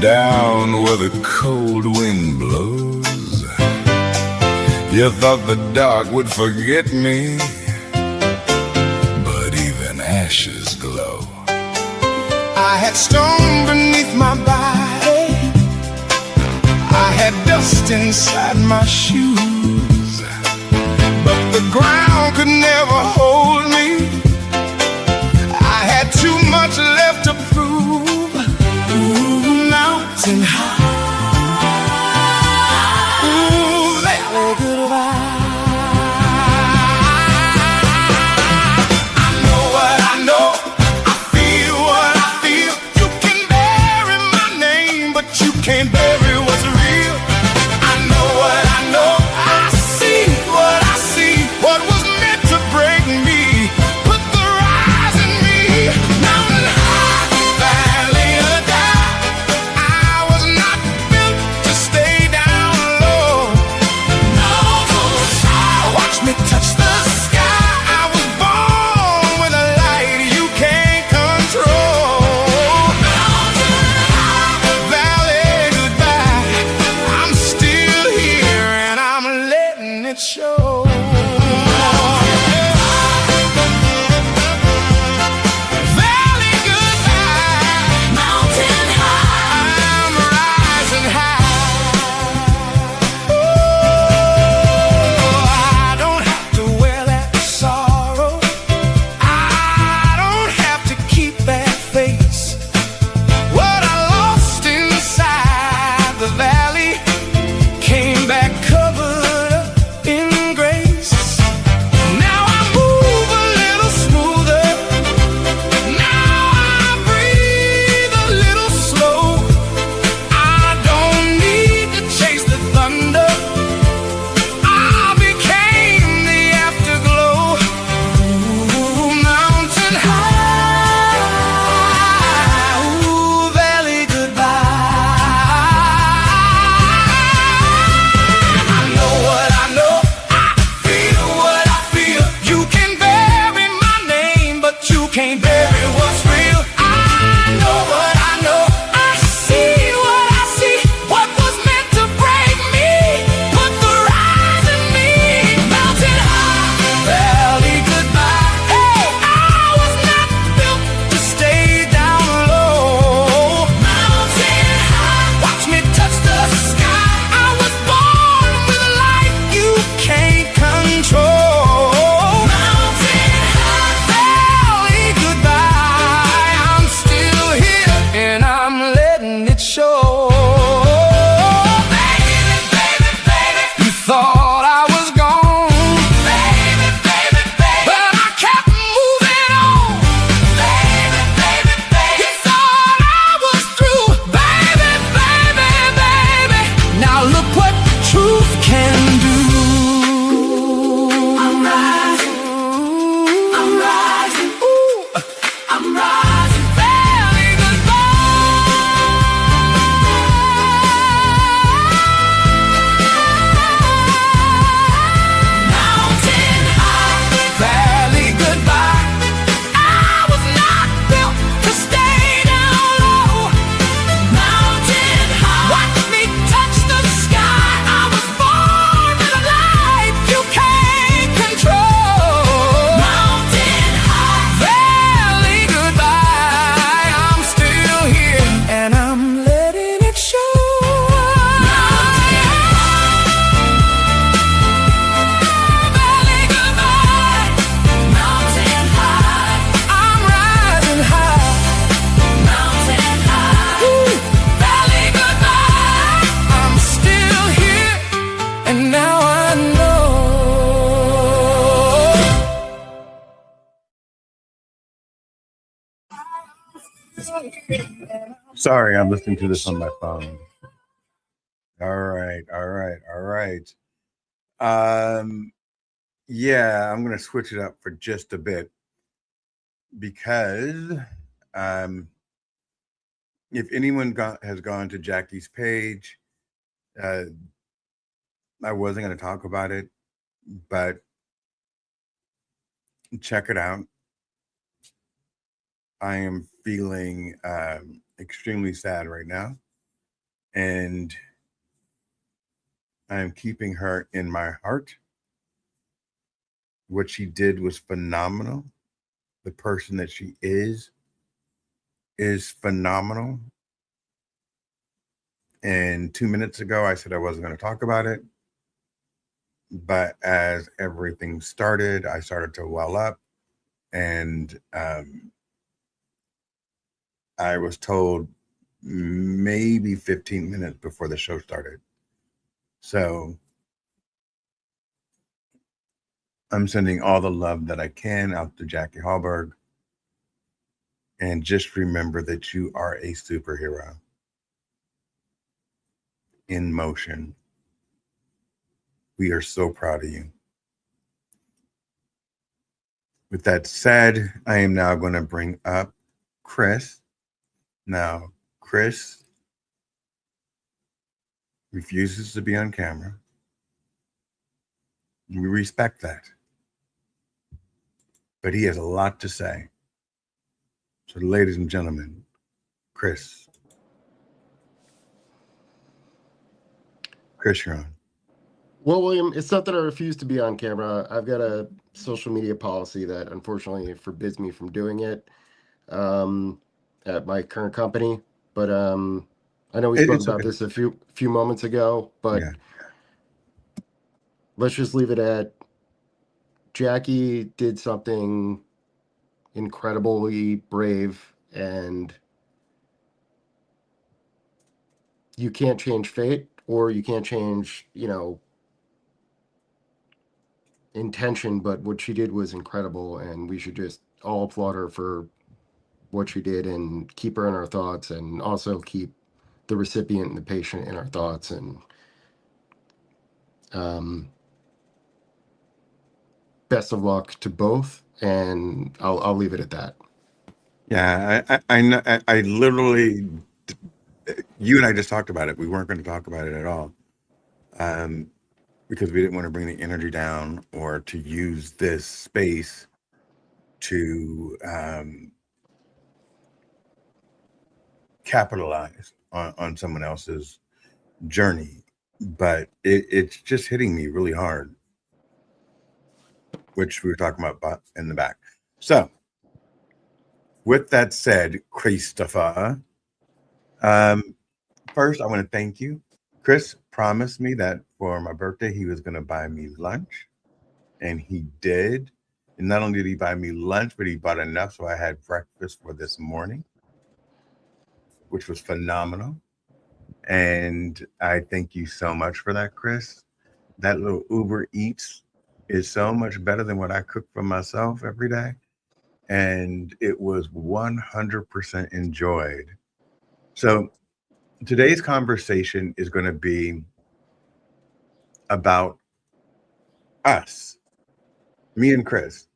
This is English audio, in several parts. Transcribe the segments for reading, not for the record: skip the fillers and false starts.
down where the cold wind blows. You thought the dark would forget me, but even ashes glow. I had stone beneath my body, I had dust inside my shoes, but the ground could never hold me. I had too much left to prove. Ooh, mountain high. Ooh, valley goodbye. I know what I know, I feel what I feel. You can bury my name, but you can't bury what's real. I know what I know, I see what I see. What was meant to break me, put the rise in me. Mountain high, valley or die. I was not built to stay down low. No, watch me touch the sky. I was born with a light you can't control. Mountain high, valley goodbye. I'm still here and I'm letting it show. Valley goodbye, mountain high. I'm rising high. Oh, I don't have to wear that sorrow. I don't have to keep that face. What I lost inside the valley came back covered up in grace. Now I move a little smoother. Now I breathe a little slow. I don't need to chase the thunder. I became the afterglow. Ooh, mountain high. Ooh, valley goodbye. I know what I know, I feel what I feel. You can bury my name, but you can't bury what's real. I know what I know, I see what I see. What was meant to break me, put the rise in me. Mountain high, valley goodbye. Hey, I was not built to stay down low. Mountain high, watch me touch the sky. I was born with a light you can't control. Mountain high, valley goodbye. I'm still here and I'm letting it show. Baby, baby, baby, you thought I was gone. Baby, baby, baby, but I kept moving on. Baby, baby, baby, you thought I was through. Baby, baby, baby, now look what the truth can do. I'm rising, I'm rising, ooh, I'm rising. Valley goodbye. Mountain high, valley goodbye. I was not built to stay down low. Mountain high, watch me touch the sky. I was born with a light you can't control. Mountain high, valley goodbye. I'm still here and I'm letting it show. Mountain high, valley goodbye. Mountain high, I'm rising high. Mountain high, ooh, valley goodbye. I'm still here and now I know. Sorry, I'm listening to this on my phone. All right, all right, all right. Yeah, I'm gonna switch it up for just a bit because if anyone has gone to Jackie's page, I wasn't gonna talk about it, but check it out. I am feeling extremely sad right now. And I am keeping her in my heart. What she did was phenomenal. The person that she is phenomenal. And 2 minutes ago, I said I wasn't going to talk about it. But as everything started, I started to well up. And I was told maybe 15 minutes before the show started. So I'm sending all the love that I can out to Jackie Hallberg. And just remember that you are a superhero in motion. We are so proud of you. With that said, I am now going to bring up Chris. Now, Chris refuses to be on camera. We respect that. But he has a lot to say. So, ladies and gentlemen, Chris. Chris, you're on. Well, William, it's not that I refuse to be on camera. I've got a social media policy that unfortunately forbids me from doing it at my current company. But I know we spoke It's about okay. this a few moments ago, but Yeah. let's just leave it at Jackie did something incredibly brave, and you can't change fate, or you can't change, intention, but what she did was incredible, and we should just all applaud her for what she did and keep her in our thoughts, and also keep the recipient and the patient in our thoughts. And um, best of luck to both, and I'll leave it at that. Yeah, I know. I literally, you and I just talked about it. We weren't going to talk about it at all, because we didn't want to bring the energy down or to use this space to capitalize on someone else's journey. But it's just hitting me really hard, which we were talking about in the back. So, with that said, Christopher, first I want to thank you. Chris promised me that for my birthday he was going to buy me lunch, and he did. And not only did he buy me lunch, but he bought enough so I had breakfast for this morning, which was phenomenal. And I thank you so much for that, Chris. That little Uber Eats is so much better than what I cook for myself every day. And it was 100% enjoyed. So today's conversation is going to be about us, me and Chris,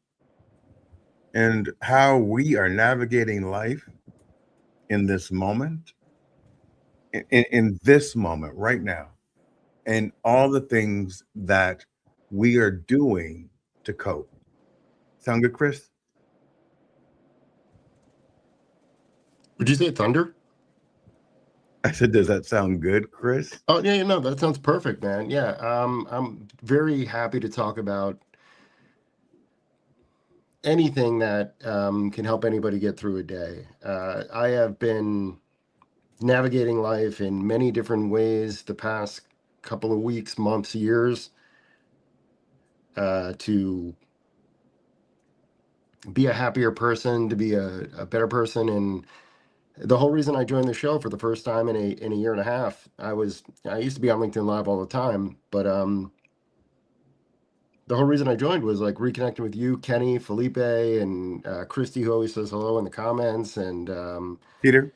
and how we are navigating life in this moment, in this moment right now, and all the things that we are doing to cope. Sound good, Chris? Would you say thunder? I said, does that sound good, Chris? Oh yeah, no, that sounds perfect, man. Yeah, I'm very happy to talk about anything that can help anybody get through a day. I have been navigating life in many different ways the past couple of weeks, months, years, to be a happier person, to be a better person. And the whole reason I joined the show for the first time in a year and a half, I used to be on LinkedIn Live all the time, but the whole reason I joined was like reconnecting with you, Kenny, Felipe, and Christy, who always says hello in the comments, and Peter?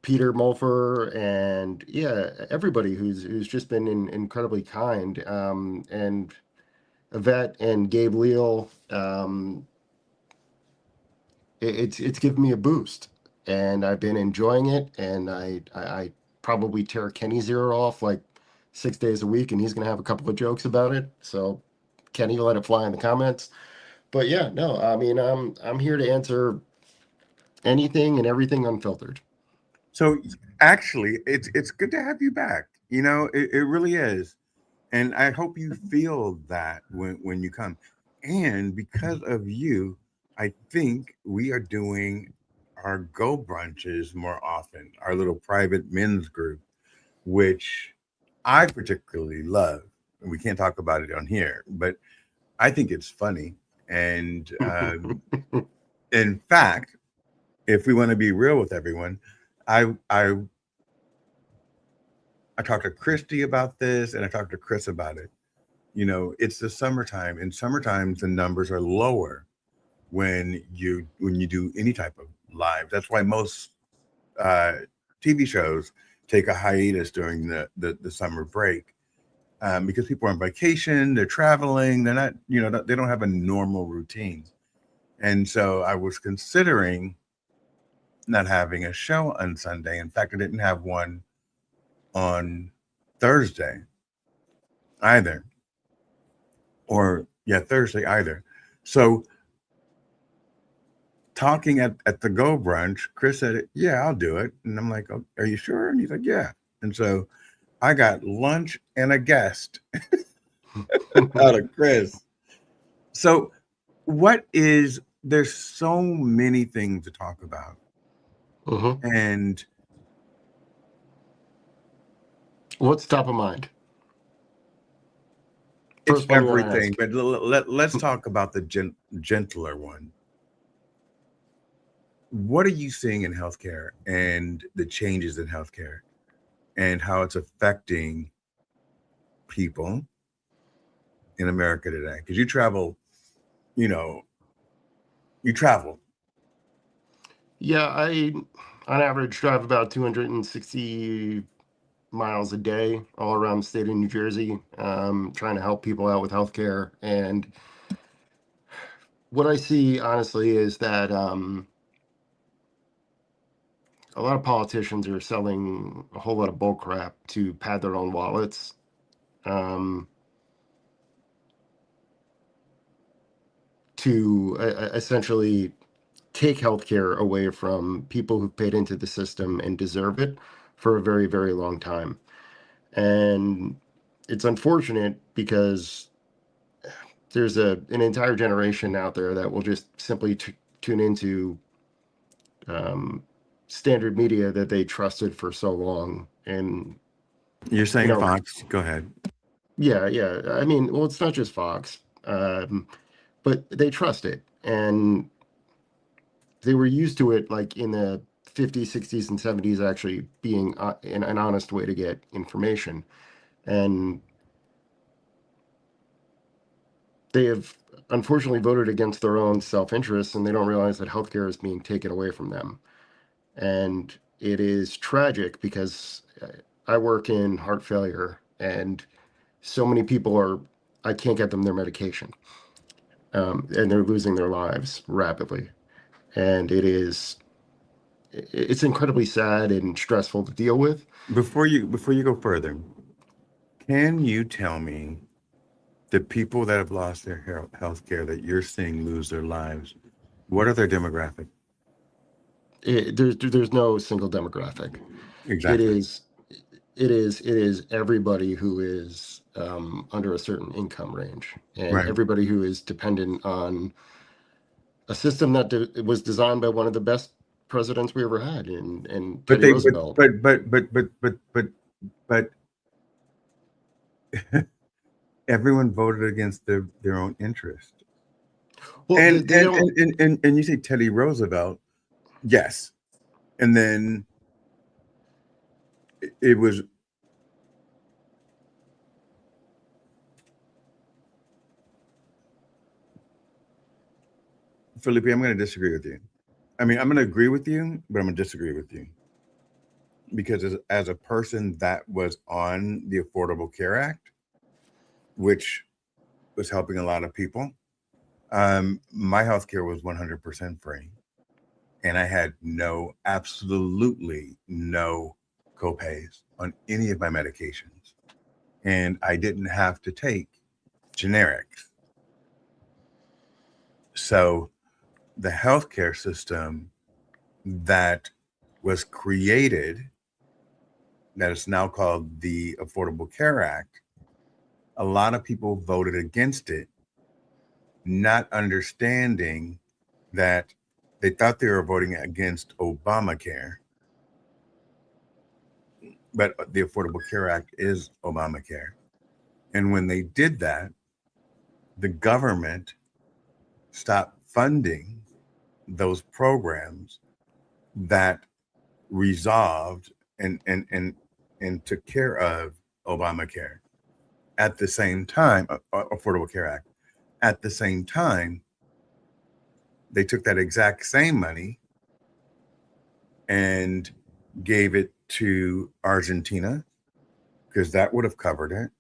Peter Mulfer, and yeah, everybody who's just been incredibly kind, and Yvette and Gabe Leal. It's given me a boost, and I've been enjoying it. And I probably tear Kenny's ear off like 6 days a week, and he's gonna have a couple of jokes about it. So Kenny, let it fly in the comments. But yeah, no, I mean, I'm here to answer anything and everything unfiltered. So actually, it's good to have you back. You know, it really is. And I hope you feel that when you come. And because of you, I think we are doing our go brunches more often, our little private men's group, which I particularly love. And we can't talk about it on here, but I think it's funny. And in fact, if we want to be real with everyone, I I I talked to Christy about this and I talked to Chris about it. You know, it's the summertime. In summertime, the numbers are lower when you do any type of live. That's why most uh, TV shows take a hiatus during the summer break, because people are on vacation, they're traveling, they're not, you know, they don't have a normal routine. And so I was considering not having a show on Sunday. In fact, I didn't have one on Thursday either, or yeah, Thursday either. So talking at the Go Brunch, Chris said, "Yeah, I'll do it." And I'm like, "Oh, are you sure?" And he's like, "Yeah." And so I got lunch and a guest out of Chris. So there's so many things to talk about. Mhm. And What's top of mind? it's First one you want to everything, ask. but let's talk about the gentler one. What are you seeing in healthcare and the changes in healthcare and how it's affecting people in America today? Because you travel, you know, you travel. Yeah, I on average drive about 260 miles a day all around the state of New Jersey, trying to help people out with healthcare. And what I see, honestly, is that a lot of politicians are selling a whole lot of bull crap to pad their own wallets. Um, to essentially take healthcare away from people who've paid into the system and deserve it for a very, very long time. And it's unfortunate because there's an entire generation out there that will just simply tune into um, standard media that they trusted for so long. And, You're you saying know, Fox? Go ahead. yeah, yeah. I mean, well, it's not just Fox, but they trust it. And they were used to it like in the 50s, 60s, and 70s actually being an honest way to get information. And they have unfortunately voted against their own self-interest, and they don't realize that healthcare is being taken away from them. And it is tragic because I work in heart failure, and so many people are, I can't get them their medication, and they're losing their lives rapidly. And it's incredibly sad and stressful to deal with. Before you go further, can you tell me the people that have lost their health care that you're seeing lose their lives? What are their demographic? There's no single demographic. It Exactly. is it is everybody who is under a certain income range, and Right. everybody who is dependent on a system that was designed by one of the best presidents we ever had, in But Teddy they Roosevelt. but everyone voted against their own interest. Well, And they don't. you say Teddy Roosevelt, yes. And then it was Felipe, I'm going to disagree with you. I mean, I'm going to agree with you, but I'm going to disagree with you because as a person that was on the Affordable Care Act, which was helping a lot of people, my healthcare was 100% free, and I had absolutely no copays on any of my medications, and I didn't have to take generics. So the healthcare system that was created, that is now called the Affordable Care Act, a lot of people voted against it, not understanding that they thought they were voting against Obamacare, but the Affordable Care Act is Obamacare. And when they did that, the government stopped funding those programs that resolved and took care of Obamacare. At the same time, Affordable Care Act. At the same time, they took that exact same money and gave it to Argentina, because that would have covered it.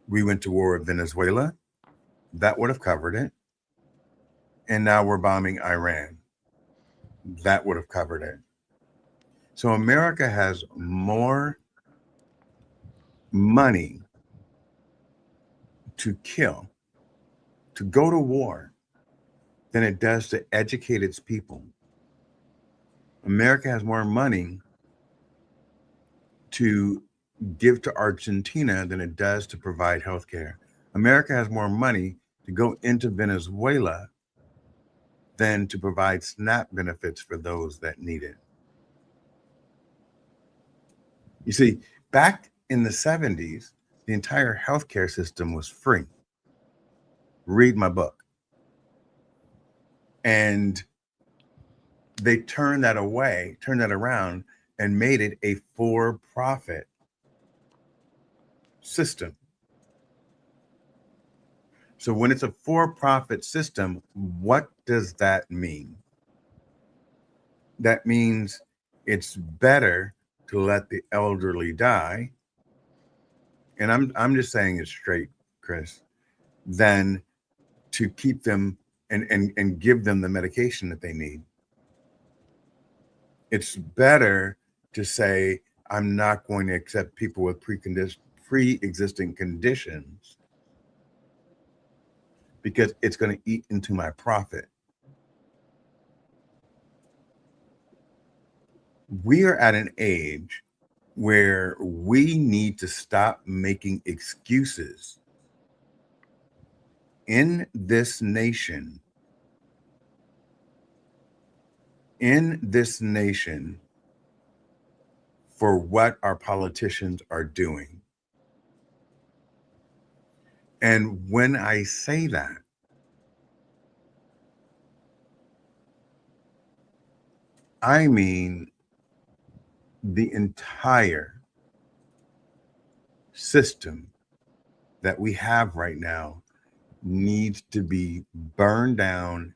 We went to war with Venezuela. That would have covered it. And now we're bombing Iran. That would have covered it. So America has more money to kill, to go to war, than it does to educate its people. America has more money to give to Argentina than it does to provide health care. America has more money to go into Venezuela than to provide SNAP benefits for those that need it. You see, back in the 70s, the entire healthcare system was free. Read my book. And they turned that around and made it a for-profit system. So when it's a for-profit system, what does that mean? That means it's better to let the elderly die, and I'm just saying it straight, Chris, than to keep them and give them the medication that they need. It's better to say, I'm not going to accept people with pre-existing conditions, because it's going to eat into my profit. We are at an age where we need to stop making excuses in this nation, for what our politicians are doing. And when I say that, I mean the entire system that we have right now needs to be burned down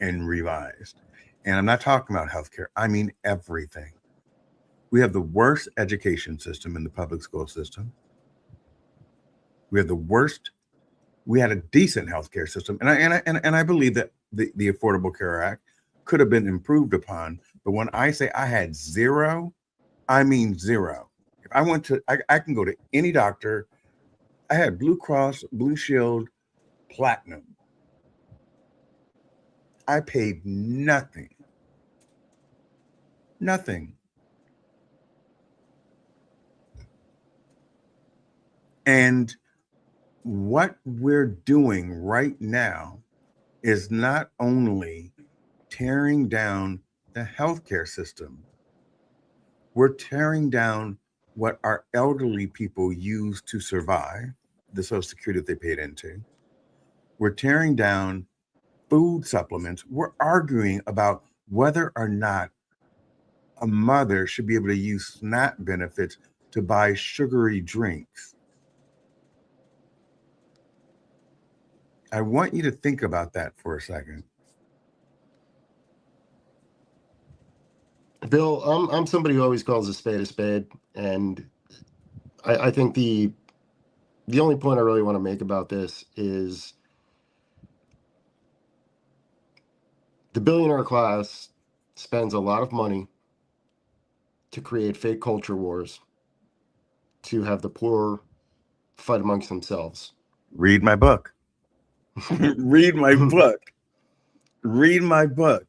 and revised. And I'm not talking about healthcare. I mean everything. We have the worst education system in the public school system. We have the worst. We had a decent healthcare system, and I believe that the Affordable Care Act could have been improved upon. But when I say I had zero, I mean zero. If I went to, I can go to any doctor. I had Blue Cross, Blue Shield, Platinum. I paid nothing. Nothing. And what we're doing right now is not only tearing down the healthcare system, we're tearing down what our elderly people use to survive, the Social Security that they paid into. We're tearing down food supplements. We're arguing about whether or not a mother should be able to use SNAP benefits to buy sugary drinks. I want you to think about that for a second. Bill, I'm somebody who always calls a spade, and I think the only point I really want to make about this is the billionaire class spends a lot of money to create fake culture wars, to have the poor fight amongst themselves. Read my book. Read my book. Read my book.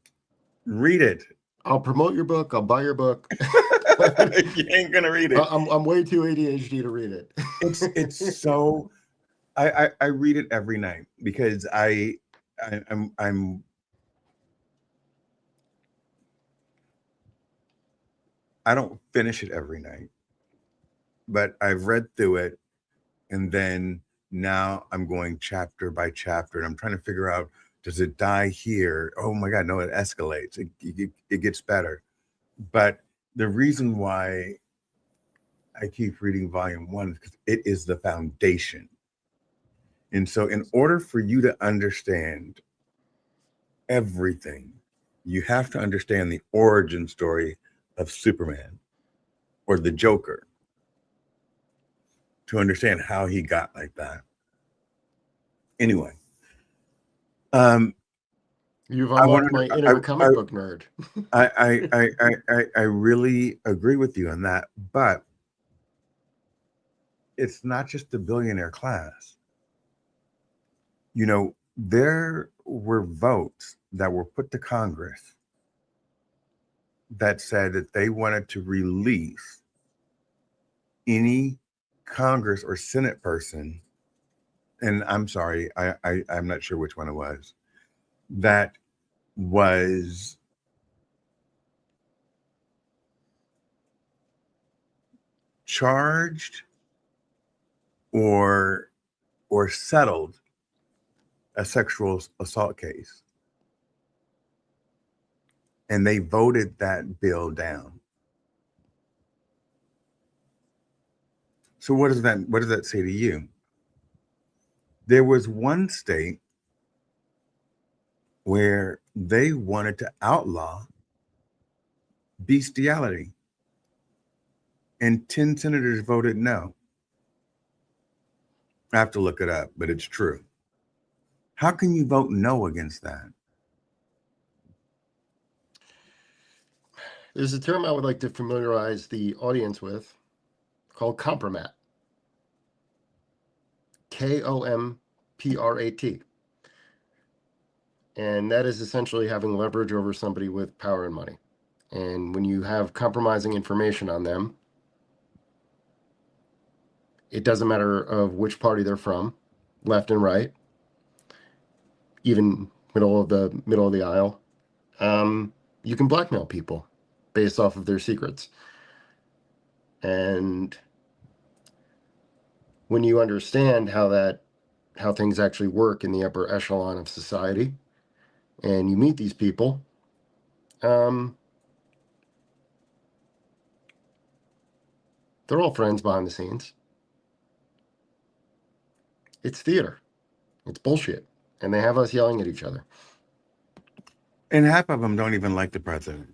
Read it. I'll promote your book. I'll buy your book. You ain't gonna read it. I'm way too ADHD to read it. It's so I read it every night because I'm I don't finish it every night, but I've read through it, and then now I'm going chapter by chapter, and I'm trying to figure out, does it die here? Oh my God, no, it escalates. It gets better. But the reason why I keep reading volume one is because it is the foundation. And so, in order for you to understand everything, you have to understand the origin story of Superman or the Joker to understand how he got like that. Anyway, You've I want unlocked my to. inner comic book nerd. I really agree with you on that, but it's not just the billionaire class. You know, there were votes that were put to Congress that said that they wanted to release any Congress or Senate person, and I'm sorry, I'm not sure which one it was, that was charged or settled a sexual assault case, and they voted that bill down. So what does that say to you? There was one state where they wanted to outlaw bestiality, and 10 senators voted no. I have to look it up, but it's true. How can you vote no against that? There's a term I would like to familiarize the audience with called compromat. Komprat. And that is essentially having leverage over somebody with power and money. And when you have compromising information on them, it doesn't matter of which party they're from, left and right, even middle of the aisle. You can blackmail people based off of their secrets. And when you understand how things actually work in the upper echelon of society, and you meet these people, they're all friends behind the scenes. It's theater. It's bullshit. And they have us yelling at each other. And half of them don't even like the president.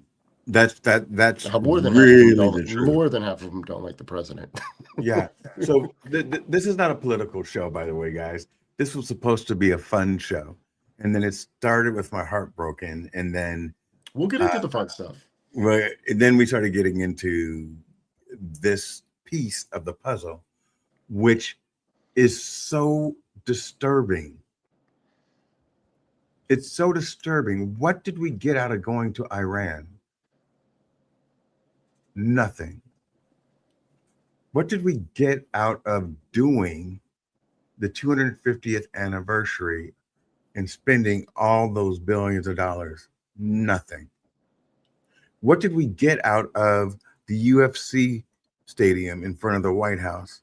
That's More than half of them really the don't. truth. More than half of them don't like the president. Yeah. So this is not a political show, by the way, guys. This was supposed to be a fun show, and then it started with my heart broken, and then We'll get into the fun stuff. then we started getting into this piece of the puzzle, which is so disturbing. It's so disturbing. What did we get out of going to Iran? Nothing. What did we get out of doing the 250th anniversary and spending all those billions of dollars? Nothing. What did we get out of the UFC stadium in front of the White House?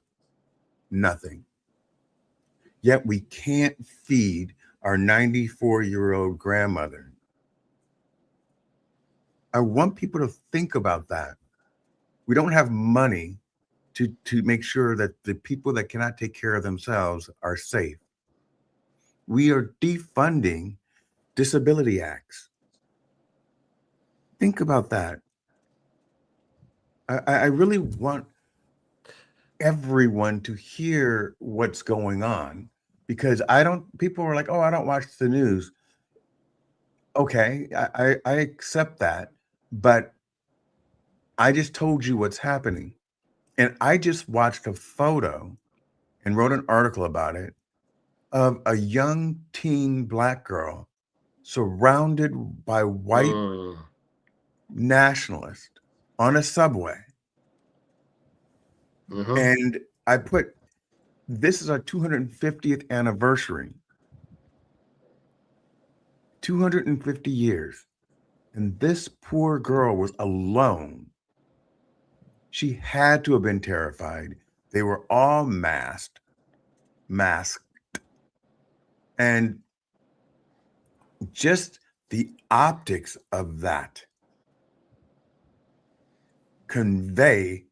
Nothing. Yet we can't feed our 94-year-old grandmother. I want people to think about that. We don't have money to make sure that the people that cannot take care of themselves are safe. We are defunding disability acts. Think about that. I really want everyone to hear what's going on, because people are like, oh, I don't watch the news. Okay, I accept that, but I just told you what's happening. And I just watched a photo and wrote an article about it of a young teen black girl surrounded by white nationalist on a subway. Mm-hmm. And I put, this is our 250th anniversary. 250 years. And this poor girl was alone. She had to have been terrified. They were all masked. And just the optics of that convey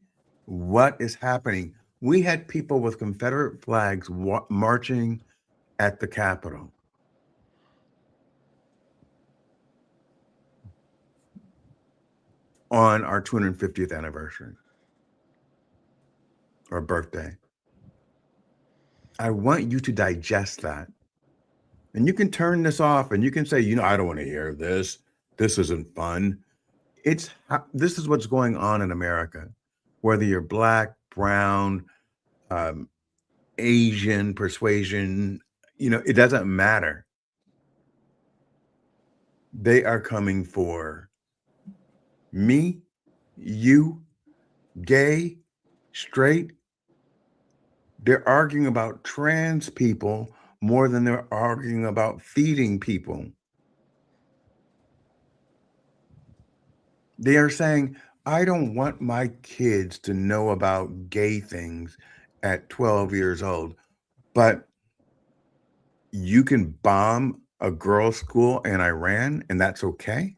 what is happening. We had people with Confederate flags marching at the Capitol. On our 250th anniversary or birthday. I want you to digest that. And you can turn this off and you can say, I don't want to hear this. This isn't fun. This is what's going on in America. Whether you're black, brown, Asian, persuasion, it doesn't matter. They are coming for me, you, gay, straight. They're arguing about trans people more than they're arguing about feeding people. They are saying, I don't want my kids to know about gay things at 12 years old, but you can bomb a girls' school in Iran and that's okay?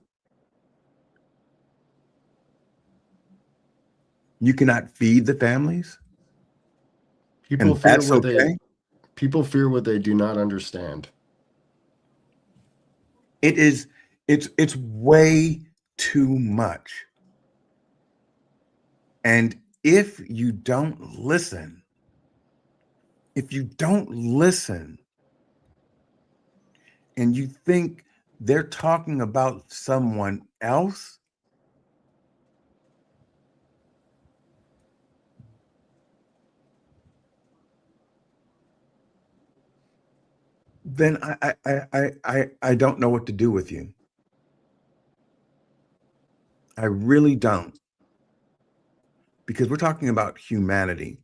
You cannot feed the families? People And fear that's what okay? people fear what they do not understand. It's way too much. And if you don't listen, and you think they're talking about someone else, then I don't know what to do with you. I really don't. Because we're talking about humanity.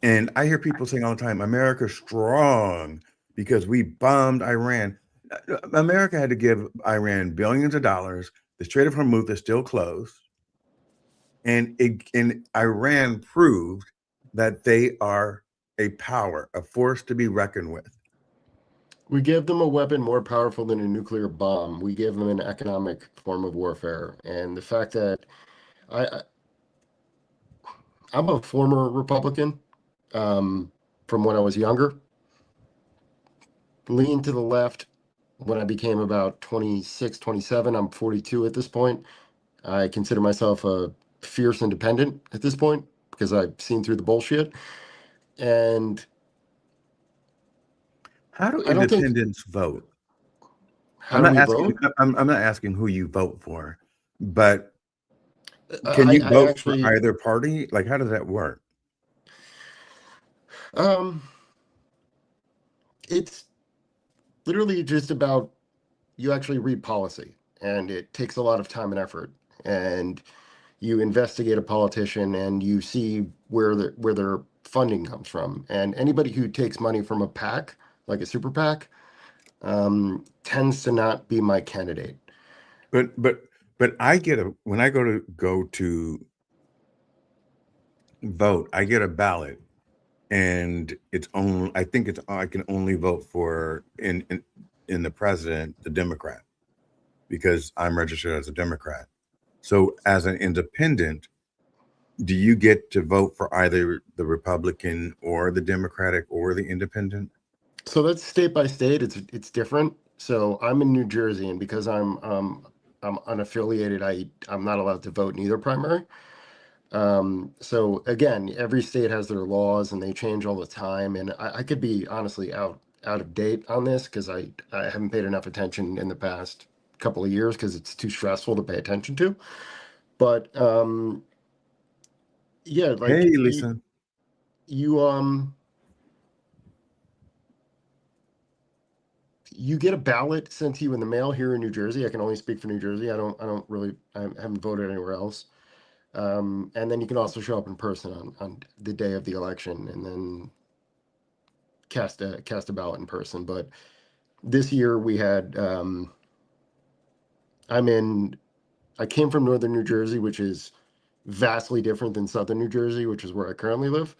And I hear people saying all the time, America's strong because we bombed Iran. America had to give Iran billions of dollars. The Strait of Hormuz is still closed. And Iran proved that they are a power, a force to be reckoned with. We gave them a weapon more powerful than a nuclear bomb. We gave them an economic form of warfare. And the fact that I'm a former Republican from when I was younger, leaned to the left when I became about 26, 27. I'm 42 at this point. I consider myself a fierce independent at this point because I've seen through the bullshit. And How do I don't think, independents vote? how do we vote? I'm not asking who you vote for, but can I, you I vote for actually, either party? Like, how does that work? um, it's literally just about you actually read policy, and it takes a lot of time and effort. And you investigate a politician, and you see where their funding comes from. And anybody who takes money from a PAC, like a super PAC, tends to not be my candidate. But I get when I go to vote, I get a ballot, and it's only I can only vote for in the president, the Democrat, because I'm registered as a Democrat. So as an independent, do you get to vote for either the Republican or the Democratic or the independent? So that's state by state. It's different. So I'm in New Jersey, and because I'm unaffiliated, I'm not allowed to vote in either primary. So again, every state has their laws and they change all the time. And I could be honestly out of date on this because I haven't paid enough attention in the past couple of years because it's too stressful to pay attention to. But yeah, like Hey, Lisa. you you get a ballot sent to you in the mail here in New Jersey. I can only speak for New Jersey. I haven't voted anywhere else. And then you can also show up in person on the day of the election and then cast a ballot in person. But this year we had, I came from northern New Jersey, which is vastly different than southern New Jersey, which is where I currently live.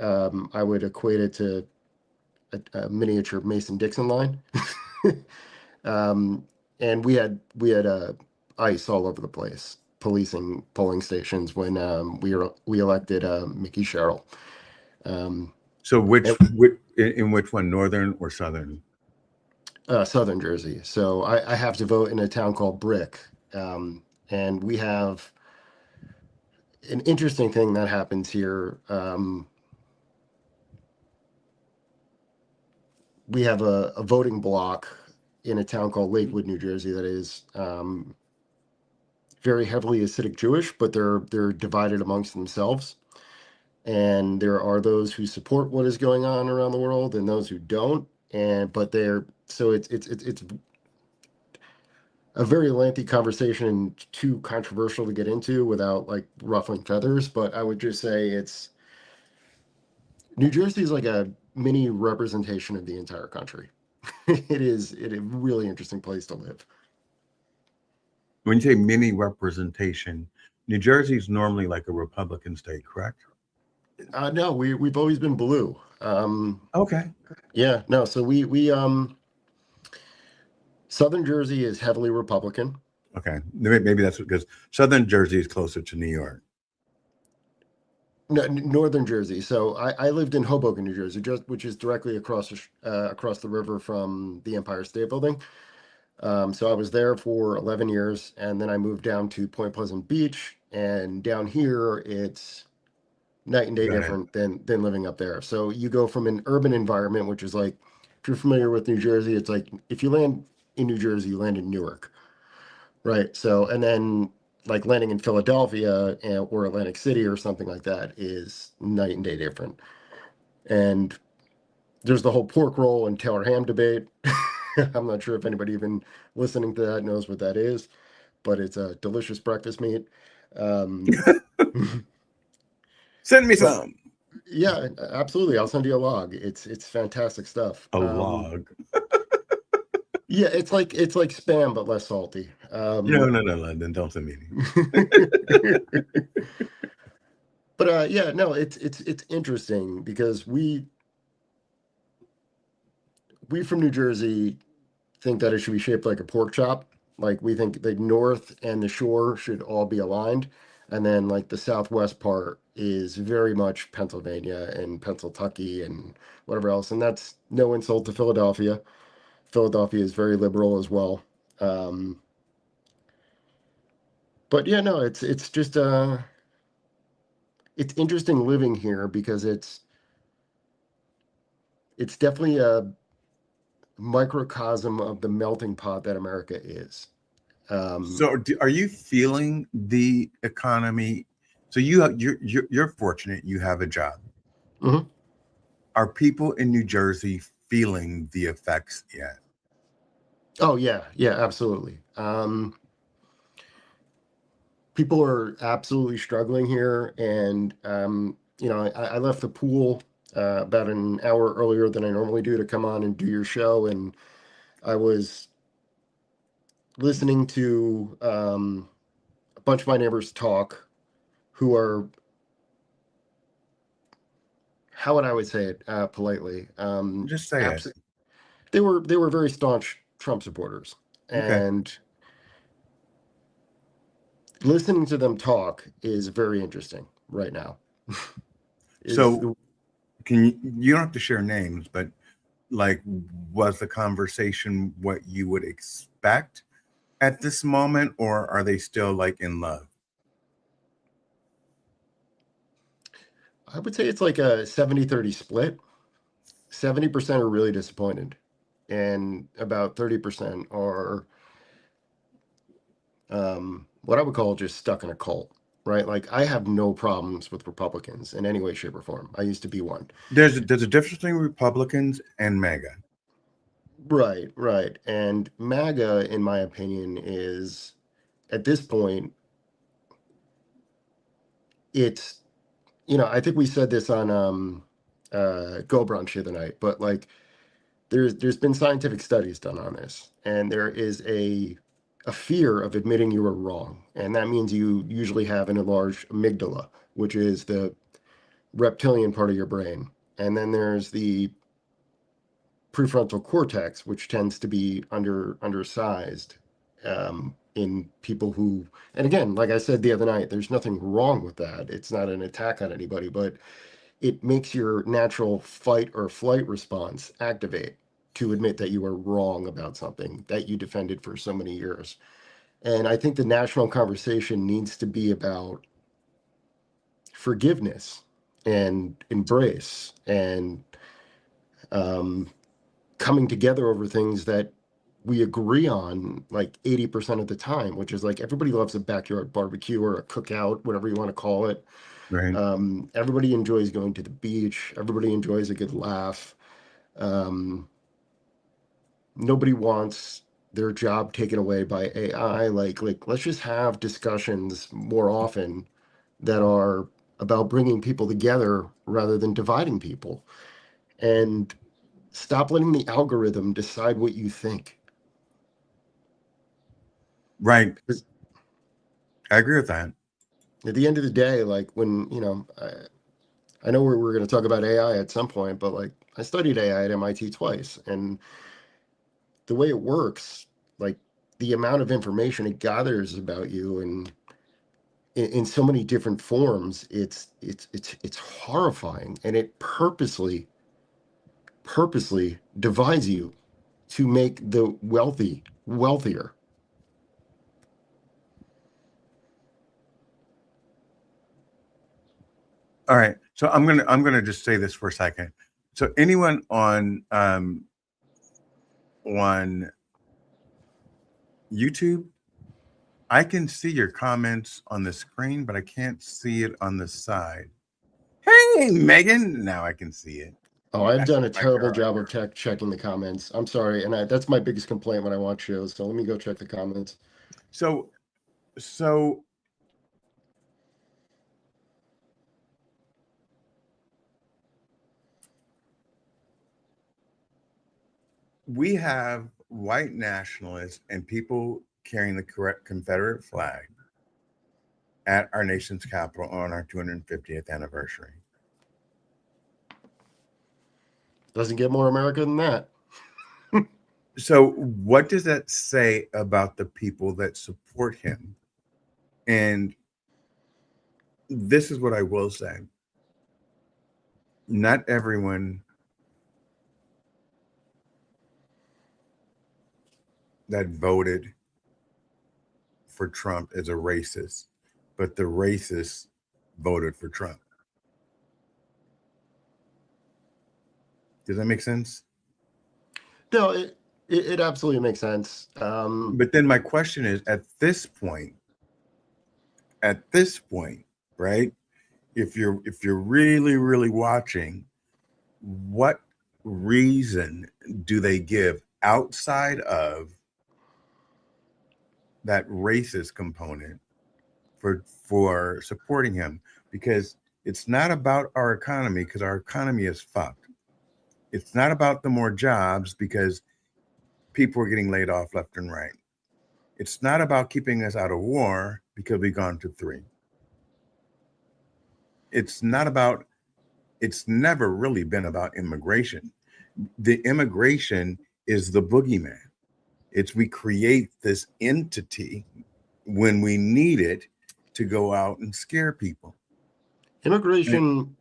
I would equate it to a miniature Mason-Dixon line. And we had ice all over the place, policing polling stations when we elected Mickey Sherrill. So And, in which one, northern or southern? Southern Jersey. So I have to vote in a town called Brick, and we have an interesting thing that happens here. We have a voting block in a town called Lakewood, New Jersey, that is very heavily Hasidic Jewish, but they're divided amongst themselves. And there are those who support what is going on around the world, and those who don't. It's a very lengthy conversation and too controversial to get into without like ruffling feathers. But I would just say New Jersey is like a mini representation of the entire country. It is a really interesting place to live. When you say mini representation, New Jersey is normally like a Republican state, correct? No, we've always been blue. Okay. Yeah, no. So we Southern Jersey is heavily Republican. Okay. Maybe that's because Southern Jersey is closer to New York. No, Northern Jersey. So I lived in Hoboken, New Jersey, which is directly across the river from the Empire State Building. So I was there for 11 years, and then I moved down to Point Pleasant Beach, and down here it's night and day Got it. different than living up there. So you go from an urban environment, which is like, if you're familiar with New Jersey, it's like if you land in New Jersey, you land in Newark, right? So, and then like landing in Philadelphia or Atlantic City or something like that is night and day different. And there's the whole pork roll and Taylor ham debate. I'm not sure if anybody even listening to that knows what that is, but it's a delicious breakfast meat. Send me some. Yeah, absolutely. I'll send you a log. It's fantastic stuff. A log. Yeah, it's like spam but less salty. No. Then don't send me any. But yeah, no, it's interesting because we from New Jersey think that it should be shaped like a pork chop. Like we think the north and the shore should all be aligned, and then like the southwest part is very much Pennsylvania and Pennsylvania and whatever else. And that's no insult to Philadelphia. Philadelphia is very liberal as well. But yeah, no, it's just it's interesting living here because it's definitely a microcosm of the melting pot that America is. So are you feeling the economy? So you're fortunate. You have a job. Mhm. Are people in New Jersey feeling the effects yet? Oh yeah, absolutely. People are absolutely struggling here, and I left the pool about an hour earlier than I normally do to come on and do your show, and I was listening to a bunch of my neighbors talk, who are, how would I say it politely? Just say it. They were very staunch Trump supporters, Okay. and listening to them talk is very interesting right now. So you don't have to share names, but like, was the conversation what you would expect at this moment, or are they still like in love? I would say it's like a 70-30 split. 70% are really disappointed, and about 30% are what I would call just stuck in a cult, right? Like I have no problems with Republicans in any way, shape, or form. I used to be one. There's a difference between Republicans and MAGA. Right, right. And MAGA, in my opinion, is at this point, it's, I think we said this on Go Brunch the other night, but like there's been scientific studies done on this, and there is a fear of admitting you were wrong. And that means you usually have an enlarged amygdala, which is the reptilian part of your brain. And then there's the prefrontal cortex, which tends to be undersized in people who, and again, like I said the other night, there's nothing wrong with that. It's not an attack on anybody, but it makes your natural fight or flight response activate to admit that you were wrong about something that you defended for so many years. And I think the national conversation needs to be about forgiveness and embrace and um, coming together over things that we agree on like 80% of the time, which is like everybody loves a backyard barbecue or a cookout, whatever you want to call it. Right. Everybody enjoys going to the beach. Everybody enjoys a good laugh. Um, Nobody wants their job taken away by AI. Like let's just have discussions more often that are about bringing people together rather than dividing people. And stop letting the algorithm decide what you think. Right. 'Cause I agree with that. at the end of the day, like when, I know we're going to talk about AI at some point, but like I studied AI at MIT twice, and the way it works, like the amount of information it gathers about you and in so many different forms, it's horrifying, and it purposely divides you to make the wealthy wealthier. All right. So I'm gonna just say this for a second. So anyone on YouTube, I can see your comments on the screen, but I can't see it on the side. Hey, Megan. Now I can see it. Oh, I've That's done a my terrible girl. job of checking the comments. I'm sorry, and that's my biggest complaint when I watch shows. So let me go check the comments. So so we have white nationalists and people carrying the correct Confederate flag at our nation's capital on our 250th anniversary. Doesn't get more America than that. So, what does that say about the people that support him? And this is what I will say: not everyone that voted for Trump is a racist, but the racists voted for Trump. Does that make sense? No, it absolutely makes sense. But then my question is, at this point, right? If you're really watching, what reason do they give outside of that racist component for supporting him? Because it's not about our economy, because our economy is fucked. It's not about the more jobs, because people are getting laid off left and right. It's not about keeping us out of war, because we've gone to 3. It's not about, it's never really been about immigration. The immigration is the boogeyman. It's we create this entity when we need it to go out and scare people. Immigration,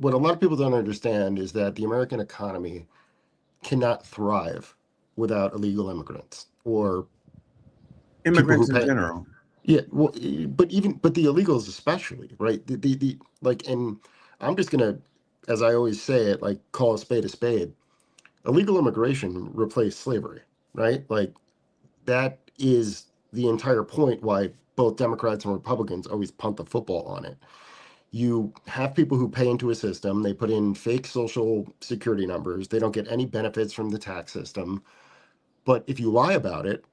what a lot of people don't understand is that the American economy cannot thrive without illegal immigrants or people who Immigrants in pay. general. Yeah, well, but the illegals especially, right? The like, and I'm just gonna, as I always say it, like call a spade a spade. Illegal immigration replaced slavery, right? Like that is the entire point why both Democrats and Republicans always punt the football on it. You have people who pay into a system, they put in fake social security numbers, they don't get any benefits from the tax system. But if you lie about it,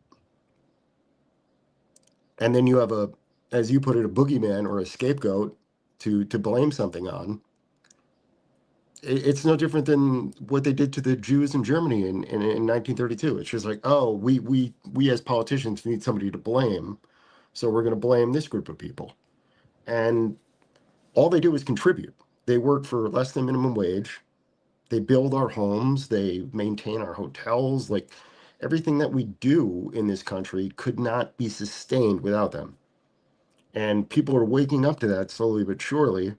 and then you have a, as you put it, a boogeyman or a scapegoat to blame something on, it's no different than what they did to the Jews in Germany in 1932. It's just like, oh, we as politicians need somebody to blame, so we're going to blame this group of people. And all they do is contribute. They work for less than minimum wage. They build our homes. They maintain our hotels. Like everything that we do in this country could not be sustained without them. And people are waking up to that slowly but surely.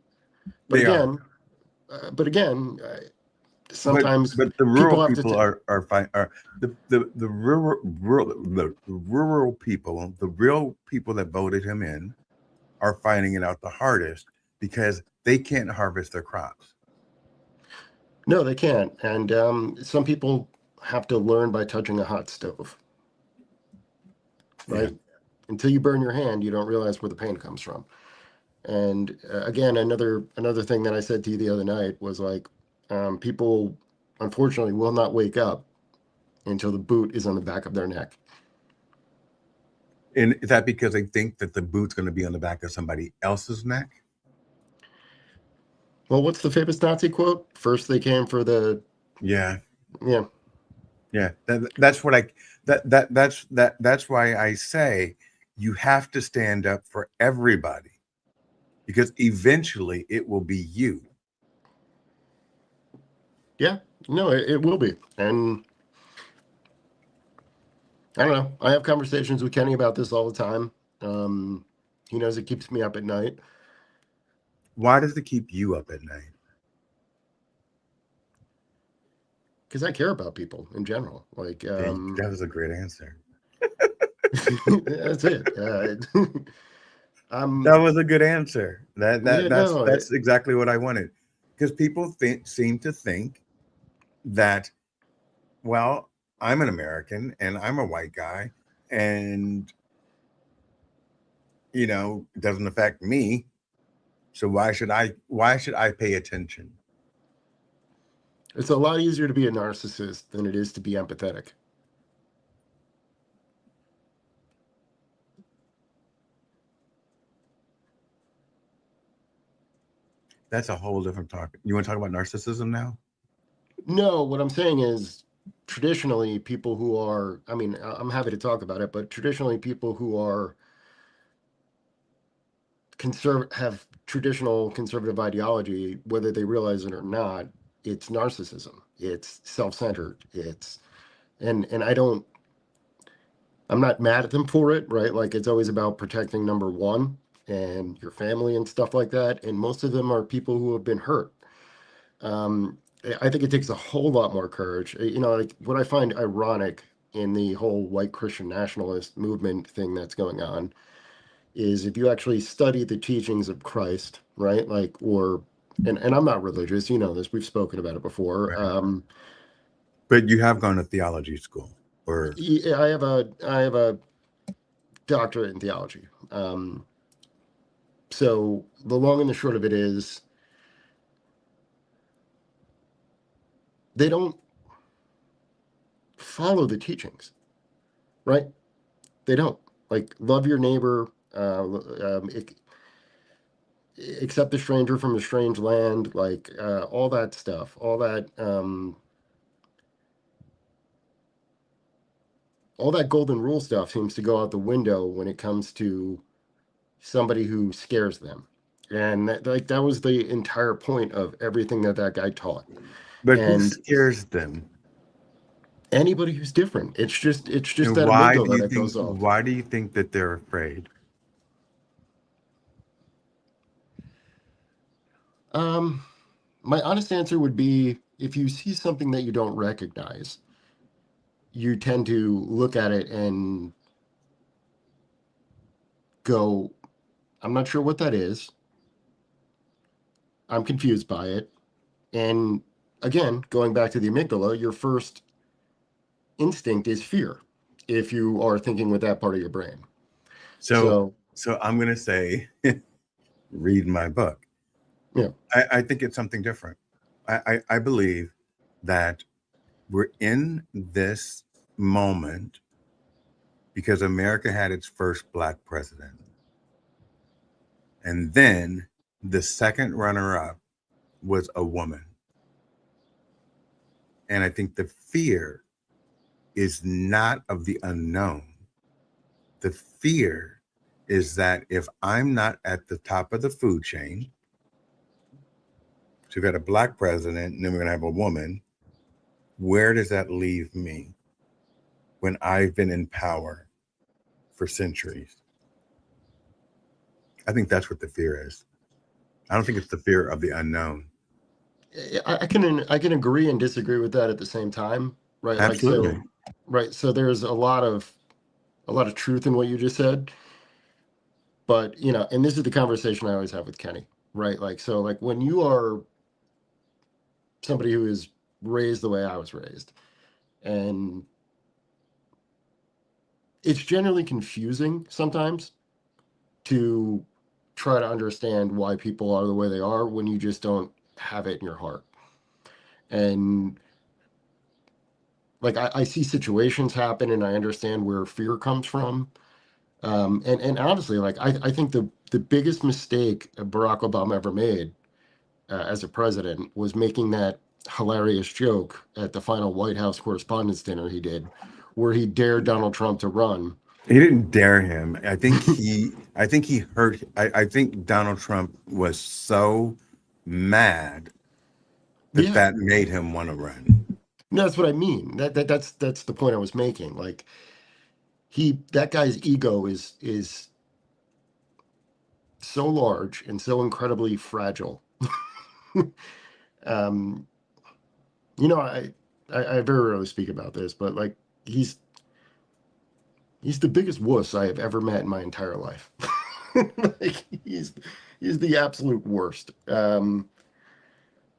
But They are. again, but again, But sometimes but the rural people have to. people are fine. Are the rural people, the real people that voted him in, are finding it out the hardest because they can't harvest their crops. No, they can't. And some people have to learn by touching a hot stove, Yeah. right? Until you burn your hand, you don't realize where the pain comes from. And again, another thing that I said to you the other night was like, people unfortunately will not wake up until the boot is on the back of their neck. And is that because they think that the boot's going to be on the back of somebody else's neck? Well, what's the famous Nazi quote? First they came for the, Yeah. yeah. Yeah. That's what I that's why I say you have to stand up for everybody, because eventually it will be you. Yeah, no, it will be. And I don't know. I have conversations with Kenny about this all the time. He knows it keeps me up at night. Why does it keep you up at night? Because I care about people in general. Like, That was a great answer. that's it. That was a good answer. Yeah, no, That's exactly what I wanted. Because people seem to think that, well, I'm an American and I'm a white guy, and it doesn't affect me. So why should I pay attention? it's a lot easier to be a narcissist than it is to be empathetic. That's a whole different topic. You want to talk about narcissism now? No, what I'm saying is traditionally people who are, I mean, I'm happy to talk about it, but traditionally people who are have traditional conservative ideology, whether they realize it or not, it's narcissism. It's self-centered. And I'm not mad at them for it, right? Like it's always about protecting number one and your family and stuff like that. And most of them are people who have been hurt. Um, I think it takes a whole lot more courage. Like what I find ironic in the whole white Christian nationalist movement thing that's going on is if you actually study the teachings of Christ, right? Like, and I'm not religious, you know this, we've spoken about it before. Right. But you have gone to theology school, or I have a doctorate in theology. So the long and the short of it is they don't follow the teachings, right? They don't. Like love your neighbor, accept the stranger from a strange land, like all that stuff, all that golden rule stuff seems to go out the window when it comes to somebody who scares them. And that was the entire point of everything that guy taught. but who And scares them? anybody who's different, it's just And that amygdala that goes off. why do you think that they're afraid? My honest answer would be if you see something that you don't recognize, you tend to look at it and go, I'm not sure what that is. I'm confused by it. And again, going back to the amygdala, your first instinct is fear if you are thinking with that part of your brain. So I'm going to say, read my book. Yeah. I think it's something different. I believe that we're in this moment because America had its first Black president. And then the second runner-up was a woman. And I think the fear is not of the unknown. The fear is that if I'm not at the top of the food chain, so we've got a Black president and then we're going to have a woman, where does that leave me when I've been in power for centuries? I think that's what the fear is. I don't think it's the fear of the unknown. I can agree and disagree with that at the same time, right? Absolutely. Like, so, right. So there's a lot of truth in what you just said, but you know, and this is the conversation I always have with Kenny, right? Like, so like when you are somebody who is raised the way I was raised, and it's generally confusing sometimes to try to understand why people are the way they are when you just don't have it in your heart. And like I see situations happen and I understand where fear comes from. And honestly, like I think the biggest mistake Barack Obama ever made as a president was making that hilarious joke at the final White House Correspondents' Dinner he did, where he dared Donald Trump to run. He didn't dare him. I think he hurt. I think Donald Trump was so mad that Yeah, that made him want to run. no, that's what I mean. That's the point I was making. Like that guy's ego is so large and so incredibly fragile. um, you know, I very rarely speak about this, but like he's the biggest wuss I have ever met in my entire life. Like he's the absolute worst.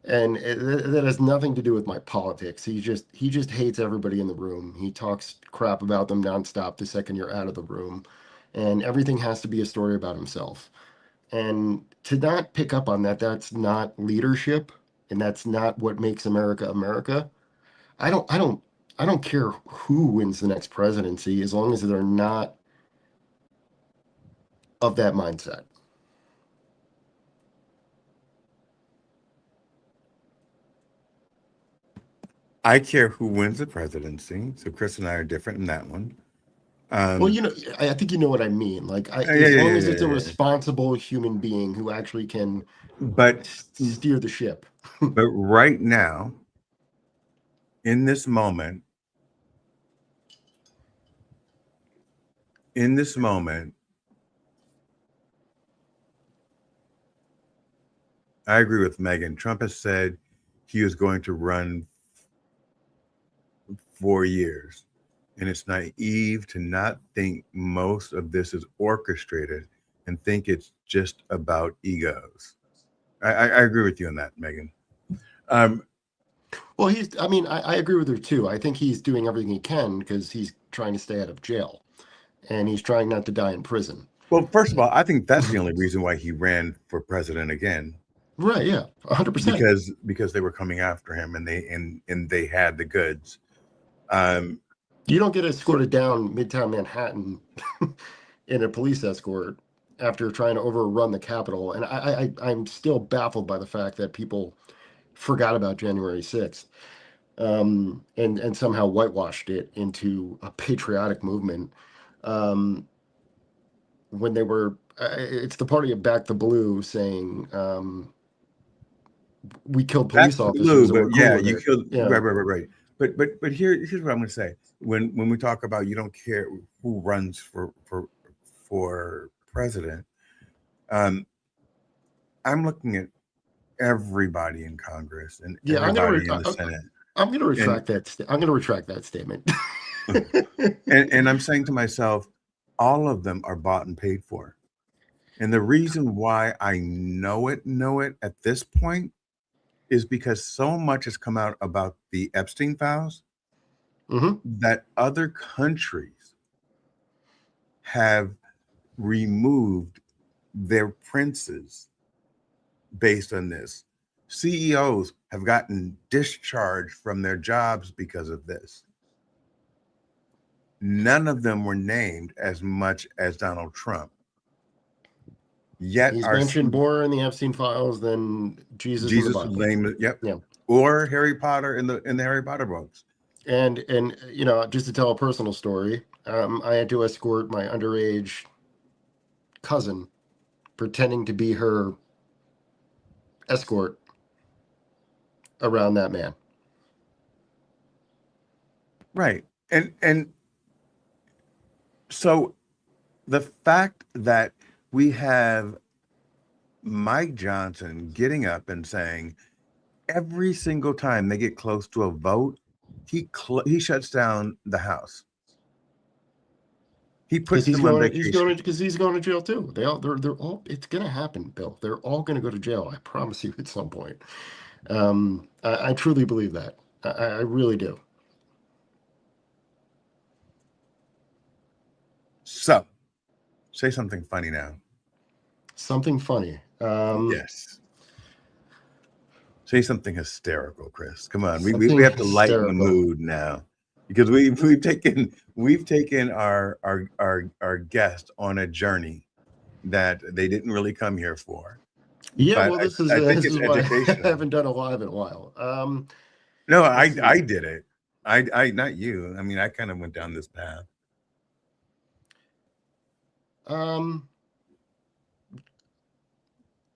And that has nothing to do with my politics. He just hates everybody in the room. He talks crap about them nonstop the second you're out of the room, and everything has to be a story about himself. And to not pick up on that, that's not leadership, and that's not what makes America America. I don't care who wins the next presidency as long as they're not of that mindset. I care who wins the presidency. So Chris and I are different in that one. Well, you know, I think you know what I mean. Like, Yeah, as yeah, long yeah, as it's a yeah, yeah. responsible human being who actually can But steer the ship. right now, in this moment, in this moment, I agree with Megan. Trump has said he is going to run 4 years. And it's naive to not think most of this is orchestrated and think it's just about egos. I agree with you on that, Megan. Um, Well, I mean, I agree with her too. I think he's doing everything he can because he's trying to stay out of jail and he's trying not to die in prison. well, first of all, I think that's the only reason why he ran for president again, Right. Yeah. 100%. because they were coming after him and they had the goods. Um, You don't get escorted down Midtown Manhattan in a police escort after trying to overrun the Capitol. And I'm still baffled by the fact that people forgot about January 6th, and somehow whitewashed it into a patriotic movement. Um, when they were, it's the party of Back the Blue saying, we killed Back police to blue, officers and but we're cool yeah, with you it. killed Yeah. right. But here's what I'm going to say. When we talk about you don't care who runs for president, um, I'm looking at everybody in Congress and Yeah. everybody in the Senate, I'm going to and retract that. I'm going to retract that statement. and I'm saying to myself, all of them are bought and paid for. And the reason why I know it at this point is because so much has come out about the Epstein files Hmm. that other countries have removed their princes based on this. CEOs have gotten discharged from their jobs because of this. None of them were named as much as Donald Trump. Yet He's our mentioned more in the Epstein files than Jesus in the Jesus Bible. name, yep, Yeah. or Harry Potter in the Harry Potter books. And you know, just to tell a personal story, I had to escort my underage cousin, pretending to be her escort, around that man. Right. And so the fact that we have Mike Johnson getting up and saying every single time they get close to a vote, he shuts down the House. He puts them on vacation. Because he's going to jail too. They're all. It's gonna happen, Bill. They're all gonna go to jail. I promise you, at some point. I truly believe that. I really do. So, say something funny now. Something funny. Yes. Say something hysterical, Chris. Come on, we Something have to lighten the hysterical. mood now, because we've taken our guest on a journey that they didn't really come here for. Yeah, But well, I think this it's is why I educational. haven't done a live in a while. No, let's see. I did it. I not you. I mean, I kind of went down this path.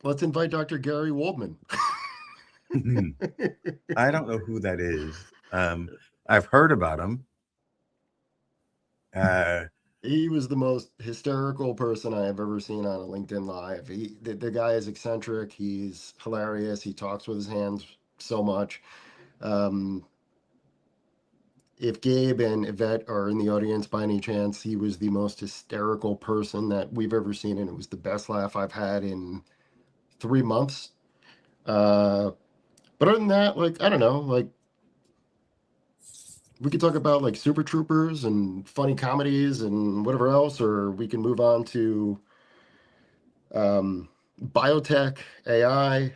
Let's invite Dr. Gary Waldman. I don't know who that is. I've heard about him. He was the most hysterical person I have ever seen on a LinkedIn Live. The guy is eccentric. He's hilarious. He talks with his hands so much. If Gabe and Yvette are in the audience by any chance, he was the most hysterical person that we've ever seen, and it was the best laugh I've had in 3 months. But other than that, like, I don't know, like, we could talk about like Super Troopers and funny comedies and whatever else, or we can move on to biotech, AI,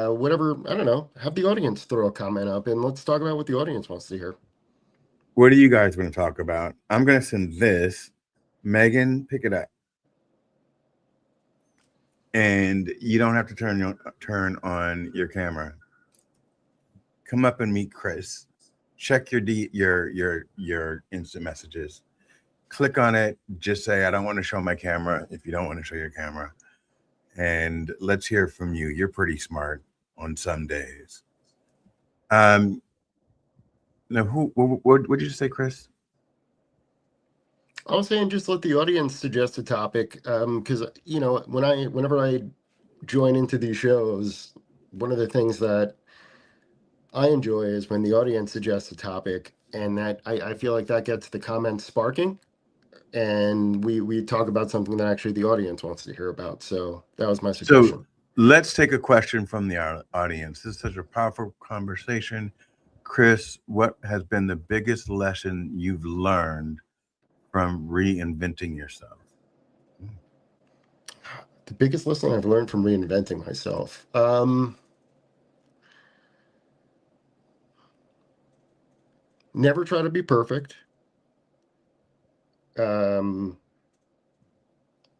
whatever. I don't know. Have the audience throw a comment up, and let's talk about what the audience wants to hear. What are you guys going to talk about? I'm going to send this. Megan, pick it up. And you don't have to turn on your camera. Come up and meet Chris. Check your instant messages. Click on it. Just say, I don't want to show my camera if you don't want to show your camera. And let's hear from you. You're pretty smart on some days. Now, what did you say, Chris? I was saying just let the audience suggest a topic, because you know, whenever I join into these shows, one of the things that I enjoy is when the audience suggests a topic, and that I feel like that gets the comments sparking, and we talk about something that actually the audience wants to hear about. So that was my suggestion. So let's take a question from the audience. This is such a powerful conversation. Chris, what has been the biggest lesson you've learned from reinventing yourself? The biggest lesson I've learned from reinventing myself. Never try to be perfect.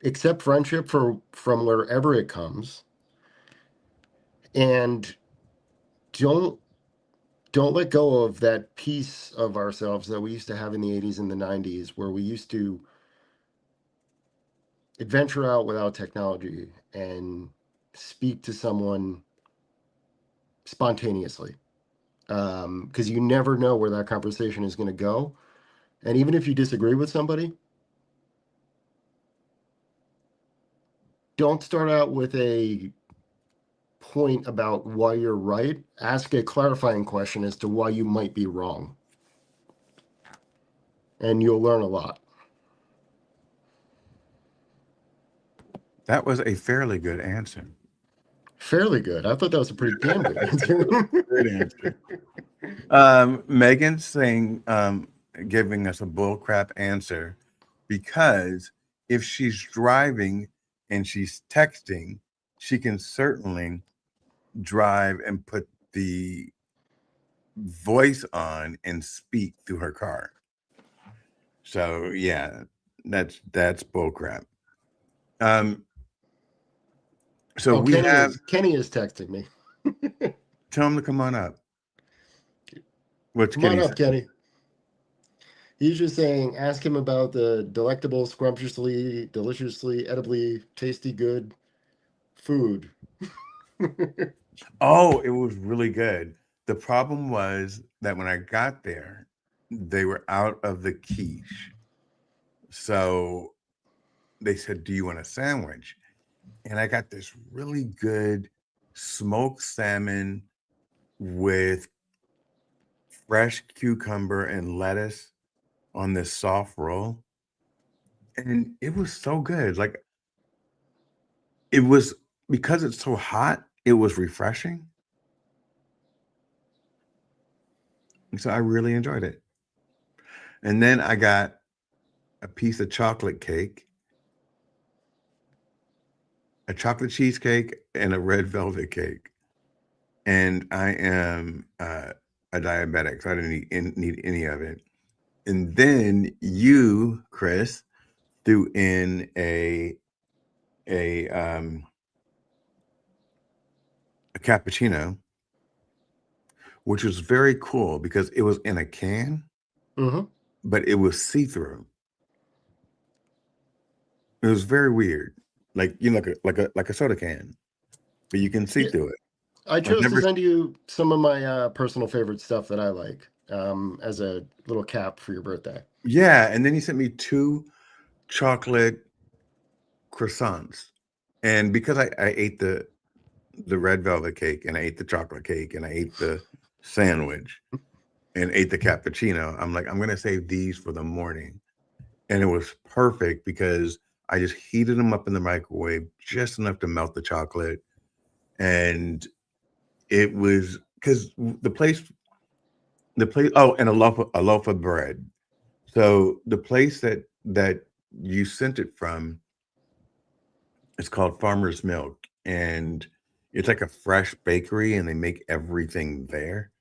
Accept friendship from wherever it comes. And don't let go of that piece of ourselves that we used to have in the 80s and the 90s, where we used to adventure out without technology and speak to someone spontaneously. Because you never know where that conversation is going to go. And even if you disagree with somebody, don't start out with a point about why you're right. Ask a clarifying question as to why you might be wrong. And you'll learn a lot. That was a fairly good answer. Fairly good. I thought that was a pretty damn good answer. Great answer. Megan's saying, giving us a bullcrap answer, because if she's driving and she's texting, she can certainly drive and put the voice on and speak through her car. So yeah, that's bullcrap. So Oh, we have Kenny is texting me. tell him to come on up. What's Come on Kenny up, saying? Kenny. He's just saying, ask him about the delectable, scrumptiously, deliciously, edibly, tasty, good food. Oh, it was really good. The problem was that when I got there, they were out of the quiche. So they said, "Do you want a sandwich?" And I got this really good smoked salmon with fresh cucumber and lettuce on this soft roll. And it was so good. Like it was because it's so hot, it was refreshing. And so I really enjoyed it. And then I got a piece of chocolate cake, a chocolate cheesecake, and a red velvet cake. And I am a diabetic, so I didn't need any of it. And then you, Chris, threw in a a cappuccino, which was very cool because it was in a can, Mm-hmm. but it was see-through. It was very weird, like like a soda can, but you can see Yeah, through it. I I've chose to never, send you some of my personal favorite stuff that I like as a little cap for your birthday. yeah. And then he sent me 2 chocolate croissants, and because I ate the red velvet cake and I ate the chocolate cake and I ate the sandwich and ate the cappuccino, I'm like, I'm gonna save these for the morning. And it was perfect because I just heated them up in the microwave just enough to melt the chocolate. And it was because the place, oh, and a loaf of bread. So the place that you sent it from is called Farmer's Milk, and it's like a fresh bakery, and they make everything there.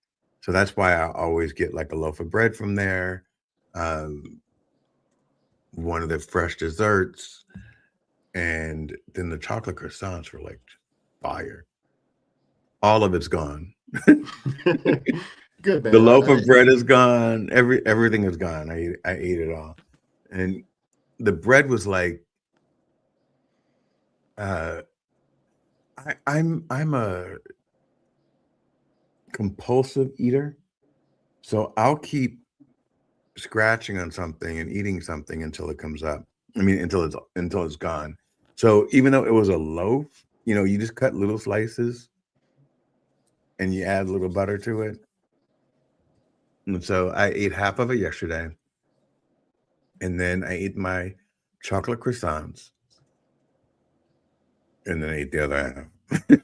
So that's why I always get like a loaf of bread from there, um, one of the fresh desserts, and then the chocolate croissants were like fire. All of it's gone. Good The man. loaf of bread is gone. Everything is gone. I ate it all, and the bread was like uh, I'm a compulsive eater, so I'll keep scratching on something and eating something until it comes up. I mean, until it's gone. So even though it was a loaf, you just cut little slices and you add a little butter to it. And so I ate half of it yesterday, and then I ate my chocolate croissants, and then I ate the other half.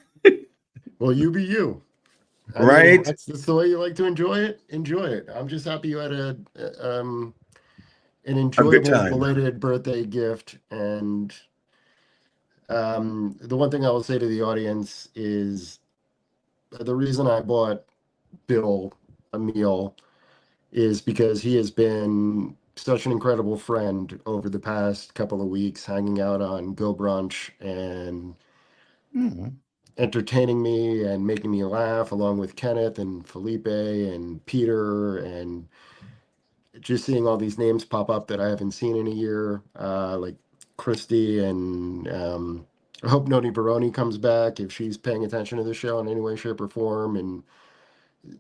Well, you be you. I mean, Right? that's the way you like to enjoy it. Enjoy it. I'm just happy you had an A good enjoyable time. belated birthday gift. And the one thing I will say to the audience is the reason I bought Bill a meal is because he has been such an incredible friend over the past couple of weeks, hanging out on Go Brunch and Mhm. entertaining me and making me laugh, along with Kenneth and Felipe and Peter, and just seeing all these names pop up that I haven't seen in a year, like Christy and I hope Noni Baroni comes back if she's paying attention to the show in any way, shape, or form, and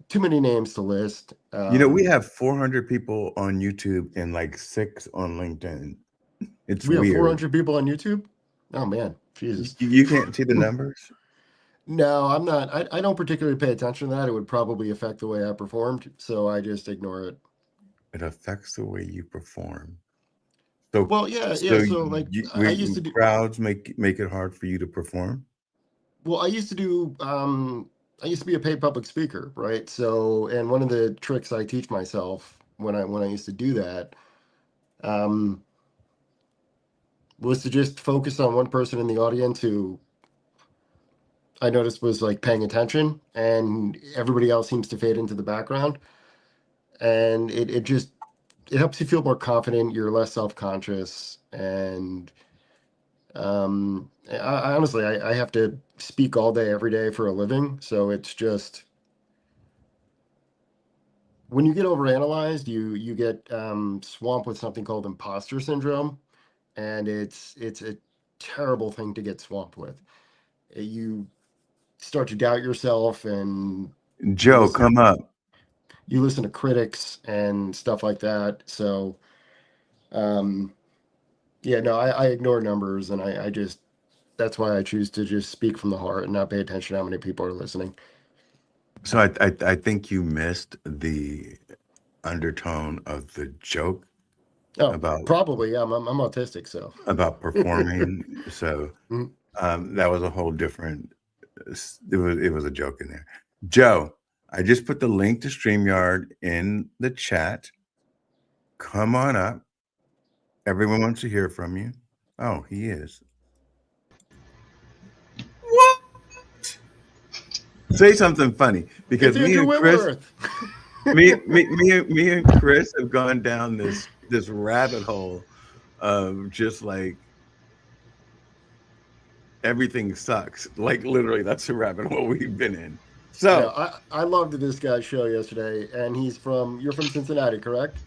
too many names to list. We have 400 people on YouTube and like 6 on LinkedIn. It's We have weird. 400 people on YouTube. Oh man, You, Jesus. you can't see the numbers. No, I'm not. I don't particularly pay attention to that. It would probably affect the way I performed, so I just ignore it. It affects the way you perform. So, Well, yeah, so yeah. So like, I used to do. crowds make it hard for you to perform. Well, I used to do. I used to be a paid public speaker, right? So, and one of the tricks I teach myself when I used to do that, um, was to just focus on one person in the audience who I noticed was like paying attention, and everybody else seems to fade into the background. And it just it helps you feel more confident. You're less self-conscious, and I honestly I have to speak all day every day for a living, so it's just when you get overanalyzed, you get swamped with something called imposter syndrome, and it's a terrible thing to get swamped with. You start to doubt yourself, and you Joe, listen come up. you listen to critics and stuff like that. So um, yeah, no, I ignore numbers, and I just that's why I choose to just speak from the heart and not pay attention to how many people are listening. So I think you missed the undertone of the joke Oh, about probably, yeah. I'm autistic, so performing. So Mm. that was a whole different. It was a joke in there. Joe, I just put the link to StreamYard in the chat. Come on up. Everyone wants to hear from you. Oh, he is. What? Say something funny because It's Andrew Whitworth. me and Chris have gone down this rabbit hole of just like everything sucks. Like literally, that's the rabbit hole we've been in. Yeah, So I loved this guy's show yesterday, and you're from Cincinnati, correct?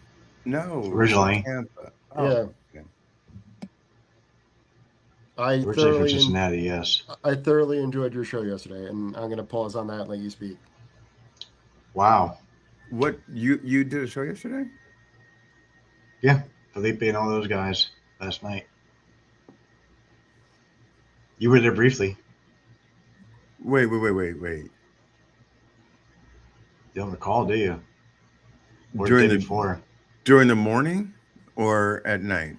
no, we're from Originally, Tampa. Oh, Yeah, okay. I originally from thoroughly Cincinnati, yes. I thoroughly enjoyed your show yesterday, and I'm gonna pause on that and let you speak. Wow. What you did a show yesterday? Yeah, Felipe and all those guys last night. You were there briefly. Wait. You don't recall, do you? Or the During day the before? during the morning or at night?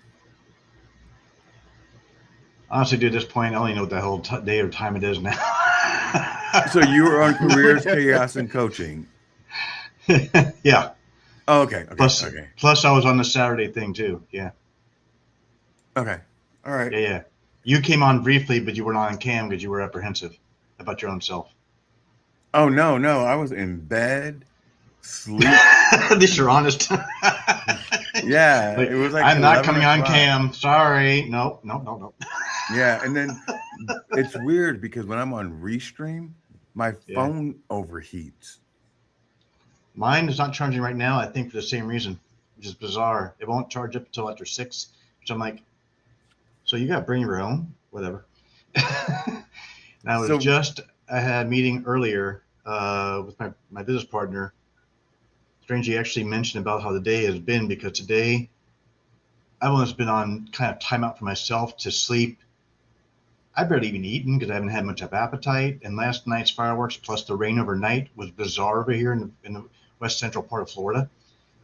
Honestly, dude, at this point, I don't even know what the whole day or time it is now. So you were on careers, chaos, and coaching. Yeah. Oh, okay. Plus, I was on the Saturday thing too. Yeah. Okay. All right. Yeah. You came on briefly, but you were not on cam because you were apprehensive about your own self. Oh no, I was in bed, sleep. At least you're honest. Yeah, Like, it was like I'm not 11 coming on o'clock. cam. Sorry. Nope. Yeah, and then it's weird because when I'm on Restream, my Yeah. phone overheats. Mine is not charging right now, I think for the same reason, which is bizarre. It won't charge up until after 6, which I'm like, so you got to bring your own? Whatever. And So I had a meeting earlier with my business partner. Strangely, actually mentioned about how the day has been because today I've almost been on kind of timeout for myself to sleep. I barely even eaten because I haven't had much of appetite. And last night's fireworks plus the rain overnight was bizarre over here in the west central part of Florida.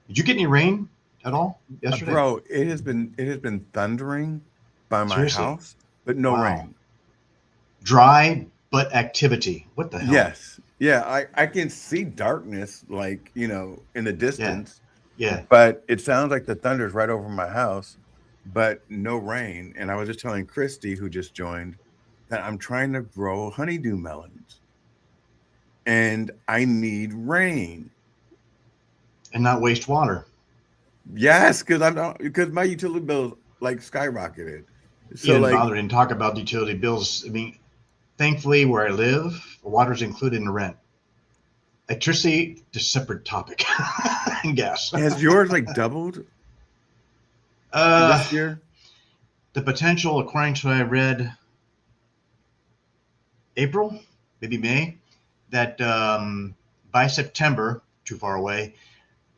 Did you get any rain at all yesterday? bro, it has been thundering by my Seriously? house, but no Wow. rain. Dry but activity. What the hell? Yes. Yeah, I can see darkness like, in the distance, Yeah. but it sounds like the thunder's right over my house, but no rain. And I was just telling Christy, who just joined, that I'm trying to grow honeydew melons and I need rain. And not waste water. Yes, because my utility bills like skyrocketed. So Even like, bother and talk about utility bills. I mean, thankfully where I live, water's included in the rent. Electricity, a separate topic. And gas. has yours like doubled this year? The potential, according to what I read, April, maybe May, that by September, too far away,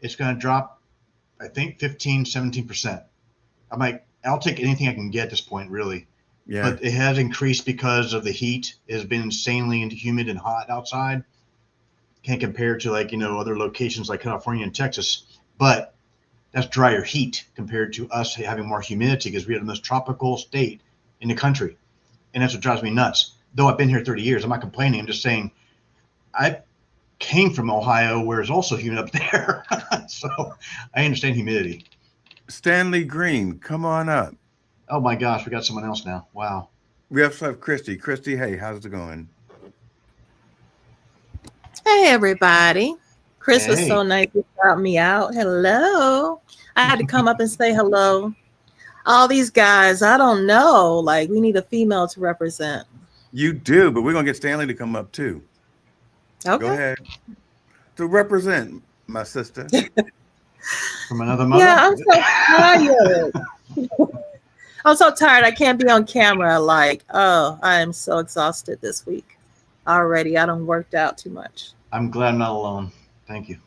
it's going to drop, I think, 15, 17%. I'm like, I'll take anything I can get at this point, really. Yeah. But it has increased because of the heat. It has been insanely humid and hot outside. Can't compare to other locations like California and Texas. But that's drier heat compared to us having more humidity because we are the most tropical state in the country. And that's what drives me nuts. Though I've been here 30 years, I'm not complaining. I'm just saying I came from Ohio where it's also humid up there. So I understand humidity. Stanley Green, come on up. Oh my gosh, we got someone else now. Wow. We also have Christy. Christy, hey, how's it going? Hey, everybody. Chris was so Hey, nice to shout me out. Hello. I had to come up and say hello. All these guys, I don't know. Like, we need a female to represent. You do, but we're gonna get Stanley to come up too. Go Okay. ahead to represent my sister. from another Yeah, mother. I'm so tired. I'm so tired. I can't be on camera. Like, oh, I am so exhausted this week already. I done worked out too much. I'm glad I'm not alone. Thank you.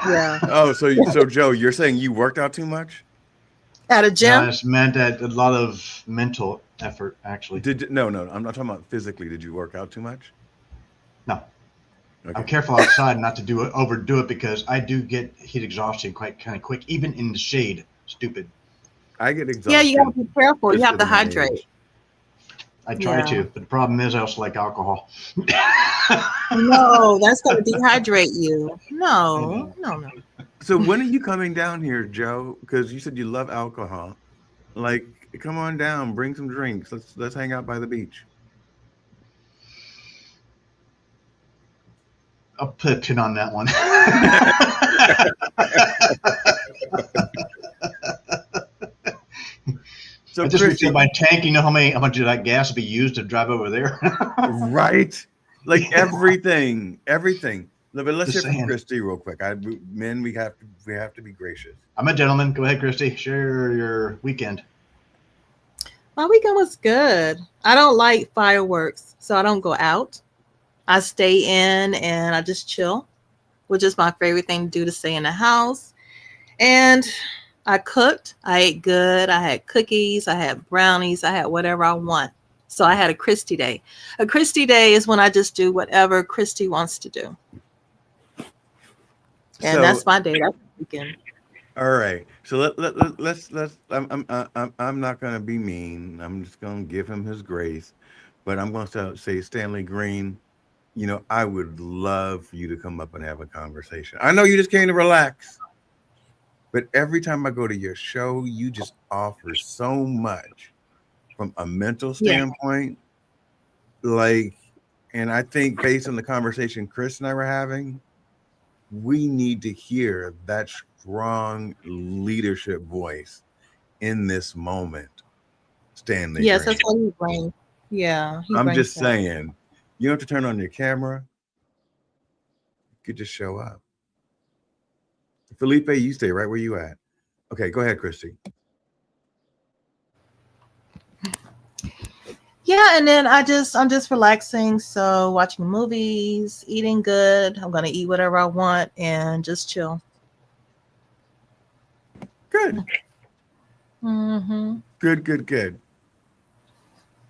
Yeah. Oh, so Joe, you're saying you worked out too much? At a No, gym? it's meant that a lot of mental effort, actually. No, I'm not talking about physically. Did you work out too much? No, I'm Okay. careful outside not to overdo it because I do get heat exhaustion quite kind of quick, even in the shade. Stupid. I get Yeah, you exhausted gotta be careful. You just have because to of my hydrate. age. I try Yeah. to, but the problem is I also like alcohol. No, that's gonna dehydrate you. I No, know. no, no. So when are you coming down here, Joe? Because you said you love alcohol. Like, come on down, bring some drinks. Let's hang out by the beach. I'll put a pin on that one. So I just refilled my Christy, tank. You know how much of that gas will be used to drive over there? right? Like Yeah, everything. But let's just hear from saying. Christy real quick. Men, we have to be gracious. I'm a gentleman. Go ahead, Christy. Share your weekend. My weekend was good. I don't like fireworks, so I don't go out. I stay in and I just chill, which is my favorite thing to do to stay in the house. And I cooked. I ate good. I had cookies. I had brownies. I had whatever I want. So I had a Christy day. A Christy day is when I just do whatever Christy wants to do. And So that's my day. That's the weekend. all right. So let's. I'm not gonna be mean. I'm just gonna give him his grace, but I'm gonna say Stanley Green. I would love for you to come up and have a conversation. I know you just came to relax, but every time I go to your show, you just offer so much from a mental Yeah. standpoint. Like, and I think based on the conversation Chris and I were having, we need to hear that strong leadership voice in this moment, Stanley Yes, that's Green. what he brings. Yeah, he I'm brings just that. saying, you don't have to turn on your camera, you could just show up. Felipe, you stay right where you at. Okay, go ahead, Christy. Yeah, and then I'm just relaxing, so watching movies, eating good. I'm gonna eat whatever I want and just chill. Good, Hmm. good.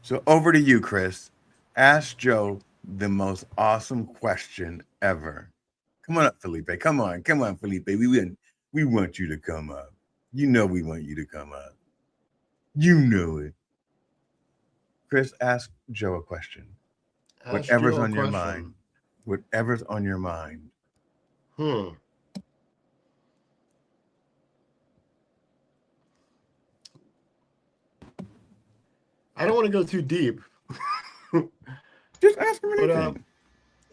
So over to you, Chris. Ask Joe the most awesome question ever. Come on up, Felipe. Come on, Felipe. We want you to come up. You know we want you to come up. You know it. Chris, ask Joe a question. Ask Whatever's Joe a on your mind. question. Whatever's on your mind. Hmm. I don't want to go too deep, Just ask him but anything.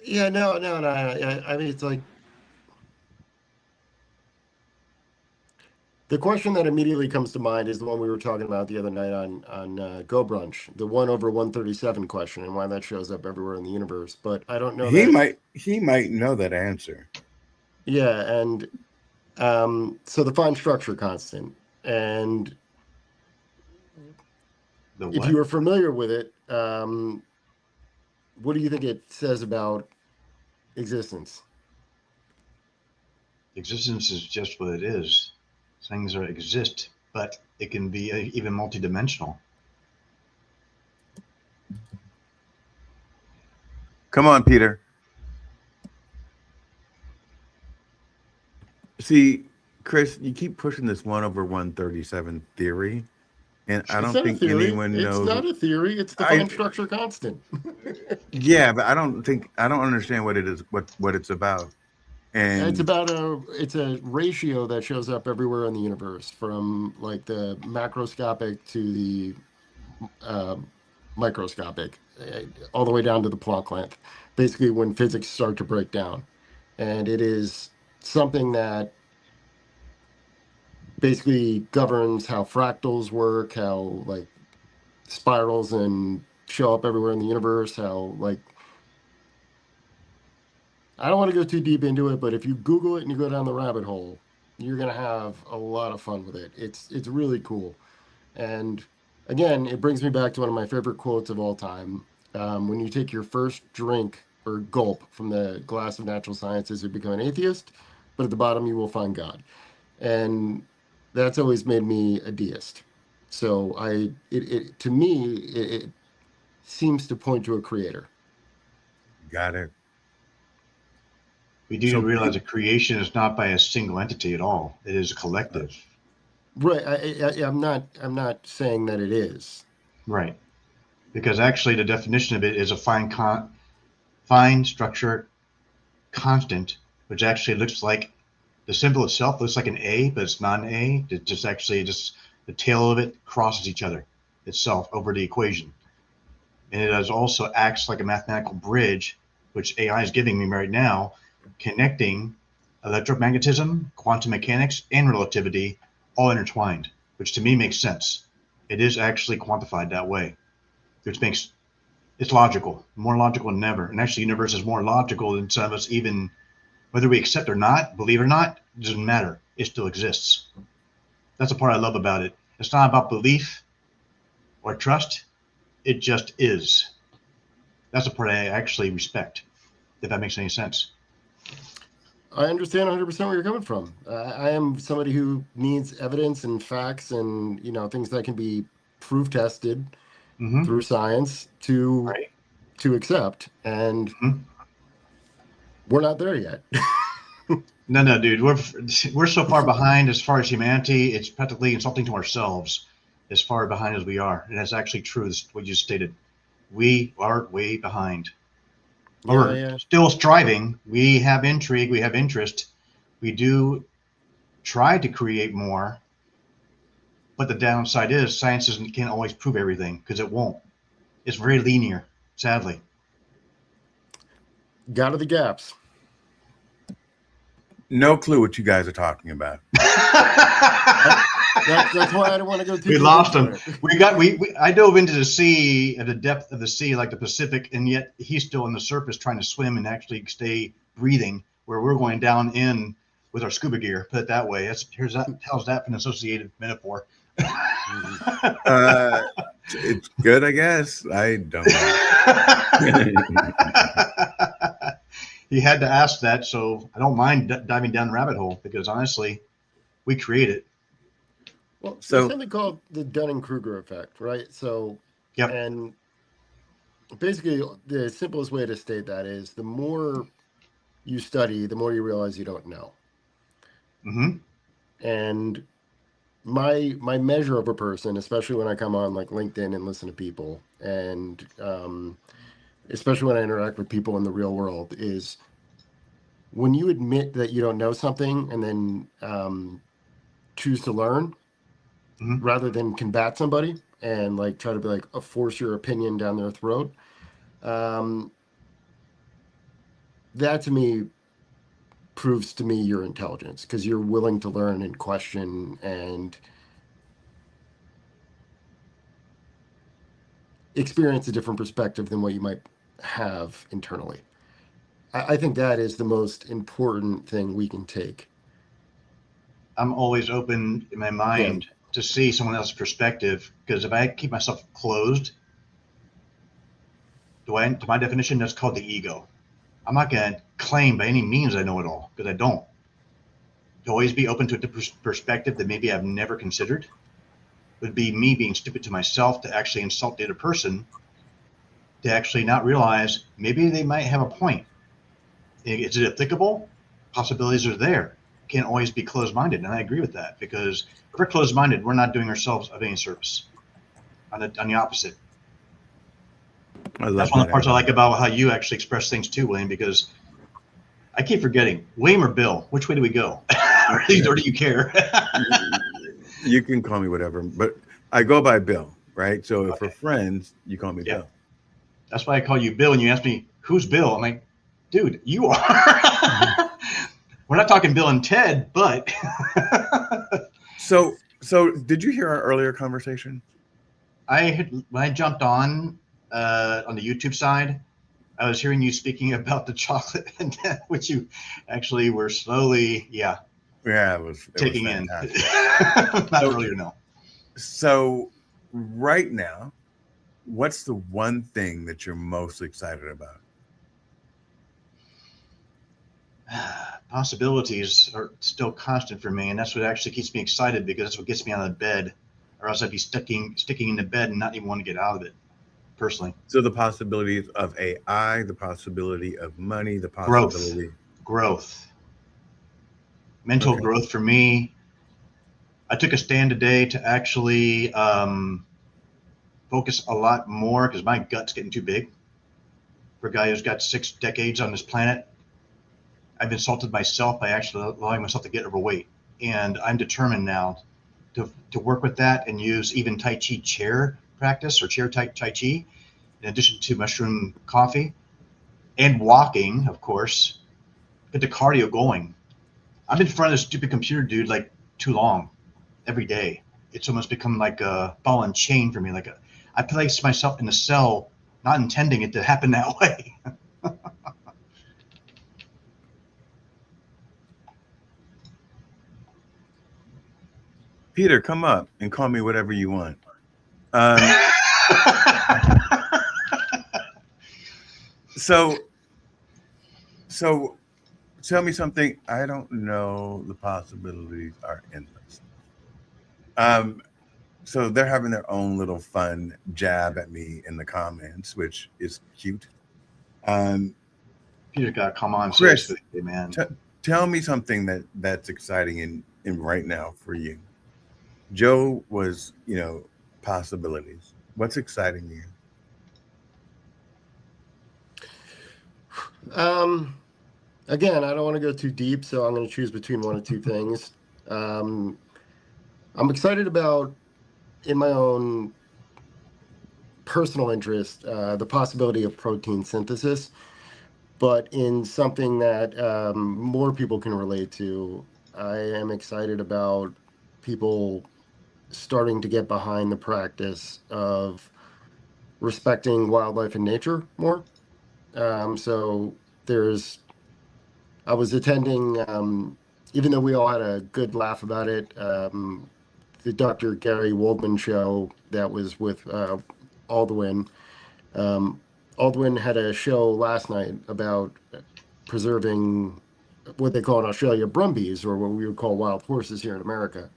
yeah, no. I mean, it's like the question that immediately comes to mind is the one we were talking about the other night on Go Brunch, the 1/137 question, and why that shows up everywhere in the universe. But I don't know that. He might know that answer. Yeah, and so the fine structure constant, and The if what? you are familiar with it, what do you think it says about existence? Existence is just what it is. Things are exist, but it can be even multidimensional. Come on, Peter. See, Chris, you keep pushing this 1/137 theory, and I It's don't not a think theory. anyone It's knows. not a theory. It's the I fine structure constant. Yeah, but I don't understand what it is, what it's about. It's And about it's a ratio that shows up everywhere in the universe, from like the macroscopic to the uh, microscopic, all the way down to the Planck length. Basically, when physics start to break down, and it is something that basically governs how fractals work, how like spirals and show up everywhere in the universe, how like I don't want to go too deep into it, but if you Google it and you go down the rabbit hole, you're gonna have a lot of fun with it. It's really cool. And again, it brings me back to one of my favorite quotes of all time. When you take your first drink or gulp from the glass of natural sciences, you become an atheist, but at the bottom you will find God. And that's always made me a deist. So to me, it seems to point to a creator. Got it. We do So realize that creation is not by a single entity at all. It is a collective. Right. I'm not saying that it is. Right. Because actually the definition of it is a fine structure constant, which actually looks like the symbol itself looks like an A, but it's not an A. It just actually just the tail of it crosses each other itself over the equation. And it also acts like a mathematical bridge, which AI is giving me right now, connecting electromagnetism, quantum mechanics, and relativity all intertwined, which to me makes sense. It is actually quantified that way, which makes it's logical, more logical than ever. And actually, the universe is more logical than some of us even, whether we accept or not, believe it or not, it doesn't matter. It still exists. That's the part I love about it. It's not about belief or trust. It just is. That's the part I actually respect, if that makes any sense. I understand 100% where you're coming from. I am somebody who needs evidence and facts and things that can be proof tested through science to accept, and we're not there yet. No, dude, we're so far behind as far as humanity. It's practically insulting to ourselves, as far behind as we are. And that's actually true. What you stated, we are way behind. We're still striving. We have intrigue. We have interest. We do try to create more. But the downside is science can't always prove everything because it won't. It's very linear, sadly. Got to the gaps. No clue what you guys are talking about. That's why I don't want to go too. We lost him. I dove into the sea at the depth of the sea, like the Pacific, and yet he's still on the surface trying to swim and actually stay breathing. Where we're going down in with our scuba gear. Put it that way. How's that an associated metaphor? It's good, I guess. I don't know. He had to ask that, so I don't mind diving down the rabbit hole because honestly, we create it. Well, there's something called the Dunning-Kruger effect, right? So, yep. And basically, the simplest way to state that is the more you study, the more you realize you don't know. And my measure of a person, especially when I come on like LinkedIn and listen to people, and especially when I interact with people in the real world, is when you admit that you don't know something and then choose to learn rather than combat somebody and like try to be like force your opinion down their throat. That to me proves to me your intelligence, because you're willing to learn and question and experience a different perspective than what you might have internally. I think that is the most important thing we can take. I'm always open in my mind to see someone else's perspective, because if I keep myself closed, to my definition, that's called the ego. I'm not going to claim by any means I know it all, because I don't. To always be open to a different perspective that maybe I've never considered would be me being stupid to myself to actually insult the other person, to actually not realize maybe they might have a point. Is it applicable? Possibilities are there. Can't always be closed-minded, and I agree with that, because if we're closed-minded, we're not doing ourselves of any service. On the opposite. That's one of the parts I like about how you actually express things too, William, because I keep forgetting, William or Bill, which way do we go? Or do you care? You can call me whatever, but I go by Bill, right? So if we're friends, you call me Bill. That's why I call you Bill, and you ask me, who's Bill? I'm like, dude, you are. We're not talking Bill and Ted, but So did you hear our earlier conversation? when I jumped on the YouTube side, I was hearing you speaking about the chocolate, and which you actually were slowly, Yeah, it was taking in. fantastic. Not earlier, no. So right now, what's the one thing that you're most excited about? Possibilities are still constant for me, and that's what actually keeps me excited, because that's what gets me out of bed, or else I'd be sticking in the bed and not even want to get out of it, personally. So the possibilities of AI, the possibility of money, the Growth. possibility Mental Okay. growth for me. I took a stand today to actually focus a lot more, because my gut's getting too big for a guy who's got 6 decades on this planet. I've insulted myself by actually allowing myself to get overweight, and I'm determined now to work with that and use even Tai Chi chair practice, or chair Tai Chi, in addition to mushroom coffee and walking, of course. Get the cardio going. I've been in front of this stupid computer, dude, like too long, every day. It's almost become like a ball and chain for me. I place myself in a cell, not intending it to happen that way. Peter, come up and call me whatever you want. So tell me something. I don't know. The possibilities are endless. So they're having their own little fun jab at me in the comments, which is cute. Peter got come on, Chris, seriously, man. Tell me something that's exciting in right now for you. Joe was, possibilities. What's exciting you? Again, I don't want to go too deep, so I'm going to choose between one of two things. I'm excited about, in my own personal interest, the possibility of protein synthesis, but in something that more people can relate to. I am excited about people starting to get behind the practice of respecting wildlife and nature more. So I was attending, even though we all had a good laugh about it, the Dr. Gary Waldman show that was with Aldwin. Aldwin had a show last night about preserving what they call in Australia brumbies, or what we would call wild horses here in America.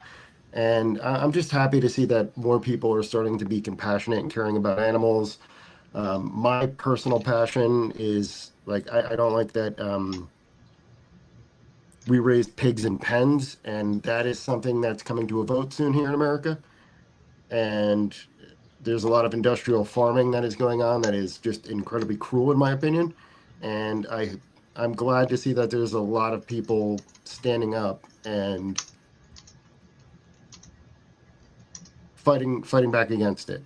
And I'm just happy to see that more people are starting to be compassionate and caring about animals. My personal passion is, I don't like that we raise pigs in pens, and that is something that's coming to a vote soon here in America. And there's a lot of industrial farming that is going on that is just incredibly cruel, in my opinion. And I'm glad to see that there's a lot of people standing up and fighting back against it.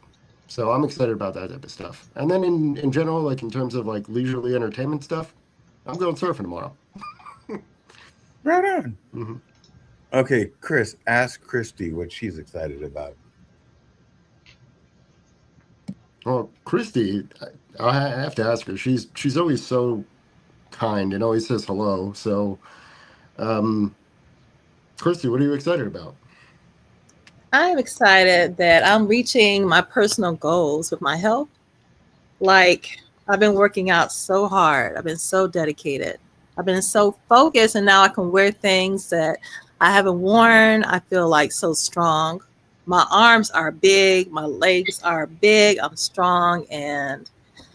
So I'm excited about that type of stuff. And then in general, like in terms of like leisurely entertainment stuff, I'm going surfing tomorrow. Right on. Mm-hmm. Okay, Chris, ask Christy what she's excited about. Well, Christy, I have to ask her. She's always so kind and always says hello. So, Christy, what are you excited about? I'm excited that I'm reaching my personal goals with my health. Like, I've been working out so hard. I've been so dedicated. I've been so focused, and now I can wear things that I haven't worn. I feel like so strong. My arms are big. My legs are big. I'm strong, and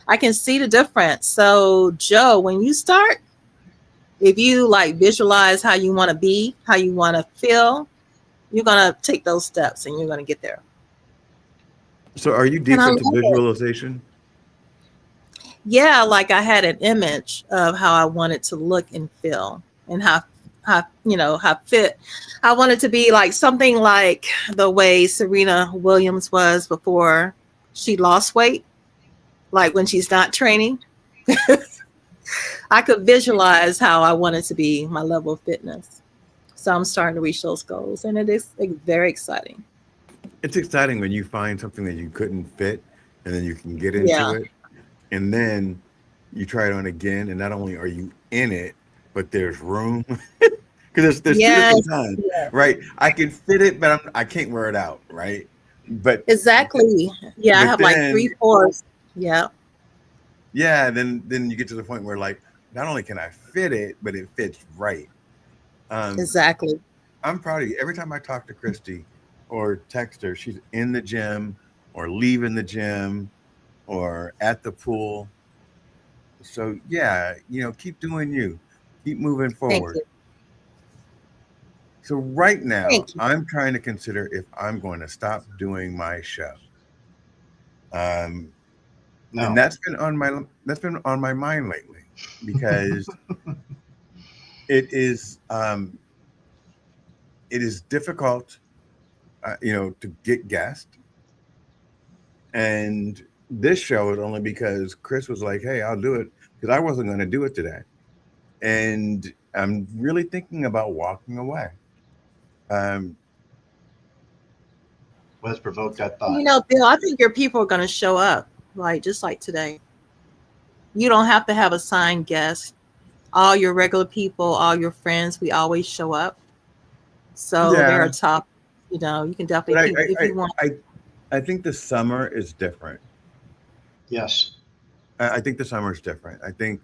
I can see the difference. So, Joe, when you start, if you like visualize how you want to be, how you want to feel, you're going to take those steps and you're going to get there. So are you deep into visualization? Yeah, like I had an image of how I wanted to look and feel, and how fit I wanted to be, like something like the way Serena Williams was before she lost weight, like when she's not training. I could visualize how I want it to be, my level of fitness. So I'm starting to reach those goals, and it is like, very exciting. It's exciting when you find something that you couldn't fit, and then you can get into Yeah. it, and then you try it on again, and not only are you in it, but there's room. Because there's two Yes. different kinds, Yeah. right? I can fit it, but I can't wear it out, right? But Exactly. Yeah, I but have like then 3/4. Yeah. yeah, then you get to the point where like not only can I fit it, but it fits right. Um, Exactly. I'm proud of you. Every time I talk to Christy or text her, she's in the gym or leaving the gym or at the pool. So yeah, keep doing you, keep moving Thank forward. you. So right now, Thank you. I'm trying to consider if I'm going to stop doing my show. Um, and No. that's been on my mind lately because it is it is difficult, to get guests. And this show is only because Chris was like, "Hey, I'll do it," because I wasn't going to do it today, and I'm really thinking about walking away. Um, What has provoked that You thought? know, Bill, I think your people are going to show up, like just like today. You don't have to have a signed guest. All your regular people, all your friends, we always show up. So there yeah, are top, you can but definitely keep if you want. I think the summer is different. Yes. I think the summer is different. I think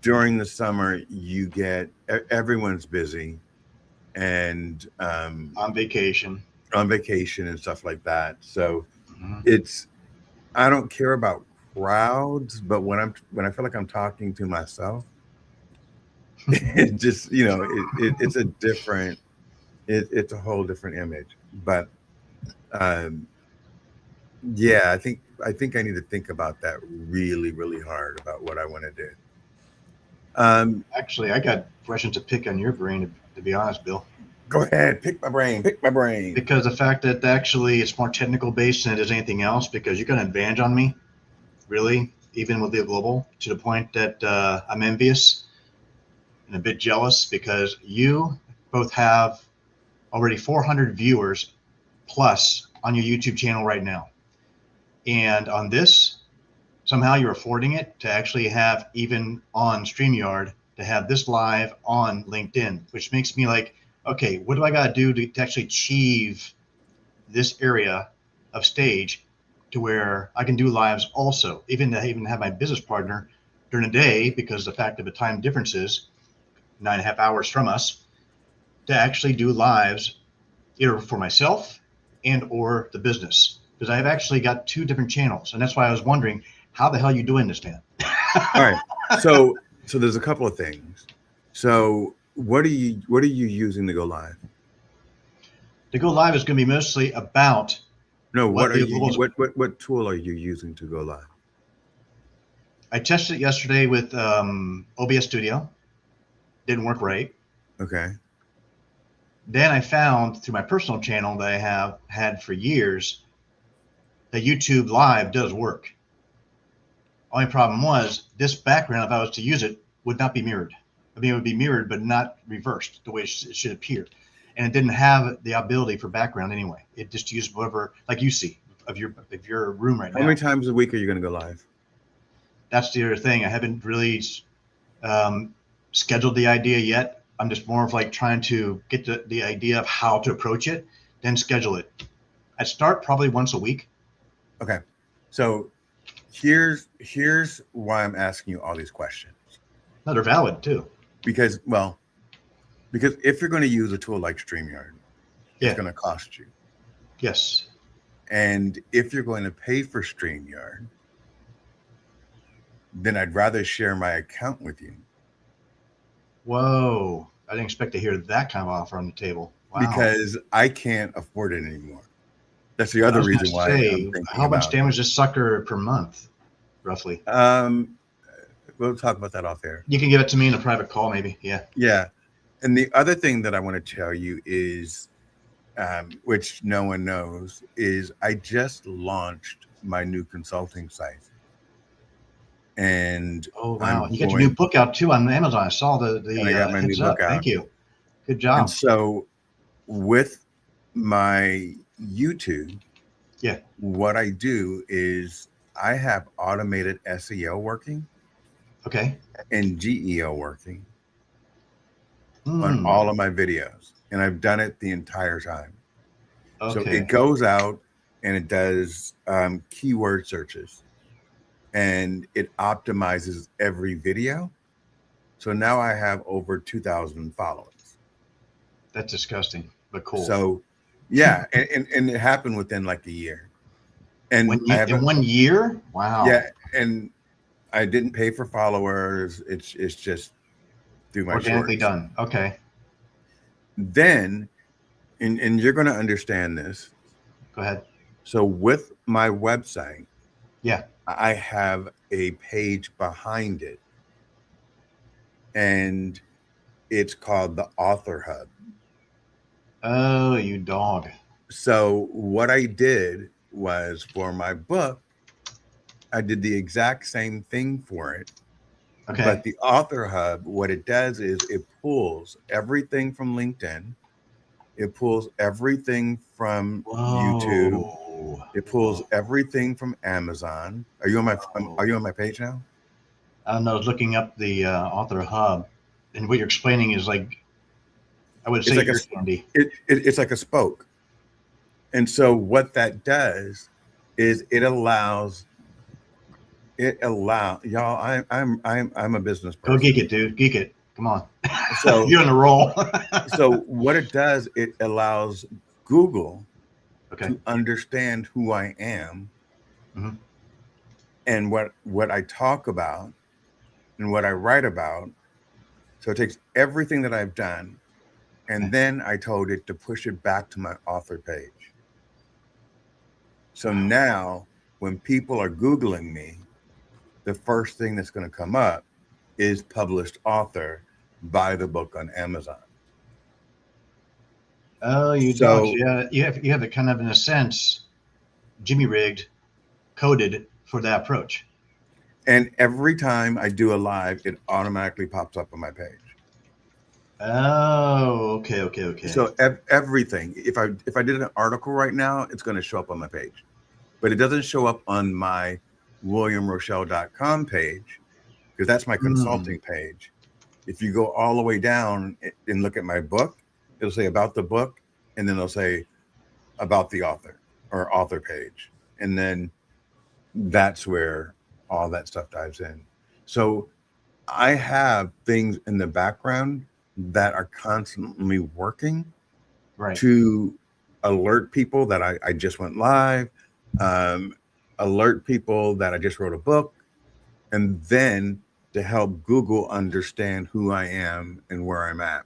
during the summer you get everyone's busy and On vacation. on vacation and stuff like that. So Mhm. it's I don't care about crowds, but when I feel like I'm talking to myself, it just it's a different it's a whole different image. But um, yeah, I think I need to think about that really really hard about what I want to do. Um, Actually, I got questions to pick on your brain, to be honest, Bill. Go ahead, pick my brain, pick my brain. Because the fact that actually it's more technical based than it is anything else, because you got an advantage on me, really, even with the global, to the point that I'm envious and a bit jealous because you both have already 400 viewers plus on your YouTube channel right now. And on this, somehow you're affording it to actually have even on StreamYard to have this live on LinkedIn, which makes me like, okay, what do I got to do to actually achieve this area of stage to where I can do lives also, even to even have my business partner during the day because the fact of the time differences, 9.5 hours from us, to actually do lives either for myself and or the business because I've actually got two different channels, and that's why I was wondering how the hell are you doing this, Dan? All right. So there's a couple of things. So what are you using to go live? To go live is going to be mostly about No, what the global. what tool are you using to go live? I tested it yesterday with OBS Studio. Didn't work right. Okay. Then I found through my personal channel that I have had for years that YouTube Live does work. Only problem was this background, if I was to use it, would not be mirrored. I mean, it would be mirrored, but not reversed the way it should appear. And it didn't have the ability for background anyway. It just used whatever, like you see of your room right How now. many times a week are you going to go live? That's the other thing. I haven't really um, scheduled the idea yet. I'm just more of like trying to get the idea of how to approach it, then schedule it. I'd start probably once a week. Okay. So here's why I'm asking you all these questions. No, they're valid too. Because if you're going to use a tool like StreamYard, it's Yeah. going to cost you. Yes. And if you're going to pay for StreamYard, then I'd rather share my account with you. Whoa. I didn't expect to hear that kind of offer on the table. Wow. Because I can't afford it anymore. That's the I other was going reason to why I'm say, thinking how much about damage this sucker per month, roughly? we'll talk about that off air. You can give it to me in a private call, maybe. Yeah. Yeah. And the other thing that I want to tell you is, which no one knows, is I just launched my new consulting site. and Oh wow! I'm You got your new going, book out too on Amazon. I saw and I got my new heads book up. out. Thank you. Good And job. so with my YouTube, Yeah. what I do is I have automated SEO working Okay. and GEO working on Hmm. all of my videos, and I've done it the entire time. So Okay. it goes out and it does keyword searches, and it optimizes every video. So now I have over 2,000 followers. That's disgusting, but cool. So yeah, and it happened within like a year. And I In haven't, 1 year? Wow. yeah, and I didn't pay for followers. It's just through my Organically shorts. done. Okay. Then, and you're going to understand this. Go ahead. So with my website, Yeah. I have a page behind it, and it's called the Author Hub. Oh, you dog. So what I did was for my book, I did the exact same thing for it. Okay. But the Author Hub, what it does is it pulls everything from LinkedIn. It pulls everything from YouTube. Whoa. It pulls everything from Amazon. Are you on my page now? I don't know. I was looking up the Author Hub, and what you're explaining is like, I would It's say like ear candy. it's like a spoke. And so what that does is y'all. I'm a business Go person. geek it, dude. Geek it. Come on. So You're on a roll. so what it does, it allows Google Okay. to understand who I am, Mhm. and what I talk about and what I write about. So it takes everything that I've done, and Okay. then I told it to push it back to my author page. So Wow. now when people are Googling me, the first thing that's going to come up is published author, buy the book on Amazon. Oh, you dog. So So, yeah, you have it kind of in a sense, Jimmy rigged, coded for that approach. and every time I do a live, it automatically pops up on my page. Oh, okay. So everything, if I did an article right now, it's going to show up on my page, but it doesn't show up on my williamrochelle.com page, because that's my Hmm. consulting page. If you go all the way down and look at my book, it'll say about the book, and then it'll say about the author or author page. And then that's where all that stuff dives in. So I have things in the background that are constantly working Right. to alert people that I just went live, um, alert people that I just wrote a book, and then to help Google understand who I am and where I'm at.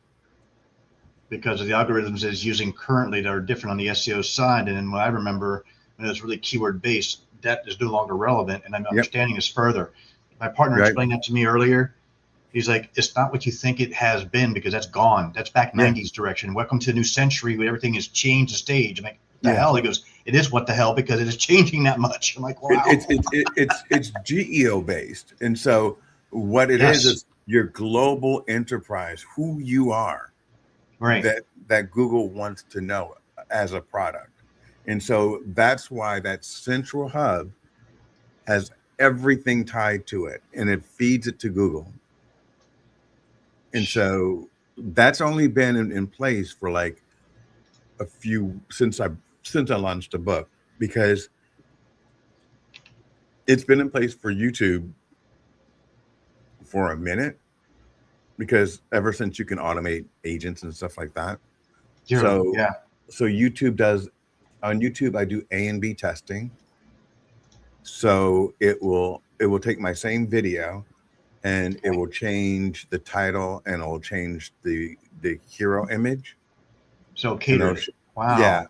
Because of the algorithms that it's using currently that are different on the SEO side. And then what I remember when it was really keyword based, that is no longer relevant. And I'm Yep. understanding this further. My partner Right. explained that to me earlier. He's like, it's not what you think it has been, because that's gone. That's back Yeah. 90s direction. Welcome to the new century where everything has changed the stage. I'm like, what the Yeah. hell? He goes, it is what the hell, because it is changing that much. I'm like, wow. It's GEO based, and so what it Yes. is your global enterprise, who you are, Right. that Google wants to know as a product. And so that's why that central hub has everything tied to it, and it feeds it to Google. And so that's only been in place for like a few since I launched the book, because it's been in place for YouTube for a minute, because ever since you can automate agents and stuff like that. So Yeah. so YouTube does, on YouTube I do A and B testing. So it will take my same video, and it will change the title, and it will change the hero image. So And catered. Wow. yeah,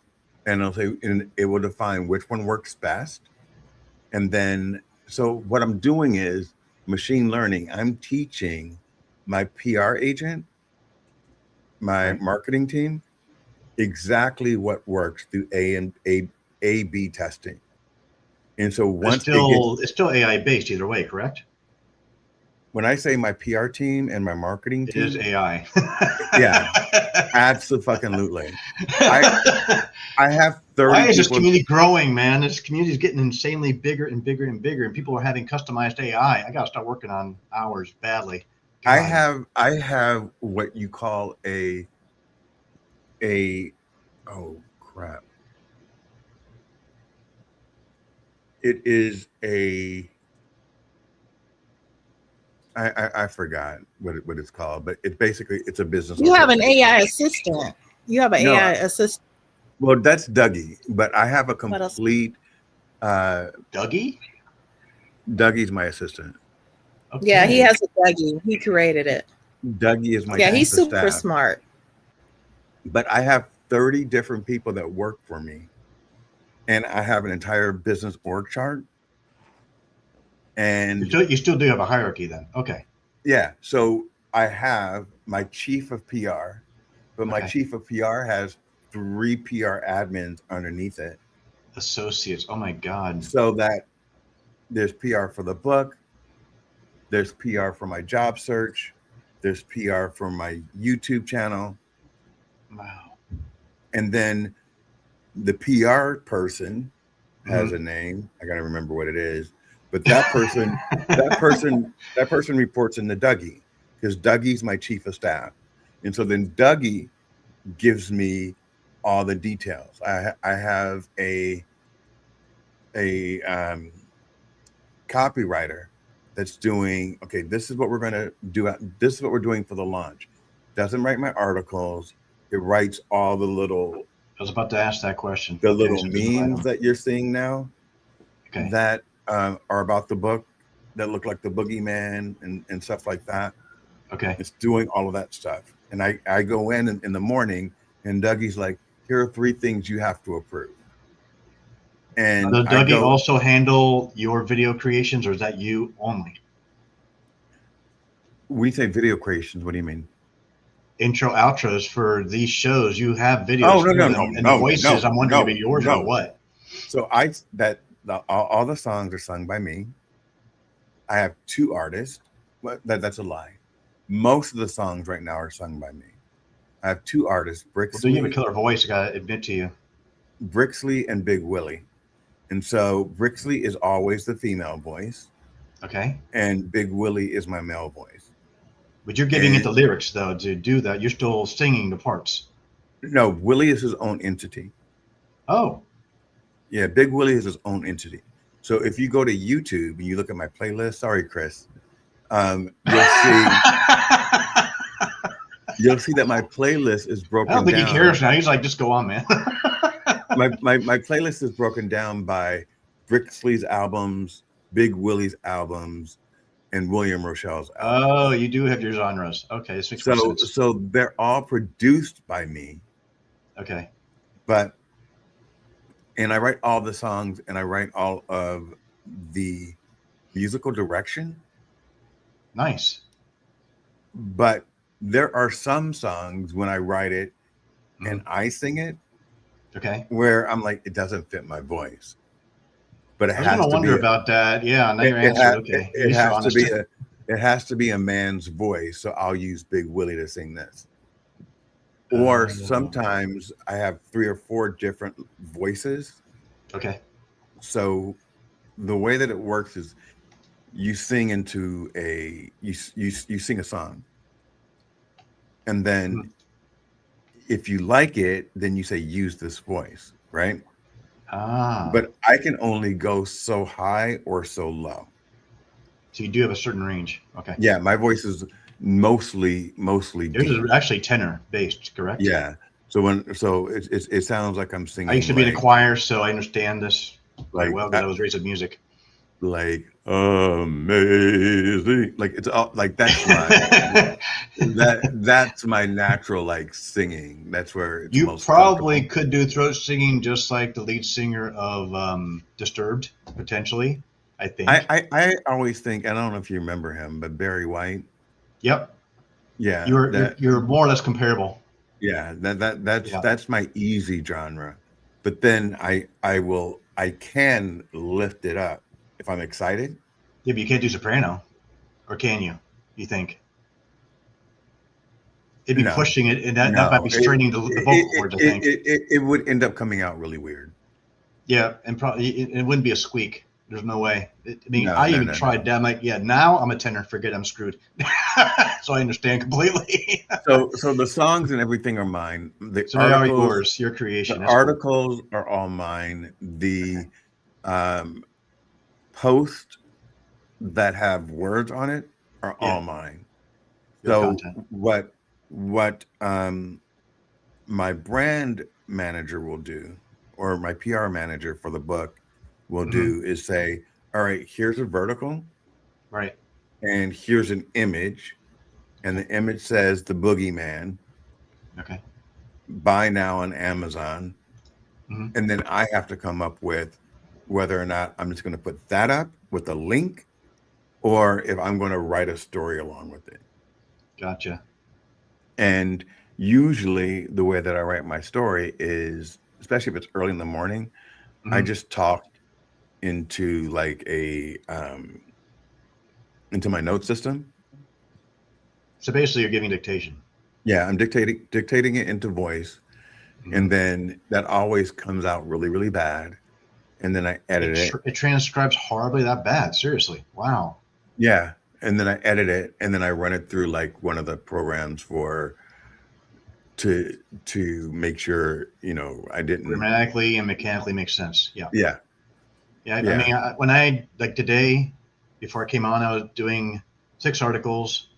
and it'll say, and it will define which one works best. And then, so what I'm doing is machine learning. I'm teaching my PR agent, my Right. marketing team, exactly what works through A B testing. And so But once it gets, it's still AI based either way, correct? when I say my PR team and my marketing It is team, AI. yeah, absolutely. I have 30 Why is this people. community growing, man? This community is getting insanely bigger and bigger and bigger, and people are having customized AI. I got to start working on ours badly. God. I have what you call a oh crap. It is a I forgot what it's called, but it basically it's a business. You have an organization. AI assistant. You have an No, AI assistant. well that's Dougie, but I have a What else? complete Dougie? Dougie's my assistant. Okay. Yeah, he has a Dougie. He created it. Dougie is my Yeah, chief he's of super staff. smart. But I have 30 different people that work for me, and I have an entire business org chart. And You still do have a hierarchy then. Okay. yeah, so I have my chief of PR, but my Okay. chief of PR has 3 PR admins underneath it. Associates. Oh my God. So that there's PR for the book, there's PR for my job search, there's PR for my YouTube channel, Wow. and then the PR person has a name. I gotta remember what it is. But that person reports into Dougie, because Dougie's my chief of staff. And so then Dougie gives me all the details. I have a copywriter that's doing, okay, this is what we're gonna do. This is what we're doing for the launch. Doesn't write my articles. It writes all the little I was about to ask that question. the Okay, little so just write memes them. that you're seeing now. Okay. That are about the book, that look like the boogeyman and stuff like that. Okay. It's doing all of that stuff. And I go in the morning, and Dougie's like, here are 3 things you have to approve. And Does I Dougie go, also handle your video creations, or is that you only? we say video creations. What do you mean? Intro outros for these shows, you have videos. Oh, no, for no, them, no, and the no, voices. no, I'm wondering if it's yours or no. what. So all the songs are sung by me. I have 2 artists. But that's a lie. Most of the songs right now are sung by me. I have 2 artists, Well, do you have a Brixley, killer voice? I gotta admit to you. Brixley and Big Willie. And so Brixley is always the female voice, Okay. and Big Willie is my male voice. But you're giving it And the lyrics though to do that. You're still singing the parts. no, Willie is his own entity. Oh. Yeah, Big Willie is his own entity. So if you go to YouTube and you look at my playlist, sorry, Chris, you'll see that my playlist is broken I don't think down. he cares now. He's like, just go on, man. my playlist is broken down by Brixley's albums, Big Willie's albums, and William Rochelle's albums. Oh, you do have your genres. Okay, this makes more sense. So they're all produced by me, Okay. and I write all the songs, and I write all of the musical direction. Nice. But there are some songs when I write it and I sing it, Okay. where I'm like, it doesn't fit my voice. But it I was has gonna to wonder be about that. Yeah, now your answer. Okay. At It least you're has to honest. be it has to be a man's voice, so I'll use Big Willie to sing this. Or sometimes I have 3 or 4 different voices. Okay. So the way that it works is you sing into you sing a song, and then if you like it, then you say use this voice, right? Ah. But I can only go so high or so low. So you do have a certain range. Okay. Yeah, my voice is mostly Yours deep. is actually tenor based, correct? Yeah. So it sounds like I'm singing. I used to be in a choir, so I understand this quite like well because I was raised with music. like amazing. Like it's all like that's my that's my natural like singing. That's where it's You most probably comfortable. could do throat singing just like the lead singer of Disturbed, potentially. I think. I always think, I don't know if you remember him, but Barry White. Yep. Yeah. You're more or less comparable. Yeah, that's my easy genre. But then I can lift it up if I'm excited. Yeah, but you can't do soprano, or can you? You think? It'd be No, pushing it, and that no, might be straining the vocal cords, I think. it would end up coming out really weird. Yeah, and probably it wouldn't be a squeak. There's no way. I mean, No, I no, even no, tried no. that. I'm like, yeah, now I'm a tenor. Forget I'm screwed. So I understand completely. So the songs and everything are mine. The So they are articles, yours, your creation. the That's cool. articles are all mine. The posts that have words on it are Yeah, all mine. your So content. what my brand manager will do, or my PR manager for the book will Hmm. do, is say, all right, here's a vertical Right. and here's an image, and the image says the boogeyman, Okay. buy now on Amazon. Hmm. And then I have to come up with whether or not I'm just going to put that up with a link, or if I'm going to write a story along with it. Gotcha. And usually the way that I write my story is, especially if it's early in the morning, I Hmm. just talk into like into my note system. So basically, you're giving dictation. Yeah, I'm dictating it into voice, Hmm. and then that always comes out really, really bad. And then I edit it. It transcribes horribly that bad. Seriously. Wow. Yeah. And then I edit it, and then I run it through like one of the programs to make sure, I didn't. Grammatically and mechanically makes sense. Yeah. Yeah. Yeah. I Yeah. mean, when I, like today, before I came on, I was doing 6 articles,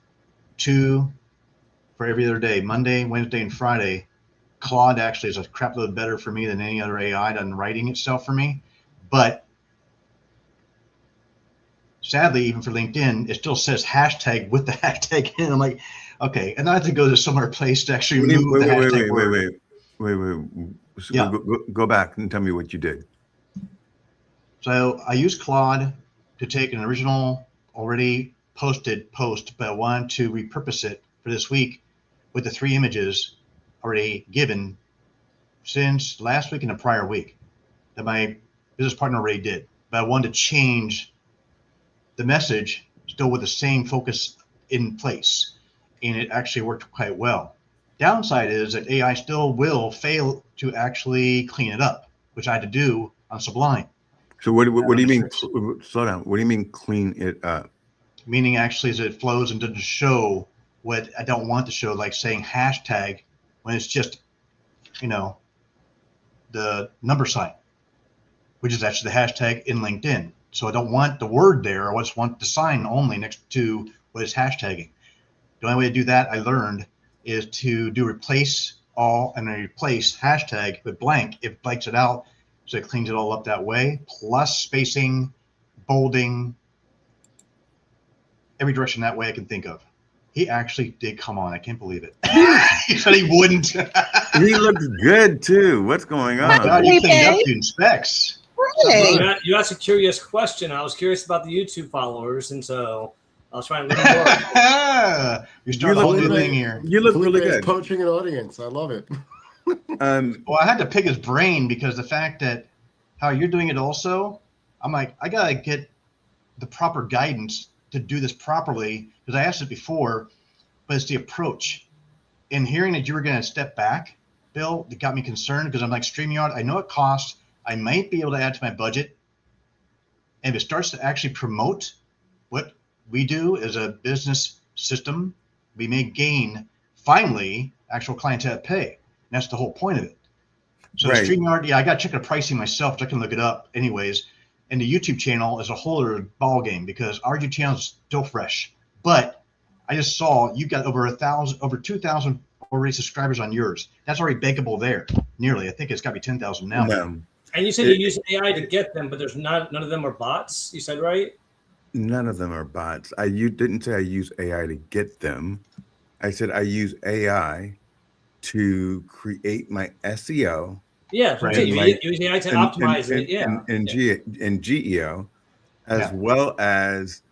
2 for every other day, Monday, Wednesday, and Friday. Claude actually is a crap load better for me than any other AI done writing itself for me. But sadly, even for LinkedIn, it still says hashtag with the hashtag in. I'm like, okay, and I have to go to some other place to actually What do you, move the hashtag word. wait. So Yeah. go back and tell me what you did. So I used Claude to take an original already posted post, but I wanted to repurpose it for this week with the 3 images already given since last week and the prior week that my business partner already did. But I wanted to change the message still with the same focus in place, and it actually worked quite well. Downside is that AI still will fail to actually clean it up, which I had to do on Sublime. So what do you mean? Fix. Slow down. What do you mean clean it up? Meaning actually is it flows and doesn't show what I don't want to show, like saying hashtag when it's just, you know, the number sign, which is actually the hashtag in LinkedIn. So I don't want the word there. I just want the sign only next to what is hashtagging. The only way to do that, I learned, is to do replace all and then replace hashtag with blank. It blanks it out, so it cleans it all up that way. Plus spacing, bolding, every direction that way I can think of. He actually did come on. I can't believe it. He said he wouldn't. He looks good too. What's going Oh my God, on? you cleaned up, dude. Specs. Hey. You asked a curious question. I was curious about the YouTube followers, and so I was trying to learn more. You're starting a whole new thing here. You look Felipe really is good. poaching an audience. I love it. Well, I had to pick his brain because the fact that how you're doing it also, I'm like, I gotta get the proper guidance to do this properly because I asked it before, but it's the approach. And hearing that you were going to step back, Bill, it got me concerned because I'm like, StreamYard, I know it costs. I might be able to add to my budget. And if it starts to actually promote what we do as a business system, we may gain finally actual clientele pay. And that's the whole point of it. So Right. StreamYard, yeah, I got to check the pricing myself, but I can look it up anyways. And the YouTube channel is a whole other ball game because our YouTube channel is still fresh. But I just saw you got over 2,000 already subscribers on yours. That's already bankable there, nearly. I think it's got to be 10,000 now. No, And you said you use AI to get them, but there's none of them are bots. You said right? none of them are bots. You didn't say I use AI to get them. I said I use AI to create my SEO. Yeah, Right. you use AI to optimize it. Yeah. In GEO, as Yeah. well as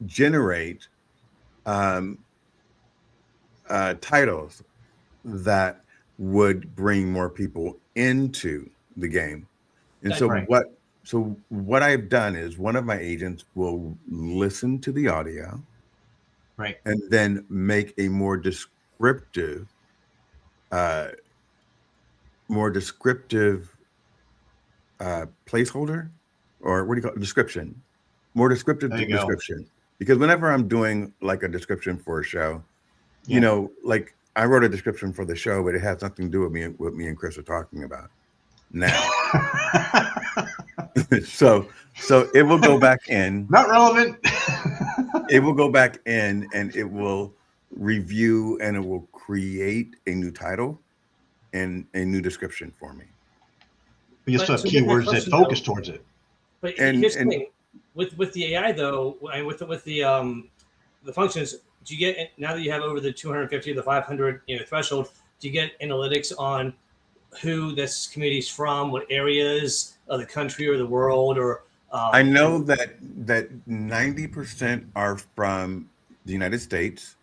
generate titles that would bring more people into the game. And That's so right. so what I've done is one of my agents will listen to the audio Right. and then make a uh, more descriptive placeholder, or what do you call it? Description, more descriptive There you go. description. Because whenever I'm doing like a description for a show, you Yeah. know, like I wrote a description for the show, but it has nothing to do with me and Chris are talking about now. so it will go back in. Not relevant. It will go back in and it will review and it will create a new title and a new description for me. But you still But have to get that keywords that question, focus though, towards it. But And- here's and- the thing, with the AI though, and with the functions, do you get, now that you have over the 250 the 500 threshold, do you get analytics on who this community is from, what areas of the country or the world, or I know that 90% are from the United States,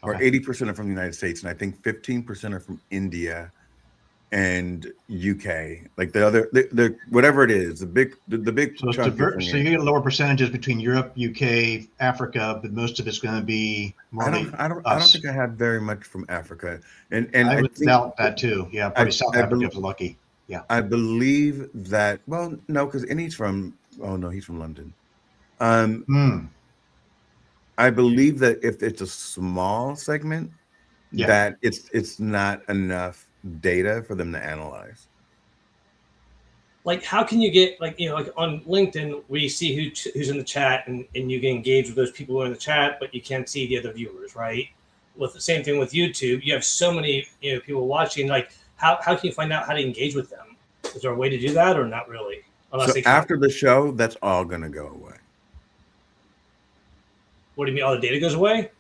or Okay. 80% are from the United States, and I think 15% are from India and UK. Like the whatever it is, the big So it's chunk is diverse. from So you get lower percentages between Europe, UK, Africa, but most of it's going to be more like I don't us. think I have very much from Africa, and I I would think doubt that too. Yeah, probably South I Africa if we're lucky. I believe that. Well, no, because and he's from. Oh no, he's from London. Hmm. I believe that if it's a small segment, Yeah. that it's not enough data for them to analyze. like how can you get like like on LinkedIn we see who's in the chat, and you can engage with those people who are in the chat, but you can't see the other viewers, right? With the same thing with YouTube, you have so many people watching. Like how can you find out how to engage with them? Is there a way to do that or not really? Unless So they can. after the show, that's all gonna go away. What do you mean? All the data goes away?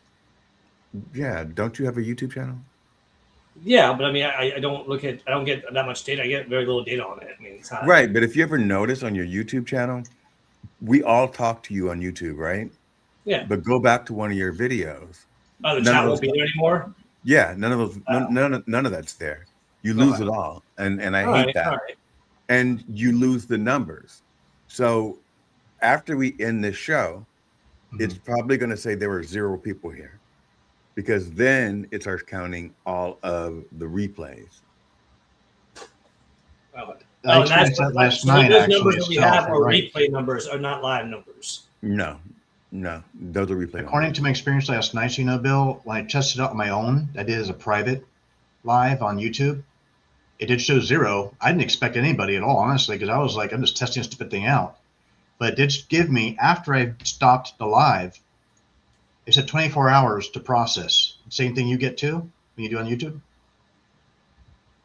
Yeah, don't you have a YouTube channel? Yeah, but I mean, I don't get that much data. I get very little data on it. I mean, it's not Right, but if you ever notice on your YouTube channel, we all talk to you on YouTube, right? Yeah. But go back to one of your videos. Oh, the None chat of won't be those- there anymore. Yeah, none of those, Wow. none of that's there. You lose Okay. it all, and I All hate right, that. all right. And you lose the numbers. So after we end this show, it's probably going to say there were 0 people here, because then it starts counting all of the replays. Oh, I and that's experienced that last so night. those Actually, numbers that we itself, have you're are right. replay numbers, are not live numbers. No, those are replay. According to my experience last night, Bill, when I tested out on my own, I did as a private live on YouTube. It did show 0. I didn't expect anybody at all, honestly, because I was like, I'm just testing this stupid thing out. But it did give me, after I stopped the live, it said 24 hours to process. Same thing you get too when you do on YouTube?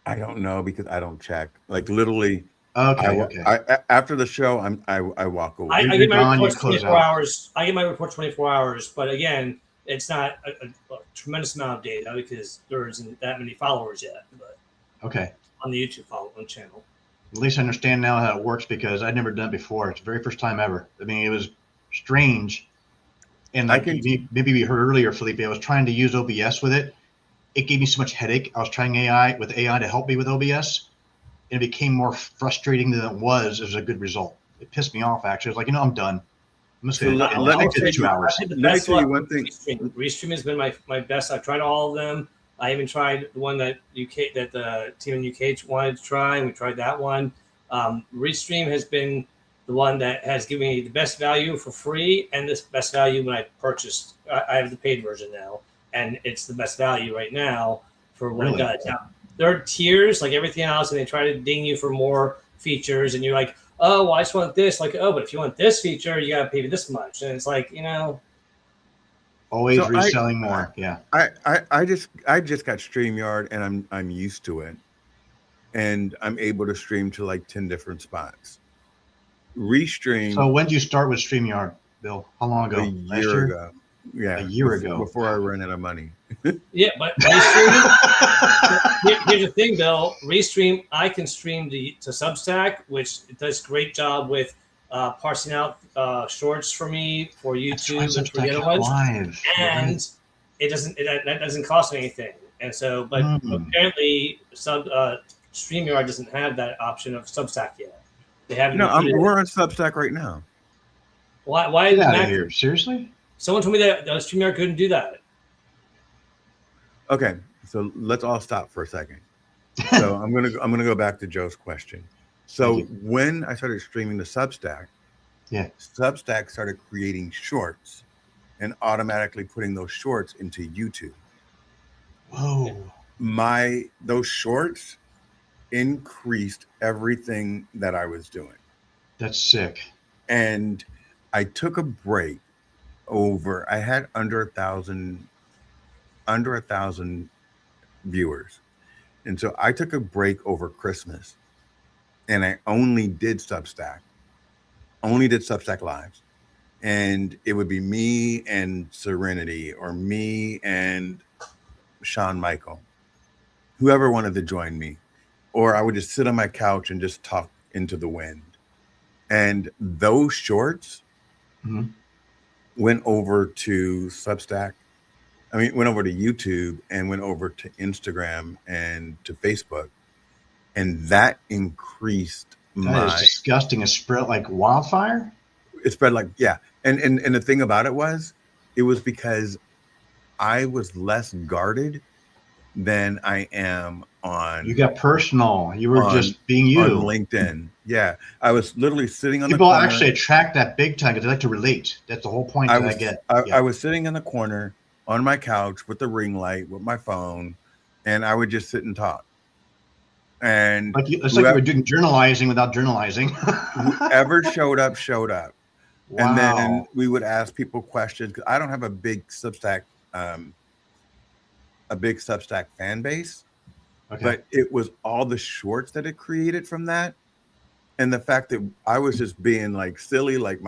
I don't know, because I don't check. Like literally, Okay, after the show, I walk away. I You're get my gone, you reports close 24 out. hours. I get my report 24 hours, but again, it's not a tremendous amount of data because there isn't that many followers yet. But Okay. on the YouTube channel. At least I understand now how it works, because I'd never done it before. It's the very first time ever. I mean, it was strange. And like maybe we heard earlier, Felipe, I was trying to use OBS with it. It gave me so much headache. I was trying AI to help me with OBS, and it became more frustrating than it was as a good result. It pissed me off, actually. I was like, I'm done. I'm just So going to let me I'll tell get 2 you- hours. I had the Let me best tell you luck one with thing. Restream has been my best. I've tried all of them. I even tried the one that the team in UK wanted to try, and we tried that one. Restream has been the one that has given me the best value for free and the best value when I purchased. I have the paid version now, and it's the best value right now for when Really? I got it. Now, there are tiers like everything else, and they try to ding you for more features, and you're like, oh, well, I just want this. Like, oh, but if you want this feature, you got to pay me this much. And it's like, Always So reselling more. Yeah. I just got StreamYard, and I'm used to it, and I'm able to stream to like 10 different spots. Restream So when did you start with StreamYard, Bill? How long ago? a Last year ago. Yeah, A year ago. before I ran out of money. yeah, but Restream, here's the thing, Bill. Restream, I can stream to Substack, which does a great job with parsing out shorts for me for YouTube and for the other ones. Live. And it doesn't that doesn't cost anything. And so, but apparently, StreamYard doesn't have that option of Substack yet. They haven't No, included it. we're on Substack right now. Why Get did out of Mac? here. Seriously? Someone told me that StreamYard couldn't do that. Okay, so let's all stop for a second. So I'm gonna go back to Joe's question. So Thank when I started streaming to Substack, Yeah. Substack started creating shorts and automatically putting those shorts into YouTube. Whoa. Those shorts increased everything that I was doing. That's sick. And I took a break I had under 1,000 viewers. And so I took a break over Christmas and I only did Substack Lives. And it would be me and Serenity or me and Shawn Michael, whoever wanted to join me. Or I would just sit on my couch and just talk into the wind. And those shorts went over to Substack. Went over to YouTube and went over to Instagram and to Facebook. And that increased That is disgusting. It spread like wildfire? It spread like, yeah. And the thing about it was because I was less guarded than I am on. You got personal. You were just being you. On LinkedIn. Yeah. I was literally sitting on People the corner. actually attract that big time because they like to relate. That's the whole point that I get. I was sitting in the corner on my couch with the ring light, with my phone, and I would just sit and talk. And it's like you were doing journalizing without journalizing. Whoever showed up. Wow. And then we would ask people questions. I don't have a big Substack fan base, but it was all the shorts that it created from that, and the fact that I was just being like silly, like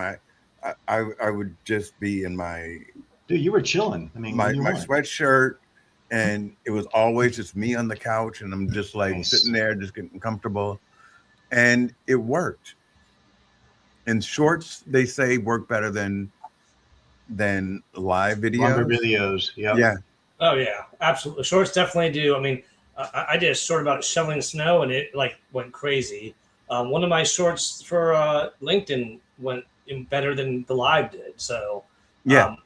I would just be in my you were chilling. My sweatshirt, and it was always just me on the couch, and I'm just like sitting there, just getting comfortable, and it worked. And shorts, they say, work better than live videos. Longer videos, yeah. Oh yeah, absolutely. Shorts definitely do. I did a short about shoveling snow, and it like went crazy. One of my shorts for LinkedIn went better than the live did. So yeah.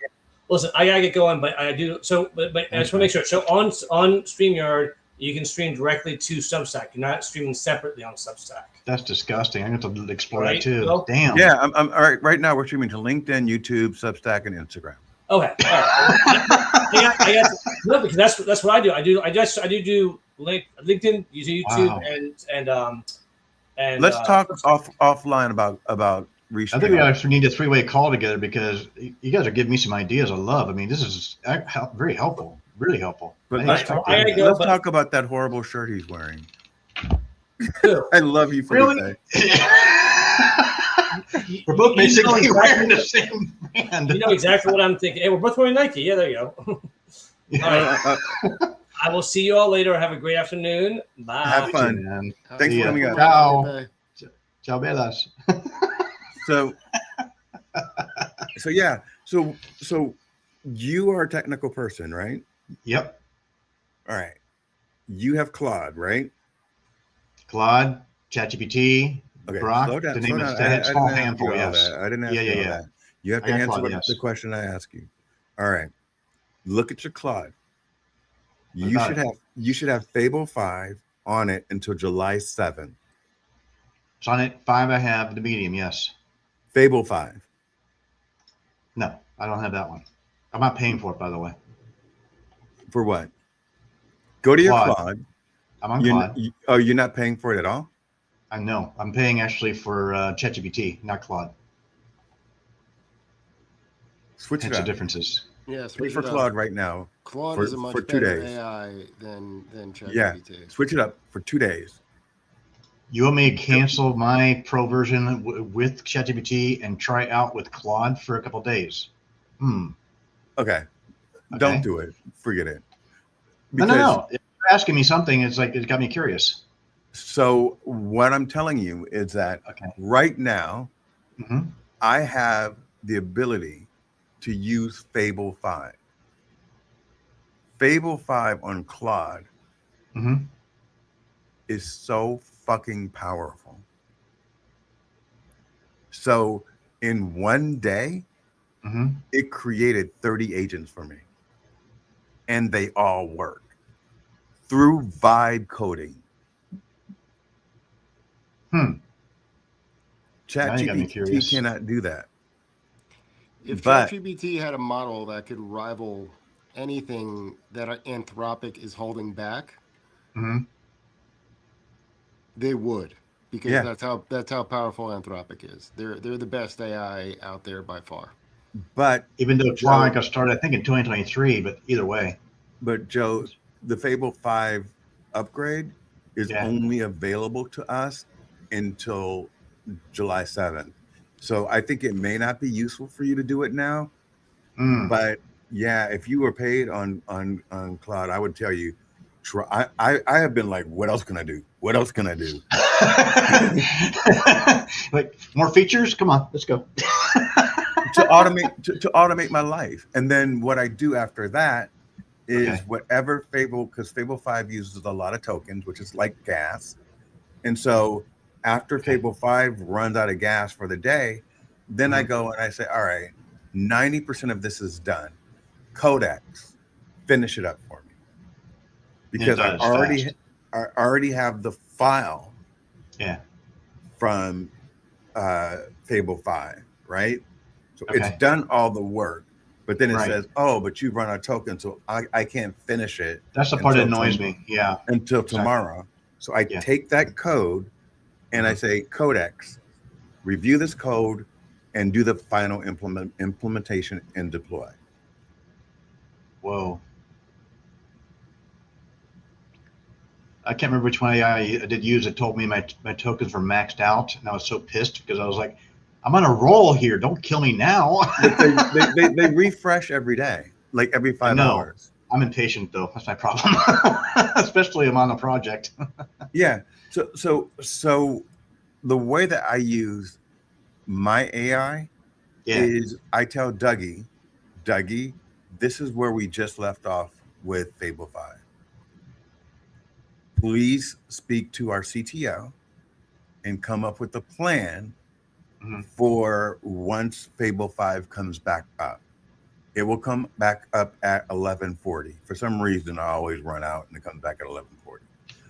Listen, I gotta get going, but I do. So, but I just want to make sure. So on StreamYard, you can stream directly to Substack. You're not streaming separately on Substack. That's disgusting. I'm going to explore that too. Well, damn. Yeah, I'm all right. Right now, we're streaming to LinkedIn, YouTube, Substack, and Instagram. Okay. I got no, because that's what I do. I do LinkedIn, YouTube, and let's talk offline about restream. I think we actually need a 3-way call together because you guys are giving me some ideas I love. This is very helpful, really helpful. But let's talk about that horrible shirt he's wearing. I love you for that. We're both basically wearing the same brand. You know exactly what I'm thinking. Hey, we're both wearing Nike. Yeah, there you go. All right. I will see you all later. Have a great afternoon. Bye. Have fun, man. Thanks for coming out. Ciao. Ciao, bellas. So yeah. So you are a technical person, right? Yep. All right. You have Claude, right? Claude, ChatGPT, Grok, slow down, to name a small handful, yes. I didn't ask you all that. You have to answer the question I ask you. All right. Look at your Claude. You should have Fable 5 on it until July 7th. Sonnet 5 I have, the medium, yes. Fable 5. No, I don't have that one. I'm not paying for it, by the way. For what? Go to your Claude. I'm on Claude. You're not paying for it at all? I know. I'm paying actually for ChatGPT, not Claude. Switch it up. The differences. Yeah, switch for Claude right now. Claude is a much better AI than ChatGPT. Yeah, switch it up for 2 days. You want me to cancel my pro version with ChatGPT and try out with Claude for a couple of days? Okay. Don't do it. Forget it. No. If you're asking me something, it's like it got me curious. So what I'm telling you is that right now, I have the ability to use Fable 5. Fable 5 on Claude is so fucking powerful. So in one day, Hmm. it created 30 agents for me, and they all work through vibe coding. Now you got me ChatGPT curious. cannot do that. If But ChatGPT had a model that could rival anything that Anthropic is holding back, Hmm. they would, because yeah, that's how powerful Anthropic is. They're the best AI out there by far. but Even though Claude Joe, got started, I think in 2023, but either way, Joe, the Fable 5 upgrade is yeah. only available to us until July 7th. So I think it may not be useful for you to do it now, Mm. but yeah, if you were paid on Cloud, I would tell you try. I have been like, what else can I do? What else can I do? Like more features? Come on, let's go. To automate my life. And then what I do after that is Okay. whatever Fable, because Fable 5 uses a lot of tokens, which is like gas. And so after Okay. Fable 5 runs out of gas for the day, then I Mhm. go and I say, all right, 90% of this is done. Codex, finish it up for me. And it Because does fast. I already have the file Yeah. from Fable 5, right? So it's Okay. done all the work, but then it Right. says, oh, but you run a token, so I can't finish it That's the part that until annoys me. Yeah. until Exactly. tomorrow. So I Yeah. take that code and I Mhm. say, Codex, review this code and do the final implementation and deploy. Whoa. I can't remember which one I did use. It told me my tokens were maxed out, and I was so pissed because I was like, I'm on a roll here. Don't kill me now. But they refresh every day, like every I 5 hours. know. I'm impatient though. That's my problem. Especially I'm on a project. Yeah. So the way that I use my AI Yeah. is I tell Dougie, this is where we just left off with Fable 5. Please speak to our CTO and come up with a plan Mhm. for once Fable 5 comes back up. It will come back up at 11:40. For some reason, I always run out and it comes back at 11:40.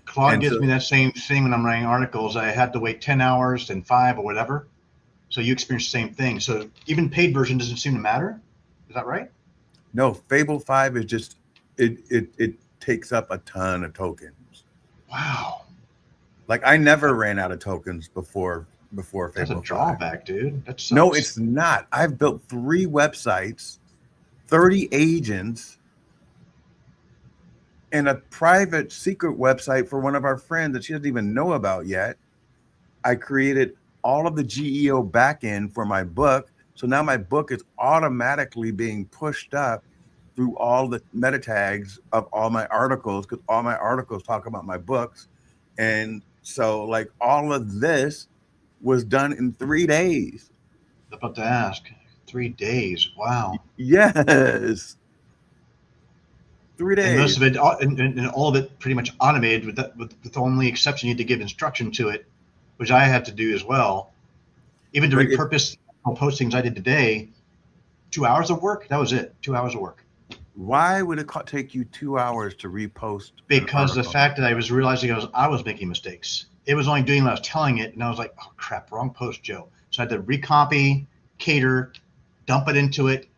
Claude And gives so, me that same thing when I'm writing articles. I had to wait 10 hours, then 5 or whatever. So you experience the same thing. So even paid version doesn't seem to matter. Is that right? no, Fable 5 is just it takes up a ton of tokens. Wow. Like I never ran out of tokens before That's a Fable 5. drawback, dude. That No, sucks. it's not. I've built 3 websites, 30 agents, and a private secret website for one of our friends that she doesn't even know about yet. I created all of the GEO backend for my book. So now my book is automatically being pushed up through all the meta tags of all my articles because all my articles talk about my books. And so, like, all of this was done in 3 days. I'm about to ask. 3 days. Wow. Yes, 3 And most days. of it, and all of it, pretty much automated with that. With the only exception, you had to give instruction to it, which I had to do as well. Even to But if repurpose postings I did today, 2 hours of work. That was it. 2 hours of work. why would it take you 2 hours to repost an Because the article? fact that I was realizing I was making mistakes. It was only doing what I was telling it, and I was like, oh crap, wrong post, Joe. So I had to recopy, cater, dump it into it,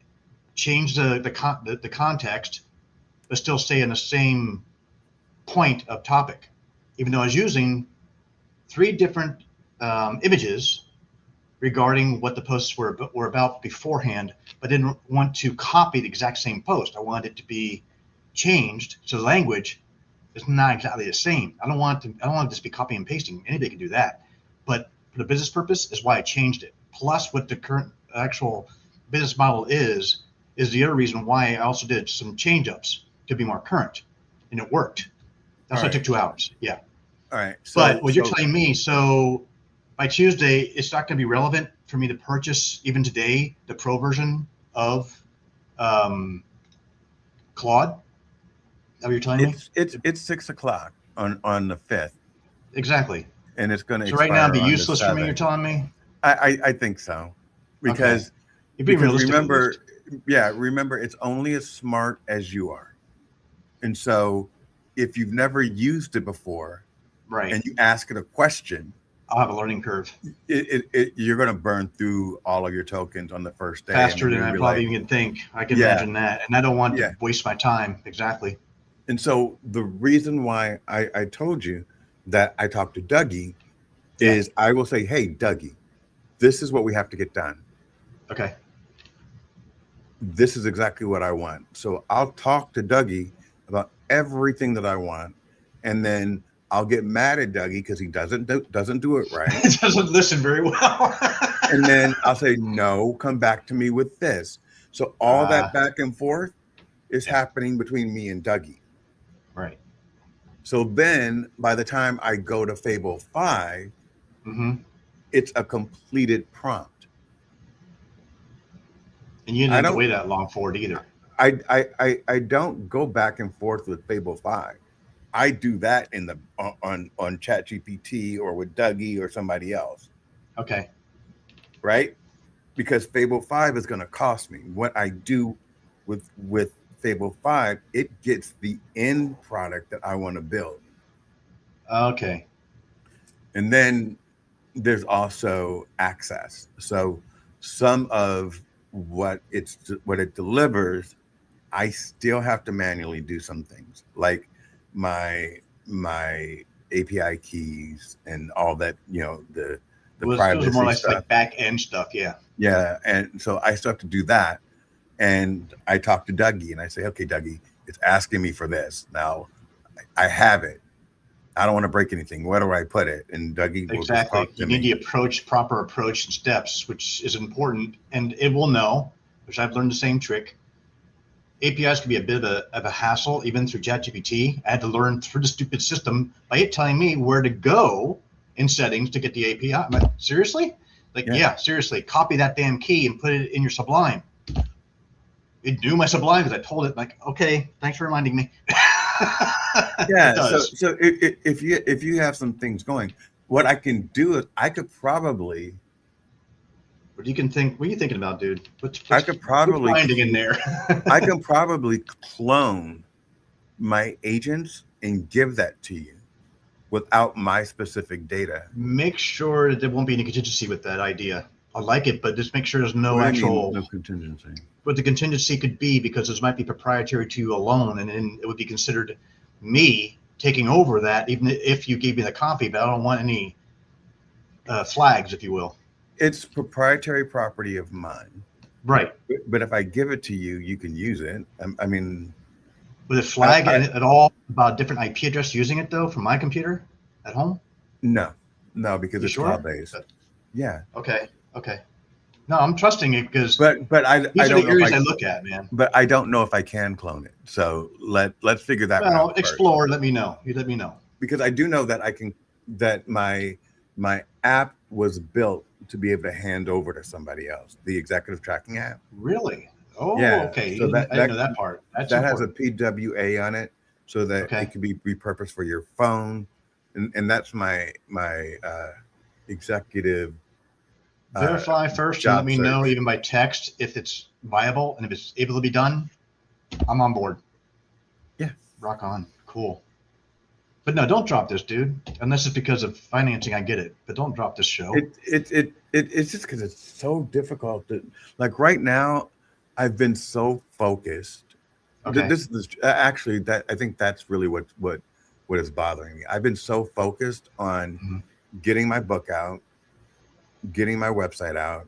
change the context, but still stay in the same point of topic, even though I was using 3 different images regarding what the posts were about beforehand, but didn't want to copy the exact same post. I wanted it to be changed so the language is not exactly the same. I don't want to just be copy and pasting. Anybody can do that, but for the business purpose is why I changed it. Plus, what the current actual business model is the other reason why I also did some change ups to be more current, and it worked. That's All why it right. took 2 hours. Yeah. All right. But what you're telling me, so by Tuesday, it's not going to be relevant for me to purchase even today the pro version of um, Claude. Is that what you're telling me? It's 6 o'clock on the 5th, Exactly. and it's going to So right now, it'd expire be on the useless for me. You're 7th. telling me? I think so, because You're being realistic at remember, least. remember, it's only as smart as you are, and so if you've never used it before Right. and you ask it a question, I'll have a learning curve you're going to burn through all of your tokens on the first day, and faster then than you're I gonna be probably like, even think. I can yeah, imagine that, and I don't want yeah. to waste my time. Exactly. And so the reason why I told you that I talked to Dougie Yeah. is I will say, hey, Dougie, this is what we have to get done. Okay. This is exactly what I want. So I'll talk to Dougie about everything that I want, and then I'll get mad at Dougie because he doesn't do it right. It doesn't listen very well. And then I'll say, no, come back to me with this. So all that back and forth is happening between me and Dougie. Right. So then by the time I go to Fable 5, Mm-hmm. it's a completed prompt. And you didn't have to wait that long for it either. I don't go back and forth with Fable 5. I do that in the on ChatGPT or with Dougie or somebody else. Okay. Right? Because Fable 5 is going to cost me. What I do with Fable 5, it gets the end product that I want to build. Okay. And then there's also access. So some of what it delivers, I still have to manually do some things, like my API keys and all that, the privacy those are more like, stuff. like back end stuff. Yeah. Yeah. And so I still have to do that. And I talk to Dougie and I say, okay, Dougie, it's asking me for this. Now I have it. I don't want to break anything. Where do I put it? And Dougie will just talk to You me. need the proper approach and steps, which is important. And it will know, which I've learned the same trick. APIs can be a bit of a hassle, even through ChatGPT. I had to learn through the stupid system by it telling me where to go in settings to get the API. I'm like, seriously? Like, yeah, seriously. Copy that damn key and put it in your Sublime. It knew my Sublime because I told it, like, okay, thanks for reminding me. Yeah. So if you have some things going, what I can do is I could probably. What are you thinking about, dude? I could probably finding in there. I can probably clone my agents and give that to you without my specific data. Make sure that there won't be any contingency with that idea. I like it, but just make sure there's no no contingency. What the contingency could be, because this might be proprietary to you alone, and then it would be considered me taking over that, even if you gave me the copy. But I don't want any flags, if you will. It's proprietary property of mine. Right. But if I give it to you, you can use it. I mean, would it flag at all about a different IP address using it though from my computer at home? No, because it's cloud based. Yeah. Okay. No, I'm trusting it because. But I these don't are the know areas I look at, man. But I don't know if I can clone it. So let's figure that out. Well, explore. Let me know. You let me know. Because I do know that I can. That my app was built to be able to hand over to somebody else. The executive tracking app. Really? Oh, yeah. Okay. So I didn't know that part. That has a PWA on it, so that it can be repurposed for your phone, and that's my executive. Verify first and let me know, even by text, if it's viable and if it's able to be done. I'm on board. Yeah. Rock on. Cool. But no, don't drop this, dude. Unless it's because of financing, I get it. But don't drop this show. It's just because it's so difficult to, like, right now. I've been so focused. Okay. This is actually that I think that's really what is bothering me. I've been so focused on getting my book out, getting my website out,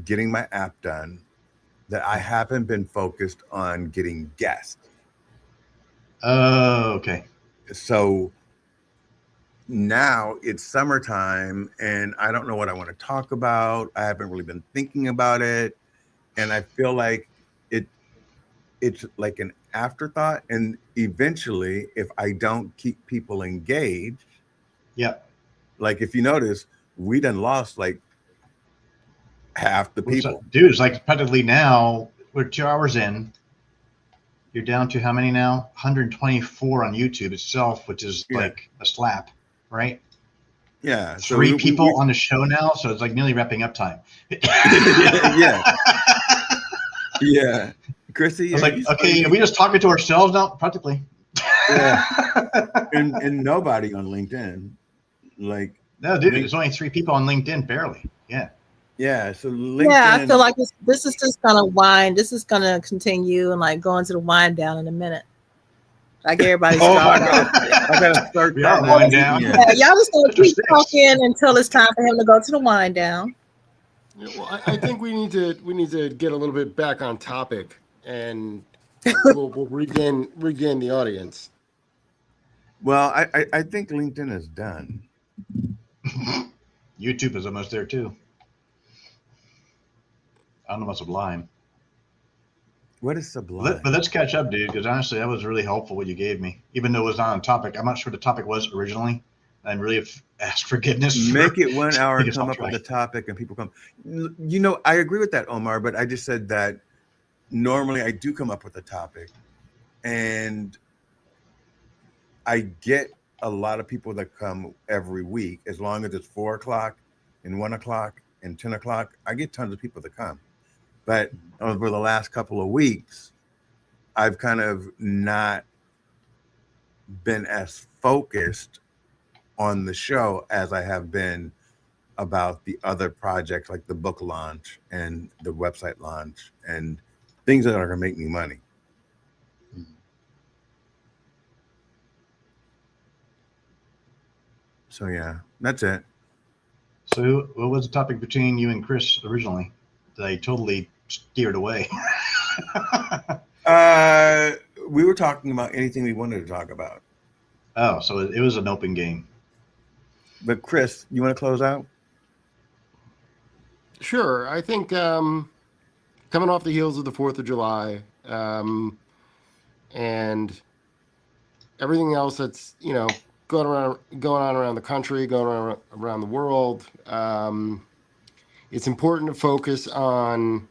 getting my app done, that I haven't been focused on getting guests. Oh, okay. So now it's summertime and I don't know what I want to talk about. I haven't really been thinking about it. And I feel like it's like an afterthought. And eventually, if I don't keep people engaged, like if you notice, we done lost like half the people. Dude, it's like practically now we're 2 hours in. You're down to how many now? 124 on YouTube itself, which is like a slap, right? Yeah. So Three people on the show now, so it's like nearly wrapping up time. yeah. Yeah. Chrissy, I was are like, you okay, still- are we just talking to ourselves now? Practically. Yeah. and nobody on LinkedIn. Like, No, dude, there's only 3 people on LinkedIn, barely. Yeah. yeah. So LinkedIn. Yeah, I feel like this is just gonna wind. This is gonna continue and like go into the wind down in a minute. Like everybody's Oh my starting God. off. I gotta start We are that winding now. down. Yeah. Yeah, y'all just gonna After keep 6. talking until it's time for him to go to the wind down. Yeah, well, I think we need to get a little bit back on topic, and we'll regain the audience. Well, I think LinkedIn is done. YouTube is almost there too. I don't know about Sublime. What is Sublime? But let's catch up, dude, because honestly, that was really helpful what you gave me. Even though it was not on topic, I'm not sure what the topic was originally. I'm really ask forgiveness. Make it 1 hour Take and us come off up with track. a topic and people come. You know, I agree with that, Omar, but I just said that normally I do come up with a topic and I get a lot of people that come every week, as long as it's 4 o'clock and 1 o'clock and 10 o'clock. I get tons of people that come. But over the last couple of weeks, I've kind of not been as focused on the show as I have been about the other projects like the book launch and the website launch and things that are going to make me money. So yeah, that's it. So, what was the topic between you and Chris originally that I totally steered away? We were talking about anything we wanted to talk about. Oh, so it was an open game. But Chris, you want to close out? Sure. I think coming off the heels of the 4th of July, and everything else that's, going on around the country, going on around the world, it's important to focus on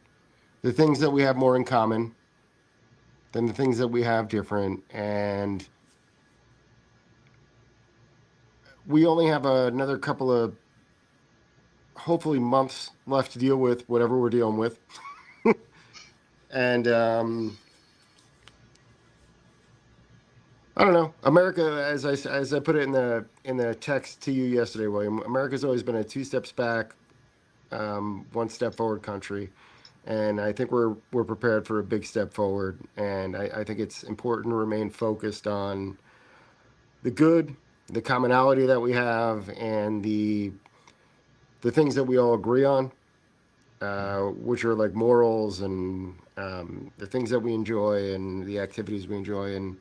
the things that we have more in common than the things that we have different. And we only have another couple of, hopefully, months left to deal with whatever we're dealing with. And I don't know. America, as I put it in the text to you yesterday, William, America's always been a 2 steps back, 1 step forward country. And I think we're prepared for a big step forward. And I think it's important to remain focused on the good, the commonality that we have, and the things that we all agree on, which are like morals and the things that we enjoy and the activities we enjoy. And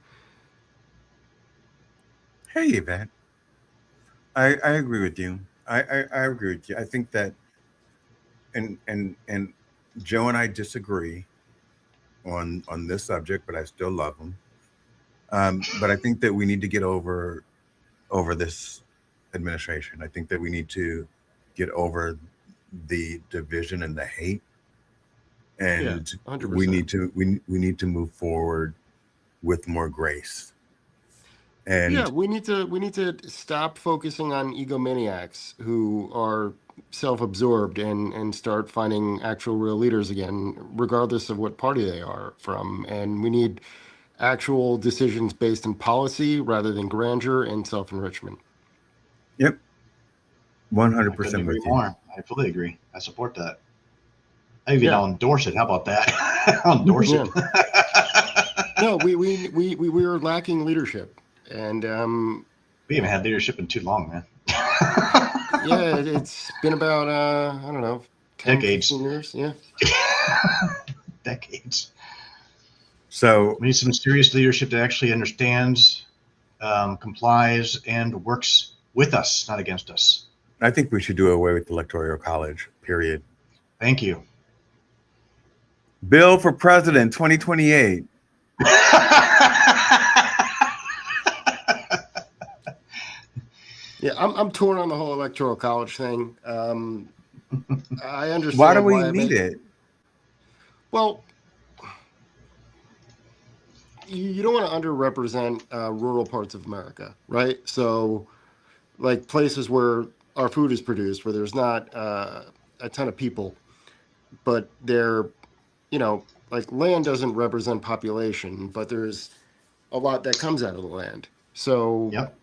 Hey, Yvette. I agree with you. I agree with you. I think that, and Joe and I disagree on this subject, but I still love him. But I think that we need to get over this administration. I think that we need to get over the division and the hate, and 100%. we need to move forward with more grace. And yeah, we need to stop focusing on egomaniacs who are self-absorbed and start finding actual real leaders again, regardless of what party they are from. And we need actual decisions based in policy rather than grandeur and self-enrichment. yep, I 100% couldn't agree with you. more. I fully agree. I support that. I even Yeah. endorse it. How about that? I'll endorse it. No, we were lacking leadership, and We haven't had leadership in too long, man. yeah, it's been about I don't know, 10, Decades. 15 years. Yeah. Decades. So We need some serious leadership that actually understands, complies, and works with us, not against us. I think we should do away with the electoral college, period. Thank you. Bill for president 2028. Yeah, I'm torn on the whole electoral college thing. I understand Why do we it need it? Well, you don't want to underrepresent rural parts of America, right? So, like places where our food is produced, where there's not a ton of people, but they're, like land doesn't represent population, but there's a lot that comes out of the land. So Yep.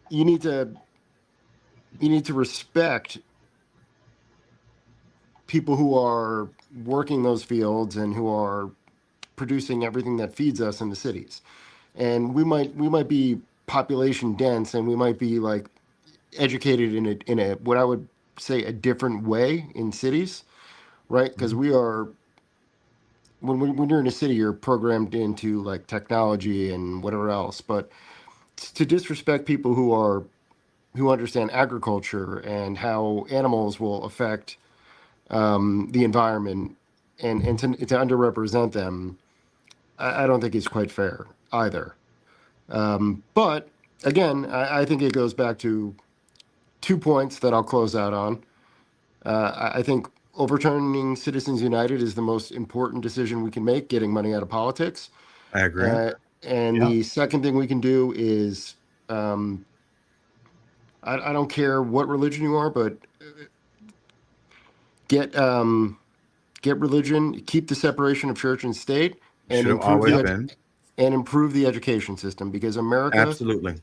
you need to respect people who are working those fields and who are producing everything that feeds us in the cities. And we might be population dense, and we might be like educated in a what I would say a different way in cities, right? Because we are when you're in a city, you're programmed into like technology and whatever else. But to disrespect people who understand agriculture and how animals will affect the environment, and to underrepresent them, I don't think it's quite fair either. But again, I think it goes back to 2 points that I'll close out on. I think overturning Citizens United is the most important decision we can make, getting money out of politics. I agree. And Yeah. the second thing we can do is, I don't care what religion you are, but get religion, keep the separation of church and state, and Should have always been. improve the education system, because Absolutely.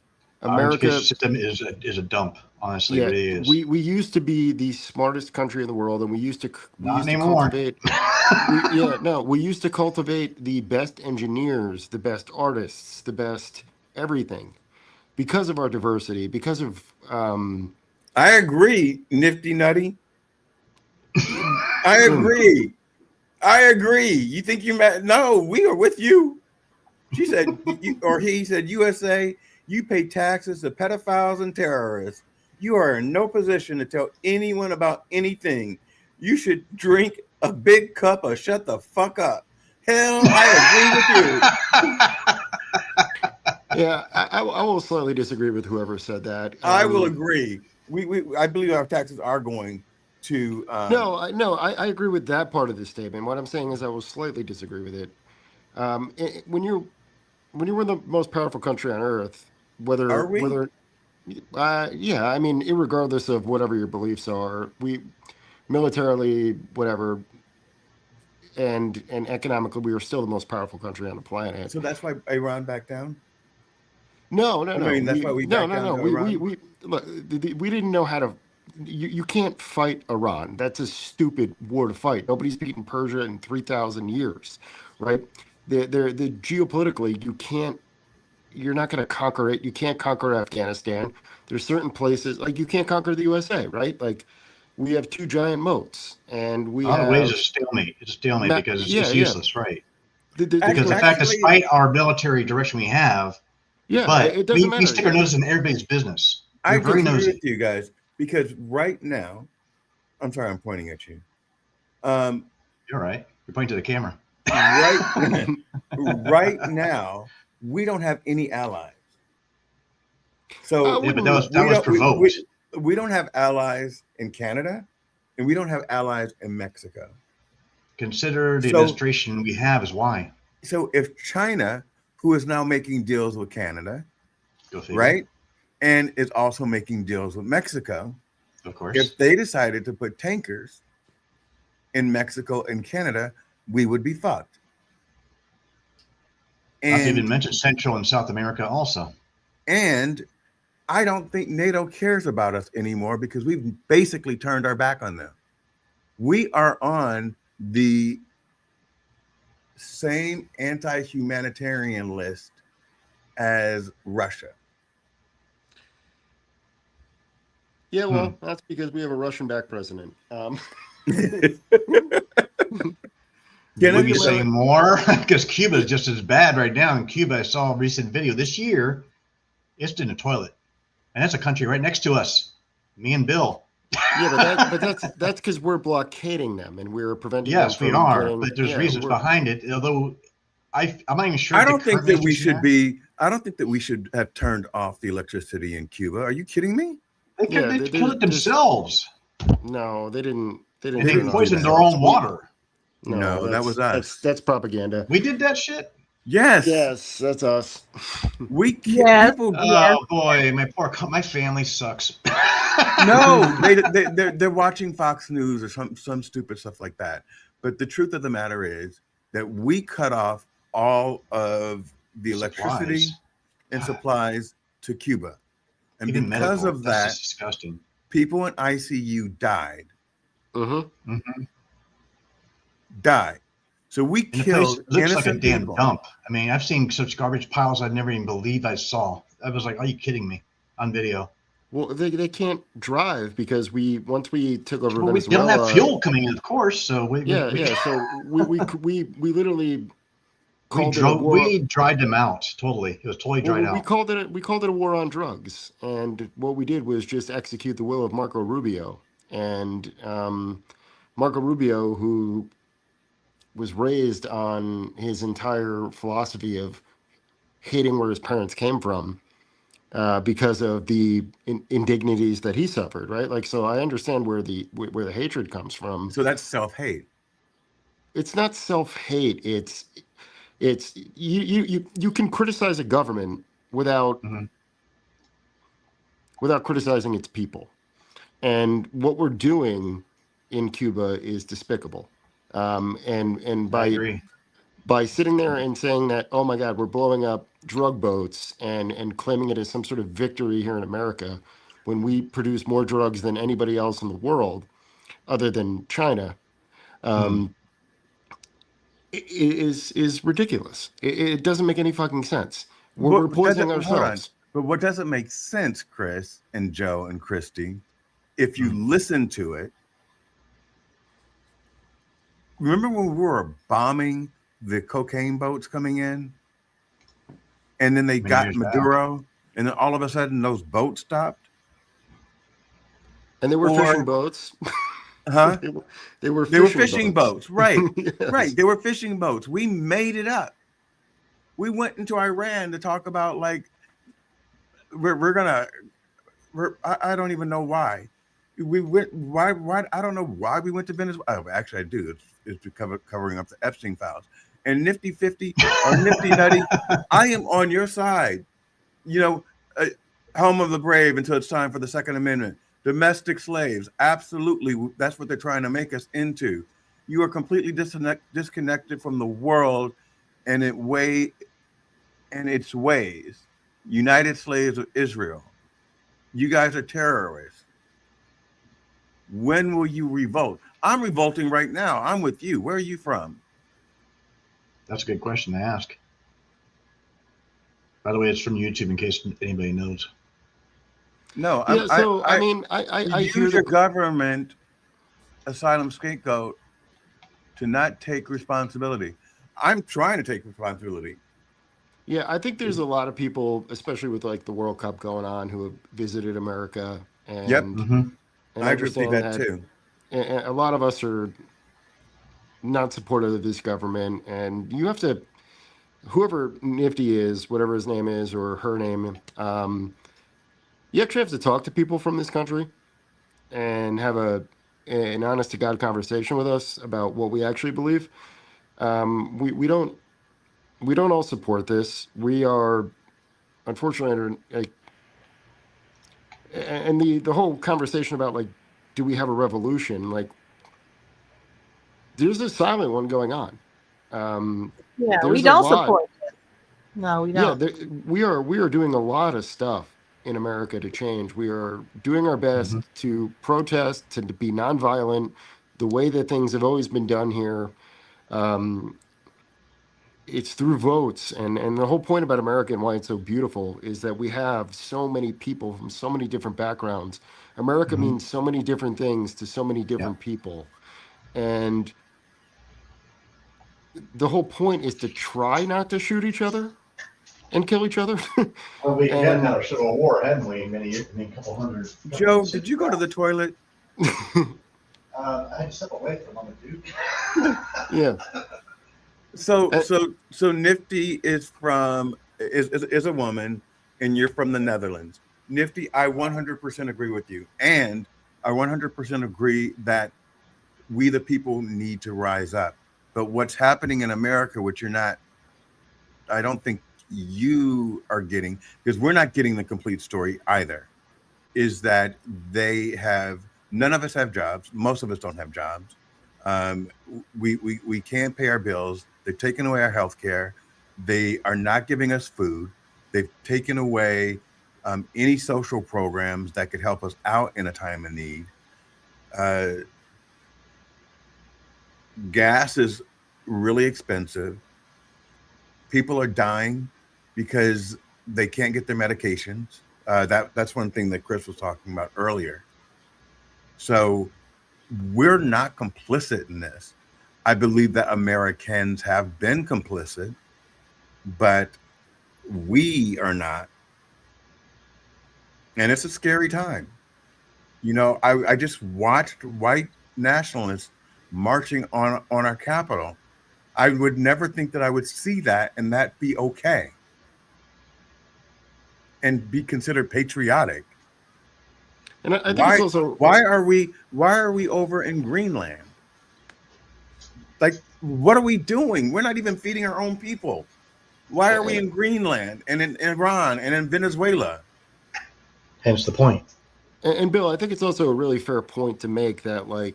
Our education system is a dump. Honestly, yeah, it really is. we used to be the smartest country in the world, and we used to Not anymore. we used to cultivate the best engineers, the best artists, the best everything, because of our diversity, because of I agree, Nifty Nutty. I agree. I agree. You think you mad? No, we are with you. She said, he said, USA, you pay taxes to pedophiles and terrorists. You are in no position to tell anyone about anything. You should drink a big cup or shut the fuck up. Hell, I agree with you. Yeah, I will slightly disagree with whoever said that. I will agree. I believe our taxes are going to. I agree with that part of the statement. What I'm saying is I will slightly disagree with it. When you're in the most powerful country on earth, Are we? yeah, I mean, irregardless of whatever your beliefs are, we militarily, whatever, and economically, we are still the most powerful country on the planet. So that's why Iran backed down. No. I mean, that's why we backed down to Iran. We look, we didn't know how to. You can't fight Iran. That's a stupid war to fight. Nobody's beaten Persia in 3,000 years, right? The geopolitically, you're not going to conquer it. You can't conquer Afghanistan. There's certain places, like you can't conquer the USA, right? Like we have two giant moats, and we have ways of stalemate. It's a stalemate because it's useless, right? Because the fact, despite our military direction we have, but it doesn't matter. We stick our nose in everybody's business. I very agree nosy with you guys, because right now, I'm sorry, I'm pointing at you. You're right. You're pointing to the camera. Right now, we don't have any allies. So but that was provoked. We don't have allies in Canada, and we don't have allies in Mexico. Consider the administration we have is why. So if China, who is now making deals with Canada, Go figure. right, and is also making deals with Mexico, of course, if they decided to put tankers in Mexico and Canada, we would be fucked. Not to even mention Central and South America also. And I don't think NATO cares about us anymore, because we've basically turned our back on them. We are on the same anti-humanitarian list as Russia. Yeah, well, that's because we have a Russian-backed president. Would you say more? Because Cuba is just as bad right now. In Cuba, I saw a recent video this year. It's in the toilet, and that's a country right next to us. Me and Bill. Yeah, but that's because we're blockading them and we're preventing. Yes, them we from are. getting, But there's reasons behind it. Although I'm not even sure. I don't think that we should be. I don't think that we should have turned off the electricity in Cuba. Are you kidding me? They killed it themselves. No, they didn't. They poisoned their own water. No, that was us. That's propaganda. We did that shit. Yes, Yes, that's us. Yes. people. Yes. Oh boy, my family sucks. No, they're watching Fox News or some stupid stuff like that. But the truth of the matter is that we cut off all of the electricity Supplies. and supplies to Cuba, and Even because medical. of That's that, just disgusting. people in ICU Mm-hmm. died. So we And the place killed looks like a innocent damn people. dump. I mean, I've seen such garbage piles I'd never even believed I saw. I was like, are you kidding me? On video. Well, they can't drive because once we took over Well, they don't have Venezuela. fuel coming in, of course. So Yeah, yeah. So we literally called it a war. we dried them out totally. It was totally Well, dried we out. called it a war on drugs, and what we did was just execute the will of Marco Rubio, and Marco Rubio, who was raised on his entire philosophy of hating where his parents came from, because of the indignities that he suffered, right? Like, so I understand where the hatred comes from. So that's self-hate. It's not self-hate. It's you can criticize a government without Mhm. criticizing its people. And what we're doing in Cuba is despicable. And I agree. by sitting there and saying that, oh my God, we're blowing up drug boats and claiming it as some sort of victory here in America, when we produce more drugs than anybody else in the world, other than China, Hmm. um, is ridiculous. It doesn't make any fucking sense. We're But poisoning hold on. ourselves. But what doesn't make sense, Chris and Joe and Christy, if you Hmm. listen to it, remember when we were bombing the cocaine boats coming in, and then they Many got years back. Maduro, and then all of a sudden those boats stopped? And they were fishing Or, boats. huh? They were They were fishing fishing boats. boats, right? Yes. Right. They were fishing boats. We made it up. We went into Iran to talk about like we're gonna. I don't even know why. We went. Why? I don't know why we went to Venezuela. Oh, actually, I do. It's to covering up the Epstein files. And Nifty 50 or Nifty Nutty, I am on your side. You know, uh, home of the brave until it's time for the Second Amendment. Domestic slaves, absolutely. That's what they're trying to make us into. You are completely disconnected from the world and its ways. United Slaves of Israel. You guys are terrorists. When will you revolt? I'm revolting right now. I'm with you. Where are you from? That's a good question to ask. By the way, it's from YouTube in case anybody knows. No, Yeah. So I mean, I you hear use your the government asylum scapegoat to not take responsibility. I'm trying to take responsibility. yeah. I think there's a lot of people, especially with like the World Cup going on, who have visited America Yep, Hmm. and I agree with understand that that too. a lot of us are not supportive of this government, and you have to, whoever Nifty is, whatever his name is or her name, you actually have to talk to people from this country and have an honest to God conversation with us about what we actually believe. We don't all support this. We are unfortunately like, and the whole conversation about like, do we have a revolution? Like, there's a silent one going on. Yeah, we There's a don't lot. support this. No, we Yeah, don't. we are doing a lot of stuff in America to change. We are doing our Hmm. best to protest, to be nonviolent, the way that things have always been done here. Um, it's through votes, and the whole point about America and why it's so beautiful is that we have so many people from so many different backgrounds. America Hmm. means so many different things to so many Yeah. different people, and the whole point is to try not to shoot each other and kill each other. Well, we had And our Civil War, hadn't we? Couple hundred. Joe, did you go to the toilet? I had to step away from them, dude. yeah, So Uh, so so Nifty is a woman, and you're from the Netherlands. Nifty, I 100% agree with you, and I 100% agree that we the people need to rise up. But what's happening in America, which you're not I don't think you are getting, because we're not getting the complete story either, is that none of us have jobs. Most of us don't have jobs. Um, we can't pay our bills. They've taken away our health care. They are not giving us food. They've taken away any social programs that could help us out in a time of need. Uh, gas is really expensive. People are dying because they can't get their medications. That's one thing that Chris was talking about earlier. So we're not complicit in this. I believe that Americans have been complicit, but we are not. And it's a scary time. You know, I just watched white nationalists marching on our Capitol. I would never think that I would see that and that be okay and be considered patriotic. And I think it's also why are we over in Greenland? Like, what are we doing? We're not even feeding our own people. Why are we in Greenland and in Iran and in Venezuela? Hence the point. And Bill, I think it's also a really fair point to make that, like,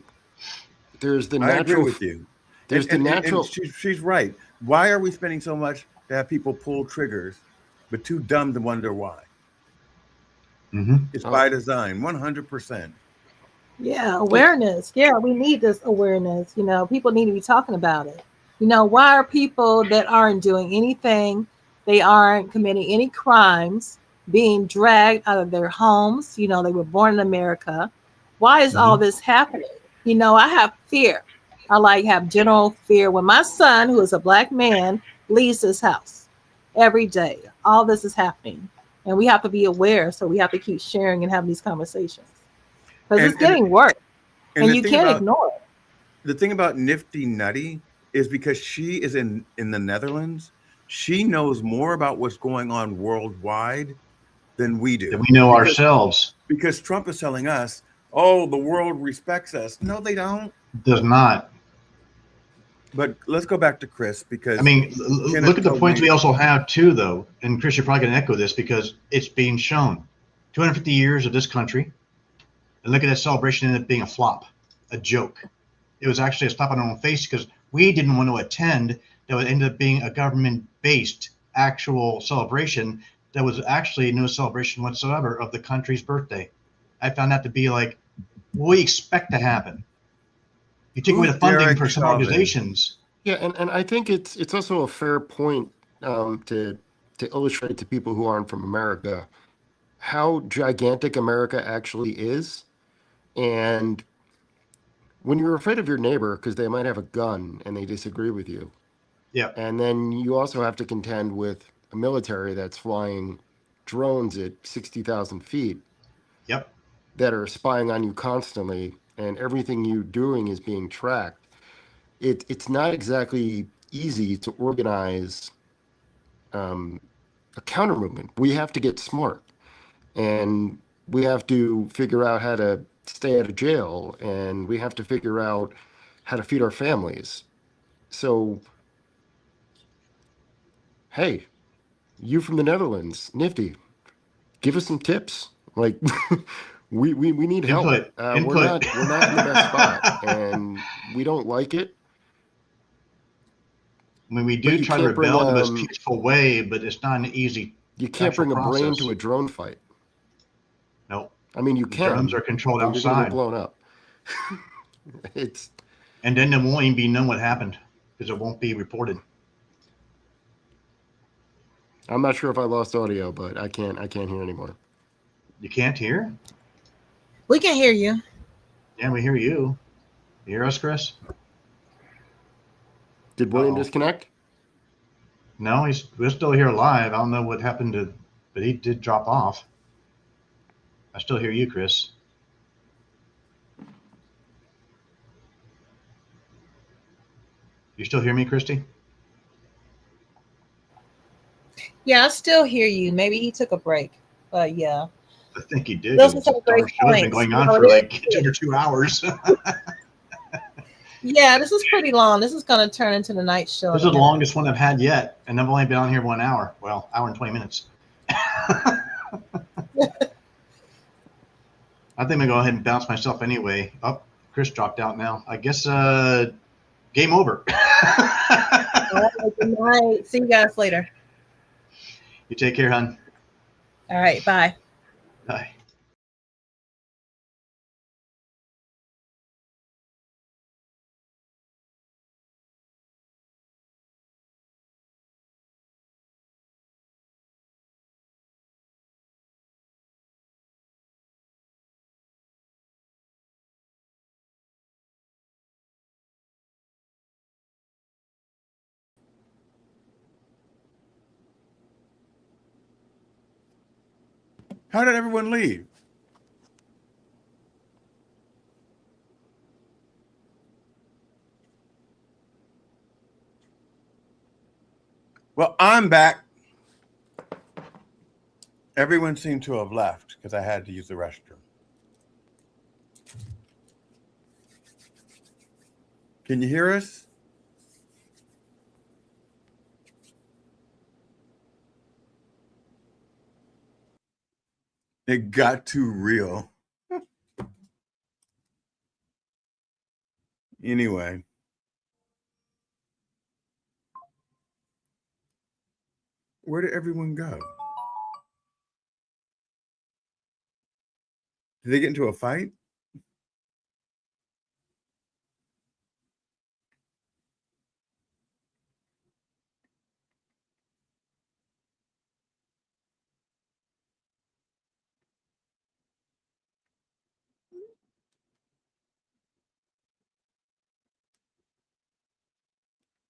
there's the I natural. agree with you. There's the natural. She's right. Why are we spending so much to have people pull triggers, but too dumb to wonder why? Mm-hmm. It's by design, 100%. Yeah, awareness. Yeah, we need this awareness. You know, people need to be talking about it. You know, why are people that aren't doing anything, they aren't committing any crimes, being dragged out of their homes? You know, they were born in America. Why is all this happening? You know, I have fear. I have general fear when my son, who is a black man, leaves his house every day. All this is happening. And we have to be aware. So we have to keep sharing and having these conversations. Because it's getting worse. And you can't ignore it. The thing about Nifty Nutty is because she is in the Netherlands, she knows more about what's going on worldwide than we do. That we know ourselves. Because Trump is telling us, oh, the world respects us. No, they don't. Does not. But let's go back to Chris, because I mean, look at the points we also have too, though. And Chris, you're probably going to echo this because it's being shown. 250 years of this country, and look at that celebration ended up being a flop, a joke. It was actually a slap on our own face because we didn't want to attend. That would end up being a government-based actual celebration that was actually no celebration whatsoever of the country's birthday. I found that to be like what we expect to happen. You take away the funding for some organizations. Yeah, and I think it's also a fair point to illustrate to people who aren't from America how gigantic America actually is. And when you're afraid of your neighbor because they might have a gun and they disagree with you, yeah, and then you also have to contend with a military that's flying drones at 60,000 feet, yep, that are spying on you constantly, and everything you're doing is being tracked. It's not exactly easy to organize a counter movement. We have to get smart, and we have to figure out how to stay out of jail, and we have to figure out how to feed our families. So, hey, you from the Netherlands, Nifty, give us some tips. Like, we need help. Input. We're not in the best spot, and we don't like it. I mean, we do try to rebel in the most peaceful way, but it's not an easy. You can't bring a brain to a drone fight. Nope. I mean, you can. Drones are controlled outside. You're gonna get blown up. And then there won't even be known what happened because it won't be reported. I'm not sure if I lost audio, but I can't hear anymore. You can't hear? We can hear you. Yeah, we hear you. You hear us, Chris? Did William disconnect? No, we're still here live. I don't know what happened but he did drop off. I still hear you, Chris. You still hear me, Christy? Yeah, I still hear you. Maybe he took a break, but yeah. I think he did. Those are some great Our show's been points. going on for like under 2 hours. Yeah, this is pretty long. This is going to turn into the night show. This in a is the minute. longest one I've had yet, and I've only been on here 1 hour. Well, hour and 20 minutes. I think I'm gonna go ahead and bounce myself anyway. Oh, Chris dropped out now. I guess game over. All right, good night. See you guys later. You take care, hon. All right, bye. Bye. How did everyone leave? Well, I'm back. Everyone seemed to have left because I had to use the restroom. Can you hear us? It got too real. Anyway. Where did everyone go? Did they get into a fight?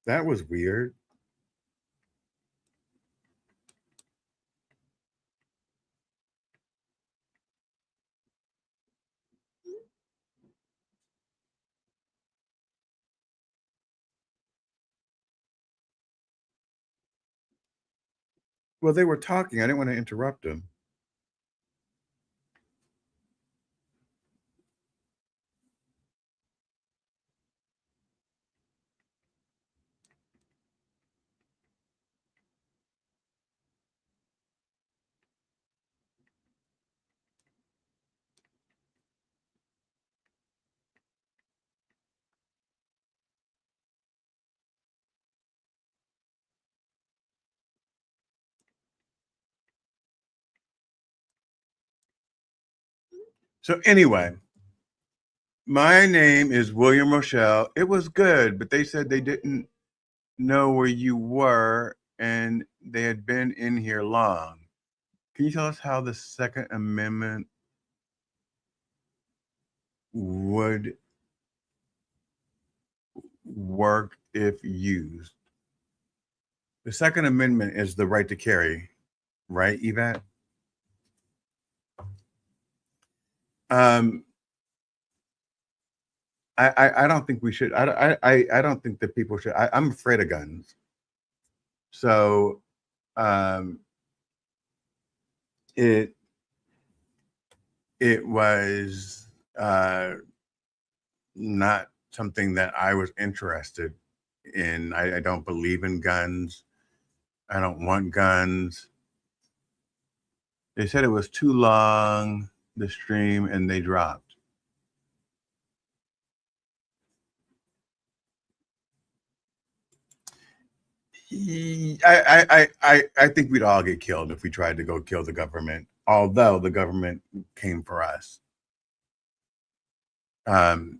That was weird. Well, they were talking. I didn't want to interrupt them. So anyway, my name is William Rochelle. It was good, but they said they didn't know where you were and they had been in here long. Can you tell us how the Second Amendment would work if used? The Second Amendment is the right to carry, right, Yvette? I don't think we should. I don't think that people should. I'm afraid of guns. So it was not something that I was interested in. I don't believe in guns. I don't want guns. They said it was too long, the stream, and they dropped. I think we'd all get killed if we tried to go kill the government, although the government came for us. And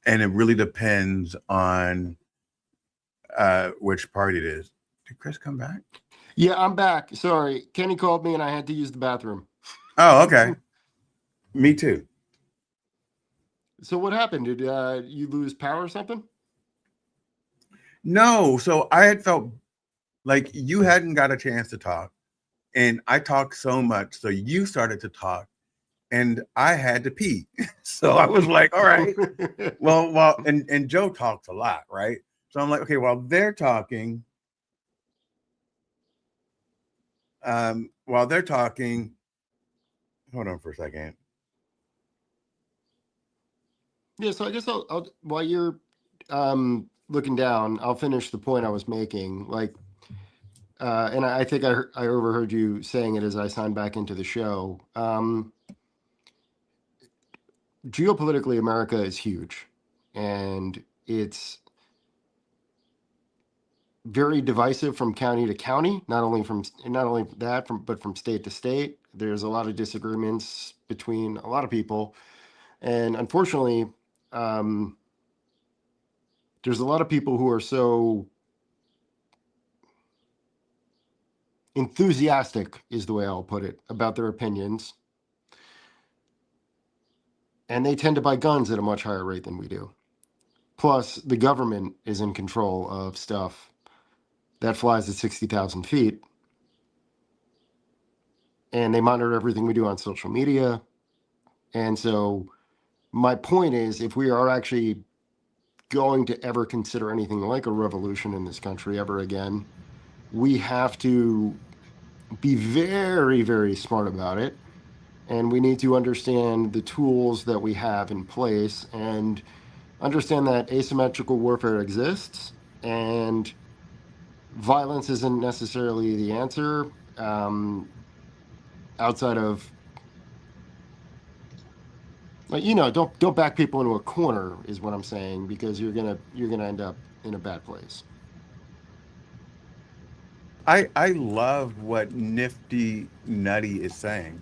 it really depends on which party it is. Did Chris come back? Yeah, I'm back. Sorry. Kenny called me and I had to use the bathroom. Oh, okay. Me too. So what happened? Did you lose power or something? No, so I had felt like you hadn't got a chance to talk, and I talked so much, so you started to talk, and I had to pee. So I was like, all right, well, and Joe talks a lot, right? So I'm like, okay, while they're talking, hold on for a second. Yeah, so I guess I'll while you're looking down, I'll finish the point I was making. Like, and I think I overheard you saying it as I signed back into the show. Geopolitically, America is huge, and it's very divisive from county to county. Not only that, but from state to state. There's a lot of disagreements between a lot of people, and unfortunately, um, there's a lot of people who are so enthusiastic, is the way I'll put it, about their opinions, and they tend to buy guns at a much higher rate than we do. Plus, the government is in control of stuff that flies at 60,000 feet, and they monitor everything we do on social media. And so my point is, if we are actually going to ever consider anything like a revolution in this country ever again, we have to be very, very smart about it. And we need to understand the tools that we have in place and understand that asymmetrical warfare exists, and violence isn't necessarily the answer, outside of, like, don't back people into a corner is what I'm saying, because you're gonna end up in a bad place. I love what Nifty Nutty is saying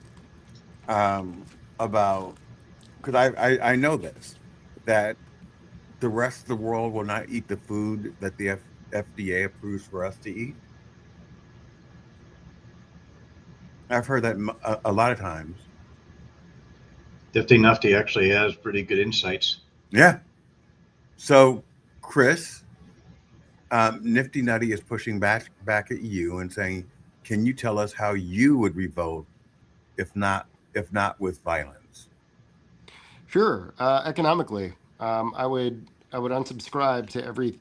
about, because I know this, that the rest of the world will not eat the food that the FDA approves for us to eat. I've heard that a lot of times. Nifty Nufty actually has pretty good insights. Yeah. So, Chris, Nifty Nutty is pushing back at you and saying, "Can you tell us how you would revolt if not with violence?" Sure. Economically, I would unsubscribe to every,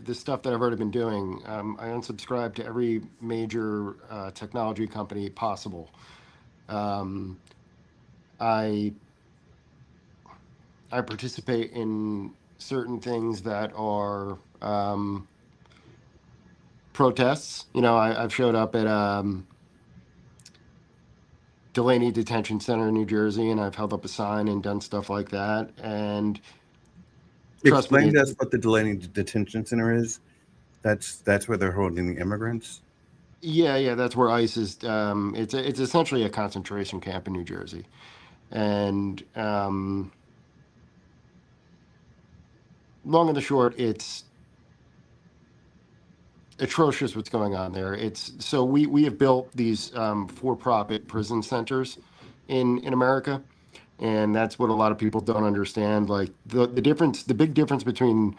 the stuff that I've already been doing. I unsubscribe to every major technology company possible. Um, I I participate in certain things that are protests. I've showed up at Delaney Detention Center in New Jersey, and I've held up a sign and done stuff like that. And trust me, Explain to us what the Delaney Detention Center is. That's where they're holding the immigrants. yeah, that's where ICE is. It's essentially a concentration camp in New Jersey, and long and the short, it's atrocious what's going on there. It's so we have built these for-profit prison centers in America, and that's what a lot of people don't understand. Like the big difference between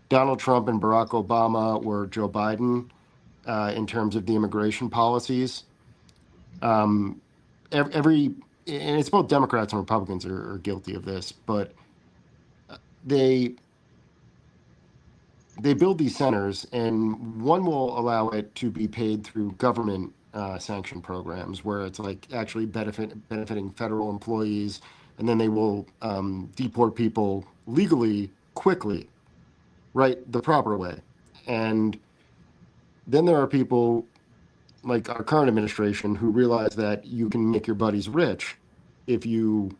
Donald Trump and Barack Obama or Joe Biden, in terms of the immigration policies. Um, every and it's both Democrats and Republicans are guilty of this, but they they build these centers, and one will allow it to be paid through government sanction programs, where it's like actually benefiting federal employees, and then they will deport people legally, quickly, right, the proper way. And then there are people like our current administration who realize that you can make your buddies rich if you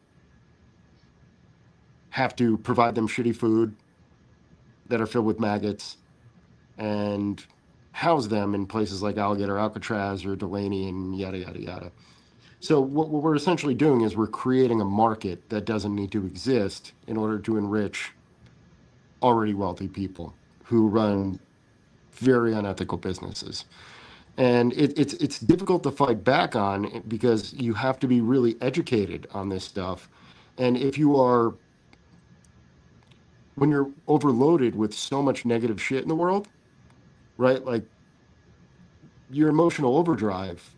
have to provide them shitty food that are filled with maggots and house them in places like Alligator, Alcatraz, or Delaney, and yada, yada, yada. So what we're essentially doing is we're creating a market that doesn't need to exist in order to enrich already wealthy people who run very unethical businesses. And it's difficult to fight back on, because you have to be really educated on this stuff. And when you're overloaded with so much negative shit in the world, right? Like, your emotional overdrive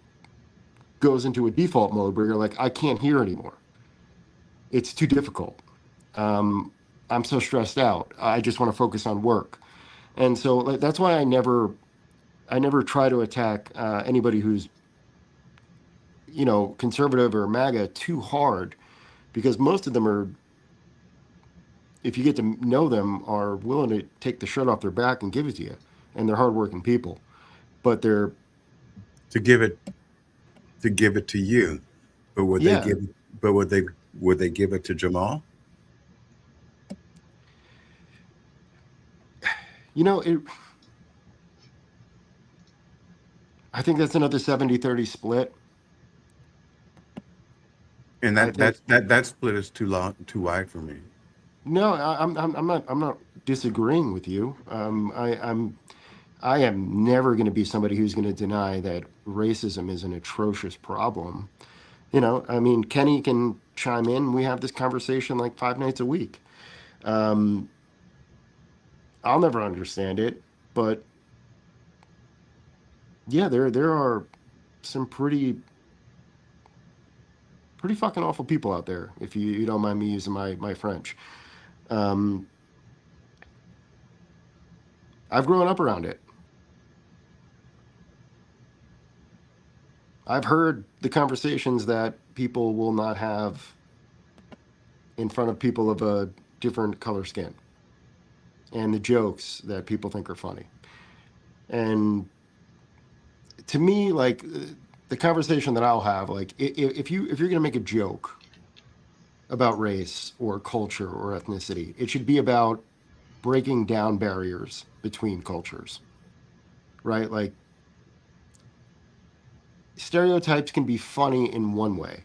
goes into a default mode where you're like, I can't hear anymore. It's too difficult. Um, I'm so stressed out. I just want to focus on work. And so, like, that's why I never try to attack anybody who's, conservative or MAGA too hard, because most of them are if you get to know them, are willing to take the shirt off their back and give it to you, and they're hardworking people. But they're To give it to you, but would they yeah, give? But would they give it to Jamal? it. I think that's another 70-30 split. And I think that split is too wide for me. no, I'm not disagreeing with you. I am never going to be somebody who's going to deny that racism is an atrocious problem. I mean, Kenny can chime in. We have this conversation like 5 nights a week. Um, I'll never understand it, but yeah, there are some pretty fucking awful people out there. If you don't mind me using my French, um, I've grown up around it. I've heard the conversations that people will not have in front of people of a different color skin, and the jokes that people think are funny. And to me, like the conversation that I'll have, like if you're gonna make a joke about race or culture or ethnicity, it should be about breaking down barriers between cultures, right? Like stereotypes can be funny in one way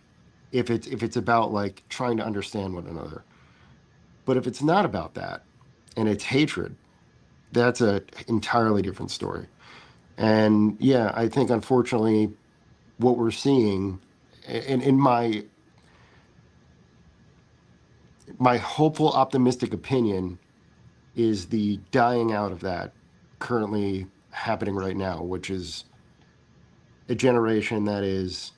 if it's about like trying to understand one another. But if it's not about that and it's hatred, that's a entirely different story. And yeah, I think unfortunately what we're seeing in my hopeful optimistic opinion is the dying out of that currently happening right now, which is a generation that is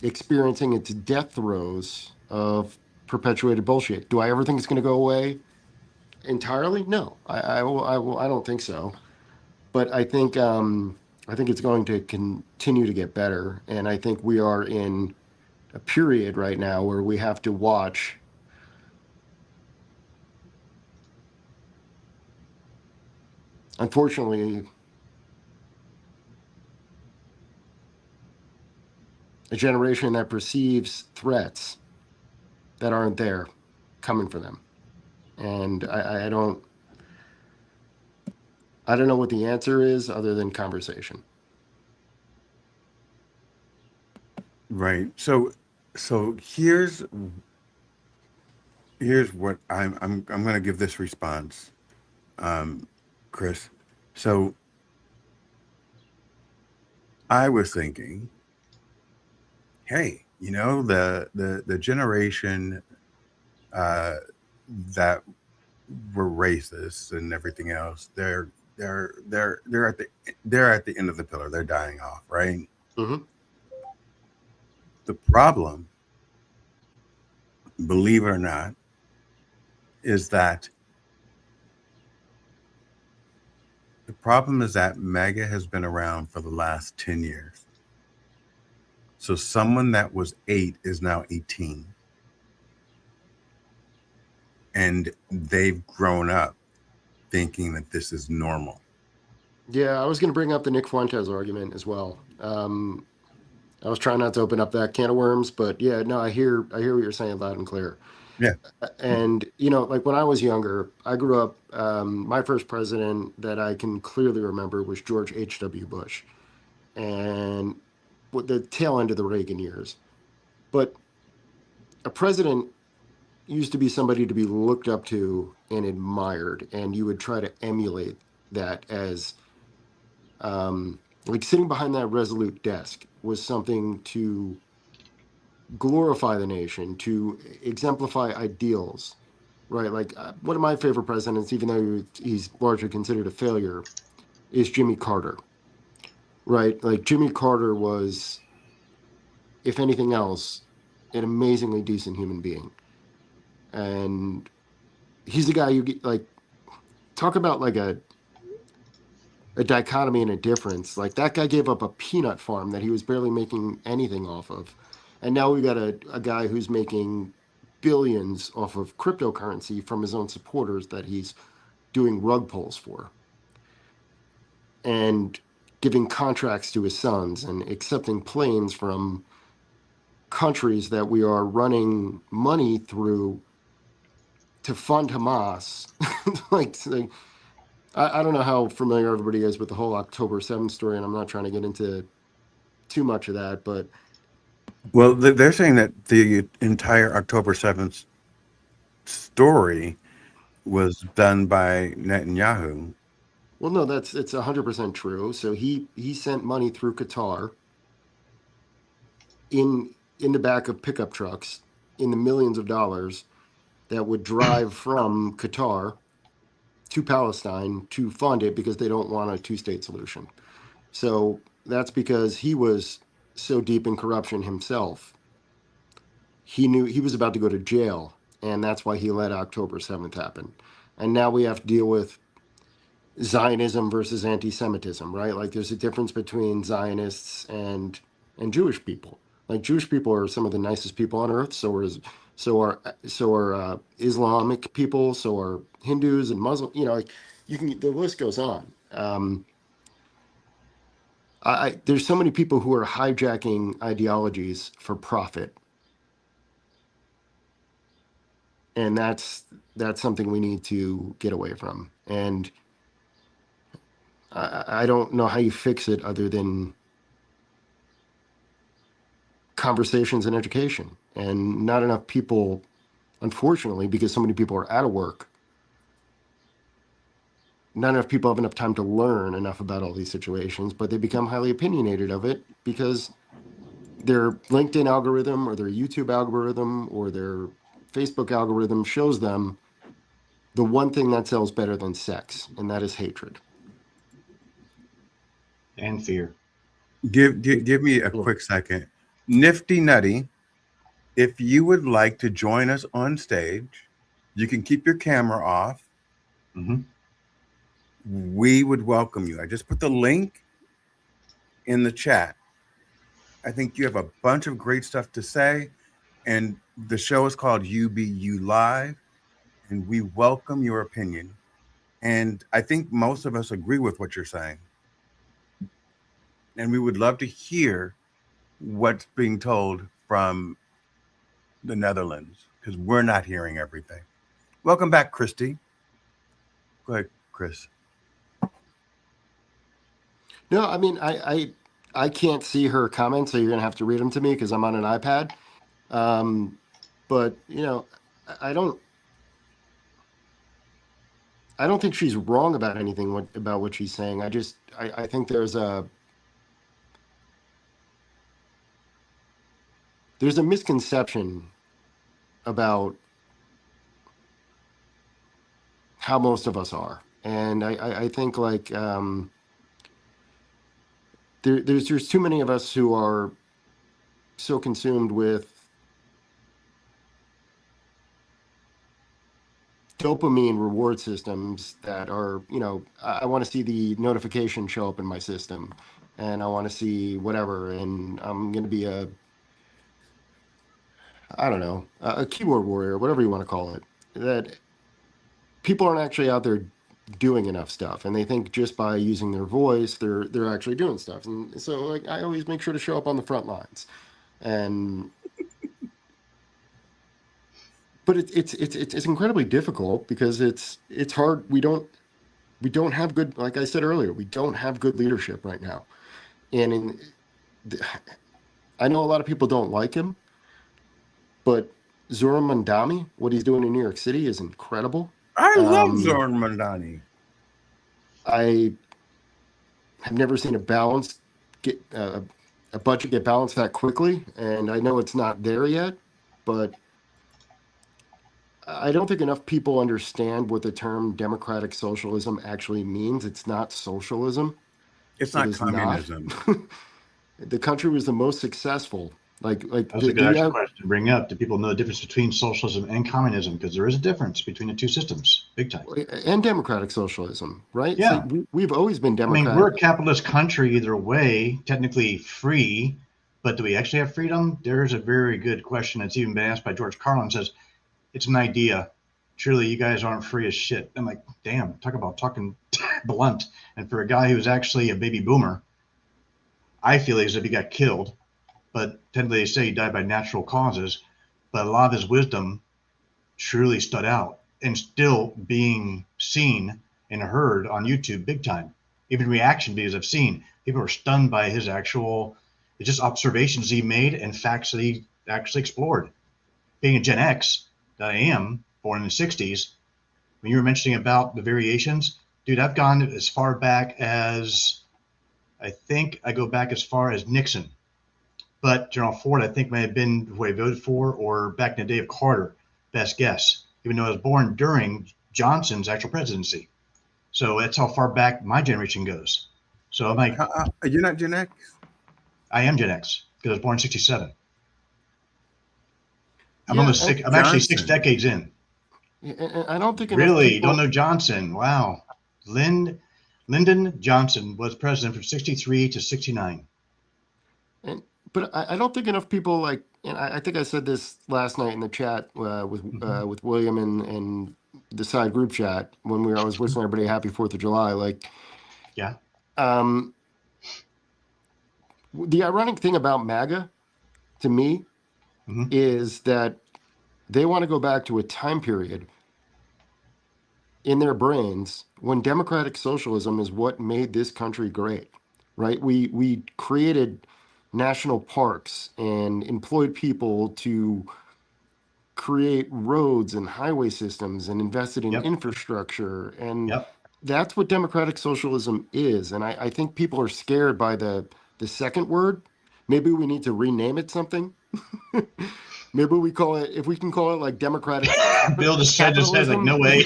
experiencing its death throes of perpetuated bullshit. Do I ever think it's going to go away entirely? No, I don't think so. But I think it's going to continue to get better, and I think we are in a period right now where we have to watch unfortunately a generation that perceives threats that aren't there coming for them. And I don't know what the answer is other than conversation. Right. So here's what I'm going to give this response, Chris. So I was thinking, hey, the generation that were racist and everything else, they're at the end of the pillar. They're dying off, right? Mm-hmm. The problem, believe it or not, is that MAGA has been around for the last 10 years. So someone that was 8 is now 18. And they've grown up thinking that this is normal. Yeah, I was going to bring up the Nick Fuentes argument as well. I was trying not to open up that can of worms, but yeah, no, I hear what you're saying loud and clear. Yeah. And like when I was younger, I grew up. My first president that I can clearly remember was George H.W. Bush, and with the tail end of the Reagan years. But a president used to be somebody to be looked up to and admired, and you would try to emulate that as like sitting behind that resolute desk was something to glorify the nation, to exemplify ideals, right? Like one of my favorite presidents, even though he's largely considered a failure, is Jimmy Carter, right? Like Jimmy Carter was, if anything else, an amazingly decent human being. And he's the guy you get, like, talk about like a dichotomy and a difference. Like that guy gave up a peanut farm that he was barely making anything off of, And now we got a guy who's making billions off of cryptocurrency from his own supporters that he's doing rug pulls for, and giving contracts to his sons and accepting planes from countries that we are running money through to fund Hamas. like I don't know how familiar everybody is with the whole October 7th story, and I'm not trying to get into too much of that, but Well, they're saying that the entire October 7th story was done by Netanyahu. well, no, it's 100% true. So he sent money through Qatar in the back of pickup trucks in the millions of dollars that would drive from Qatar to Palestine to fund it because they don't want a two-state solution. So that's because he was so deep in corruption himself. He knew he was about to go to jail, and that's why he let October 7th happen. And now we have to deal with Zionism versus anti-Semitism, right? Like there's a difference between Zionists and Jewish people. Like Jewish people are some of the nicest people on earth. So are Islamic people. So are Hindus and Muslims. You know, like the list goes on. There's so many people who are hijacking ideologies for profit, and that's something we need to get away from. And I don't know how you fix it other than conversations and education. And not enough people, unfortunately, because so many people are out of work, not enough people have enough time to learn enough about all these situations, but they become highly opinionated of it because their LinkedIn algorithm or their YouTube algorithm or their Facebook algorithm shows them the one thing that sells better than sex, and that is hatred. And fear. Give me a quick second. Nifty Nutty, if you would like to join us on stage, you can keep your camera off. Mm-hmm. We would welcome you. I just put the link in the chat. I think you have a bunch of great stuff to say, and the show is called UBU Live, and we welcome your opinion. And I think most of us agree with what you're saying. And we would love to hear what's being told from the Netherlands, because we're not hearing everything. Welcome back, Christy. Go ahead, Chris. No, I mean, I can't see her comments, so you're gonna have to read them to me because I'm on an iPad. But you know, I don't think she's wrong about anything about what she's saying. I think there's a misconception about how most of us are, and I think like there's too many of us who are so consumed with dopamine reward systems that are, you know, I want to see the notification show up in my system, and I want to see whatever, and I'm going to be I don't know, a keyboard warrior, whatever you want to call it. That people aren't actually out there doing enough stuff, and they think just by using their voice they're actually doing stuff. And so like I always make sure to show up on the front lines. And but it's incredibly difficult because it's hard. We don't have good, like I said earlier, we don't have good leadership right now. And I know a lot of people don't like him, but Zoran Mandami, what he's doing in New York City is incredible. I love Zoran Mandani. I have never seen a budget get balanced that quickly, and I know it's not there yet, but I don't think enough people understand what the term democratic socialism actually means. It's not socialism. It's not communism. The country was the most successful. Like That's a good question to bring up. Do people know the difference between socialism and communism? Because there is a difference between the two systems, big time. And democratic socialism, right? Yeah. So we've always been democratic. I mean, we're a capitalist country either way, technically free, But do we actually have freedom? There's a very good question that's even been asked by George Carlin. Says it's an idea. Truly, you guys aren't free as shit. I'm like, damn, talk about talking blunt. And for a guy who's actually a baby boomer, I feel as if he got killed. But technically, they say he died by natural causes. But a lot of his wisdom truly stood out and still being seen and heard on YouTube big time. Even reaction videos I've seen, people are stunned by his actual, it's just observations he made and facts that he actually explored. Being a Gen X that I am, born in the 60s, when you were mentioning about the variations, dude, I've gone as far back as, I think I go back as far as Nixon. But General Ford, I think, may have been who I voted for, or back in the day of Carter, best guess, even though I was born during Johnson's actual presidency. So that's how far back my generation goes. So I'm like, You're not Gen X? I am Gen X because I was born in 67. I'm Yeah, almost and- six. I'm actually 6 Johnson. decades in. And I don't think enough Really? people- Don't know Johnson. Wow. Lyndon Johnson was president from 63 to 69. But I don't think enough people like, and I think I said this last night in the chat with William and the side group chat when I was wishing everybody happy 4th of July. Like, Yeah. The ironic thing about MAGA to me Mhm. is that they want to go back to a time period in their brains when democratic socialism is what made this country great, right? We created national parks and employed people to create roads and highway systems and invested in Yep. infrastructure. And Yep. that's what democratic socialism is. And I think people are scared by the second word. Maybe we need to rename it something. Maybe we call it, if we can call it like democratic Bill just said like, no way.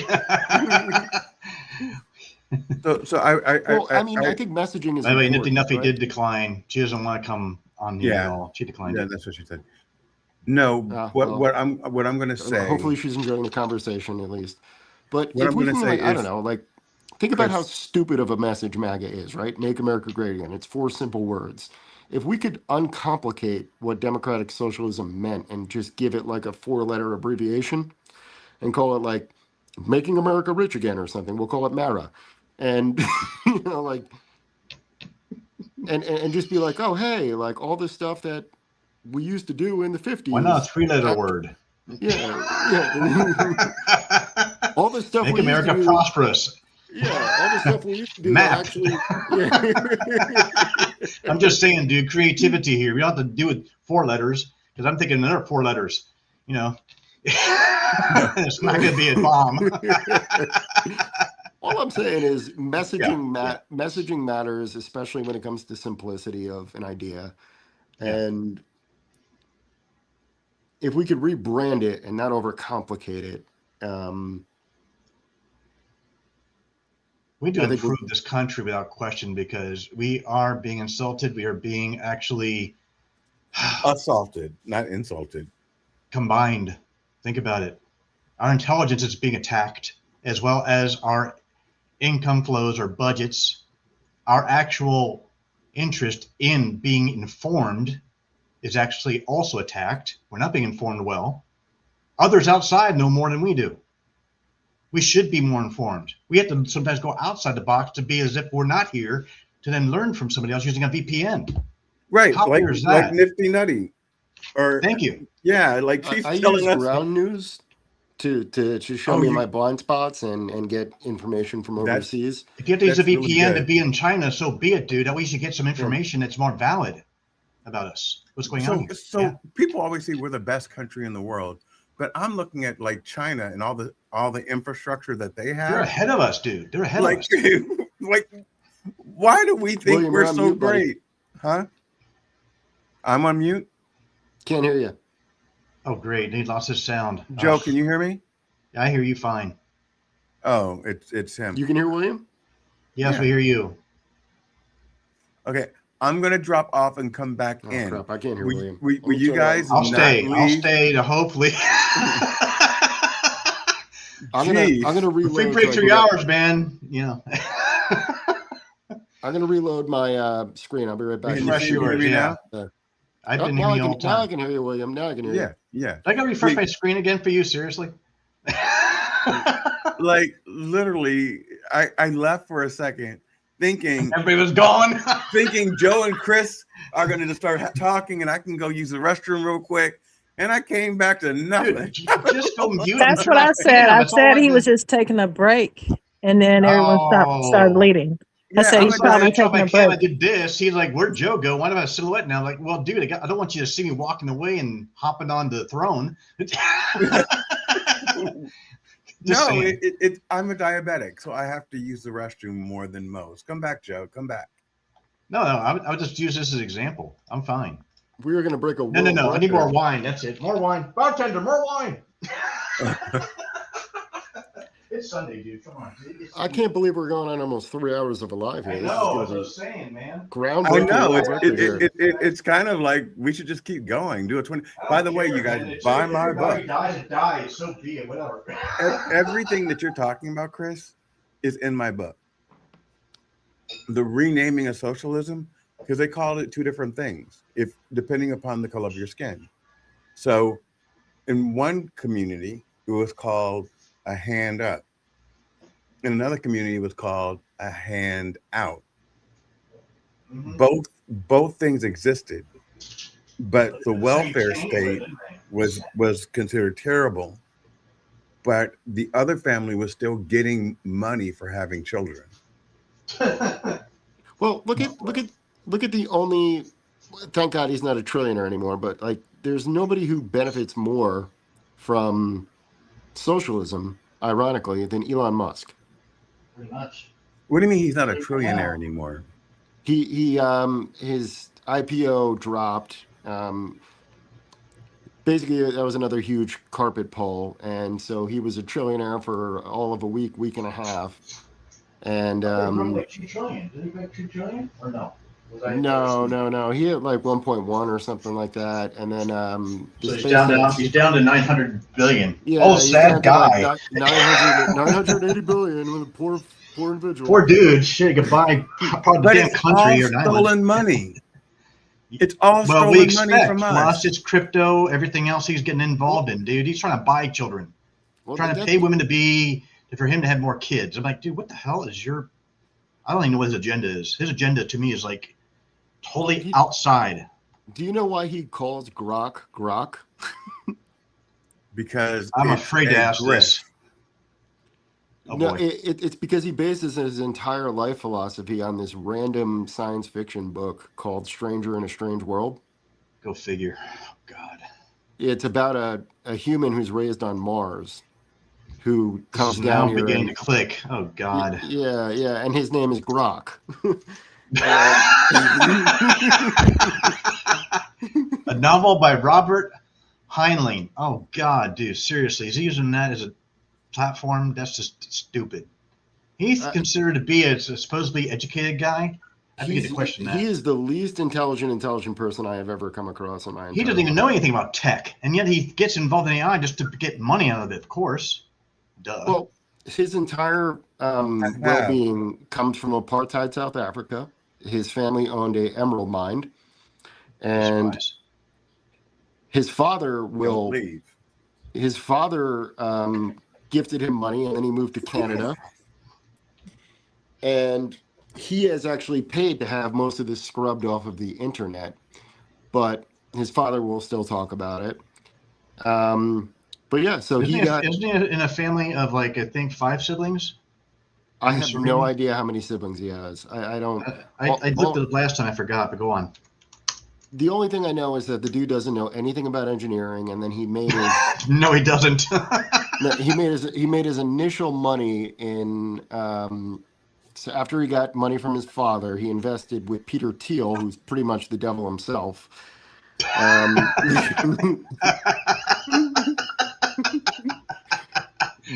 So I Well, I mean, I think messaging is By the way, Nifty important, Nuffy right? did decline. She doesn't want to come on here at Yeah. all. She declined yeah, it. that's what she said. No, Well, what I'm going to say. Hopefully she's enjoying the conversation at least. But What if I'm we gonna can, say like, I is, don't know, like, think about how Chris- stupid of a message MAGA is, right? Make America Great Again. It's 4 simple words. If we could uncomplicate what democratic socialism meant and just give it like a 4-letter abbreviation and call it like Making America Rich Again or something, we'll call it MARA. And, you know, like, and just be like, oh, hey, like all this stuff that we used to do in the 50s. Why not a 3-letter word? Yeah. All the stuff Make we used America to do, prosperous. yeah, all the stuff we used to do Map. actually. Yeah. I'm just saying, dude, creativity here. We don't have to do it 4 letters because I'm thinking another 4 letters. You know, it's not going to be a bomb. All I'm saying is messaging Yeah. messaging matters, especially when it comes to simplicity of an idea. Yeah. And if we could rebrand it and not overcomplicate it, We need I to think we- improve this country without question because we are being insulted. We are being actually assaulted, not insulted. combined. Think about it. Our intelligence is being attacked, as well as our income flows, our budgets, our actual interest in being informed is actually also attacked. We're not being informed well. Others outside know more than we do. We should be more informed. We have to sometimes go outside the box to be as if we're not here to then learn from somebody else using a VPN. Right, How like weird is that? Nifty Nutty, or Thank you. yeah, like she's I use telling us. ground news to show Oh, me you- my blind spots and get information from That's- overseas. If you have to use a That's really VPN to good. be in China, so be it, dude. At least you get some information that's more valid about us. What's going on here? So Yeah. people always say we're the best country in the world, but I'm looking at like China and all the infrastructure that they They're have. ahead of us, dude. They're ahead Like, of us. like, why do we think William, we're you're on so mute, buddy. great? Huh? I'm on mute. Can't hear you. Oh, great. He lost his sound. Joe, Oh, can you hear me? I hear you fine. Oh, it's him. You can hear William? Yes, Yeah. we hear you. Okay, I'm gonna drop off and come back Oh, in. crap. I can't hear Will- William. will- Let will me you turn it on. guys I'll not stay. I'll leave? stay to hopefully. I'm Jeez. gonna reload. Free so I break can 3 get- hours, man. You know. I'm gonna reload my screen. I'll be right back. Can you Refresh see me yours, yeah. Uh, I've been now, hearing you all the now I time. can hear you, William. Now I can hear you. Yeah. I got to refresh my screen again for you, seriously? Like literally, I left for a second thinking Everybody was gone. thinking Joe and Chris are going to start talking and I can go use the restroom real quick. And I came back to nothing. Dude, just go mute. That's and what turn I off said. cam. I That's all said he did. was just taking a break, and then everyone started Oh. leaving. I Yeah, said I'm he's a probably I dropped taking my a cam. I break. did this. He's like, "Where'd Joe go? Why do I have a silhouette now?" I'm like, well, dude, I don't want you to see me walking away and hopping on the throne. Just No, saying. I'm a diabetic, so I have to use the restroom more than most. Come back, Joe. Come back. No, I would just use this as an example. I'm fine. We were going to break a No. world I need more record. wine. That's it. More wine. Bartender, more wine. It's Sunday, dude. Come on. I can't believe we're going on almost 3 hours of a live here. I This is know. going That's to what I be was saying, man. I groundbreaking know world record here. it's kind of like we should just keep going. Do a 20. By the way, you guys buy my book. Dies, it dies. So be it. Whatever. Everything that you're talking about, Chris, is in my book. The renaming of socialism, because they called it two different things, if depending upon the color of your skin. So, in one community, it was called a hand up. In another community, it was called a hand out. Both things existed, but the welfare state was considered terrible. But the other family was still getting money for having children. Well, look at the only. Thank God he's not a trillionaire anymore. But like, there's nobody who benefits more from socialism, ironically, than Elon Musk. Pretty much. What do you mean he's not a trillionaire anymore? He his IPO dropped. Basically, that was another huge carpet pull, and so he was a trillionaire for all of a week and a half. And like 2 trillion. Did he make 2 trillion or no? no. He had like 1.1 or something like that, and then So he's down to 900 billion. Yeah, Oh, he's sad down to guy. like 980 billion with a poor individual. Poor dude. Shit, he could buy probably But the damn it's country all or an island. stolen money. It's all Well, we stolen money expect. from us. Plus, it's crypto, everything else he's getting involved in, dude. He's trying to buy children, trying to pay women for him to have more kids. I'm like, dude, what the hell is your? I don't even know what his agenda is. His agenda to me is like totally outside. Do you know why he calls grok? Because I'm it's afraid to a ask grift. this. Oh, No, boy. it's because he bases his entire life philosophy on this random science fiction book called Stranger in a Strange World. Go figure. Oh, God. It's about a human who's raised on Mars who comes This is down now here. beginning to click. Oh, God. Yeah, and his name is Grok. A novel by Robert Heinlein. Oh, God, dude. Seriously. Is he using that as a platform? That's just stupid. He's considered to be a supposedly educated guy. I think to question that. He is the least intelligent person I have ever come across in my entire He doesn't even life. know anything about tech, and yet he gets involved in AI just to get money out of it, of course. Duh. Well, his entire well-being comes from apartheid South Africa. His family owned a emerald mine, and Surprise. his father Don't leave. his father gifted him money, and then he moved to Canada. And he has actually paid to have most of this scrubbed off of the internet, but his father will still talk about it. But yeah, so Isn't he in a family of like I think 5 siblings? I have no idea how many siblings he has. I don't. I looked at it last time. I forgot, but go on. The only thing I know is that the dude doesn't know anything about engineering, and then he made his No, he doesn't. he made his initial money in. So after he got money from his father, he invested with Peter Thiel, who's pretty much the devil himself.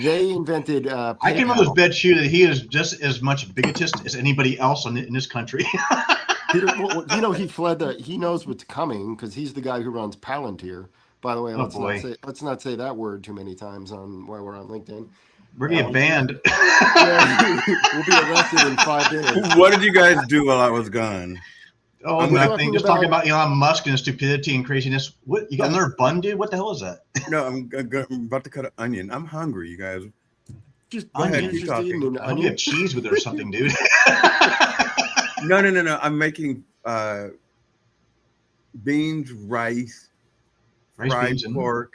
They invented. I can almost bet you that he is just as much bigotist as anybody else in this country. Peter, he fled he knows what's coming because he's the guy who runs Palantir. By the way, let's not say that word too many times on while we're on LinkedIn. We're gonna get banned. We'll be arrested in 5 days. What did you guys do while I was gone? Oh, I'm gonna- nothing. Just talking about Elon Musk and his stupidity and craziness. What, you got another bun, dude? What the hell is that? No, I'm about to cut an onion. I'm hungry, you guys. Just Go ahead, you're keep just eating talking. an I hope you have onion. cheese with it or something, dude. No. I'm making beans, rice, Rice, fried beans, and pork,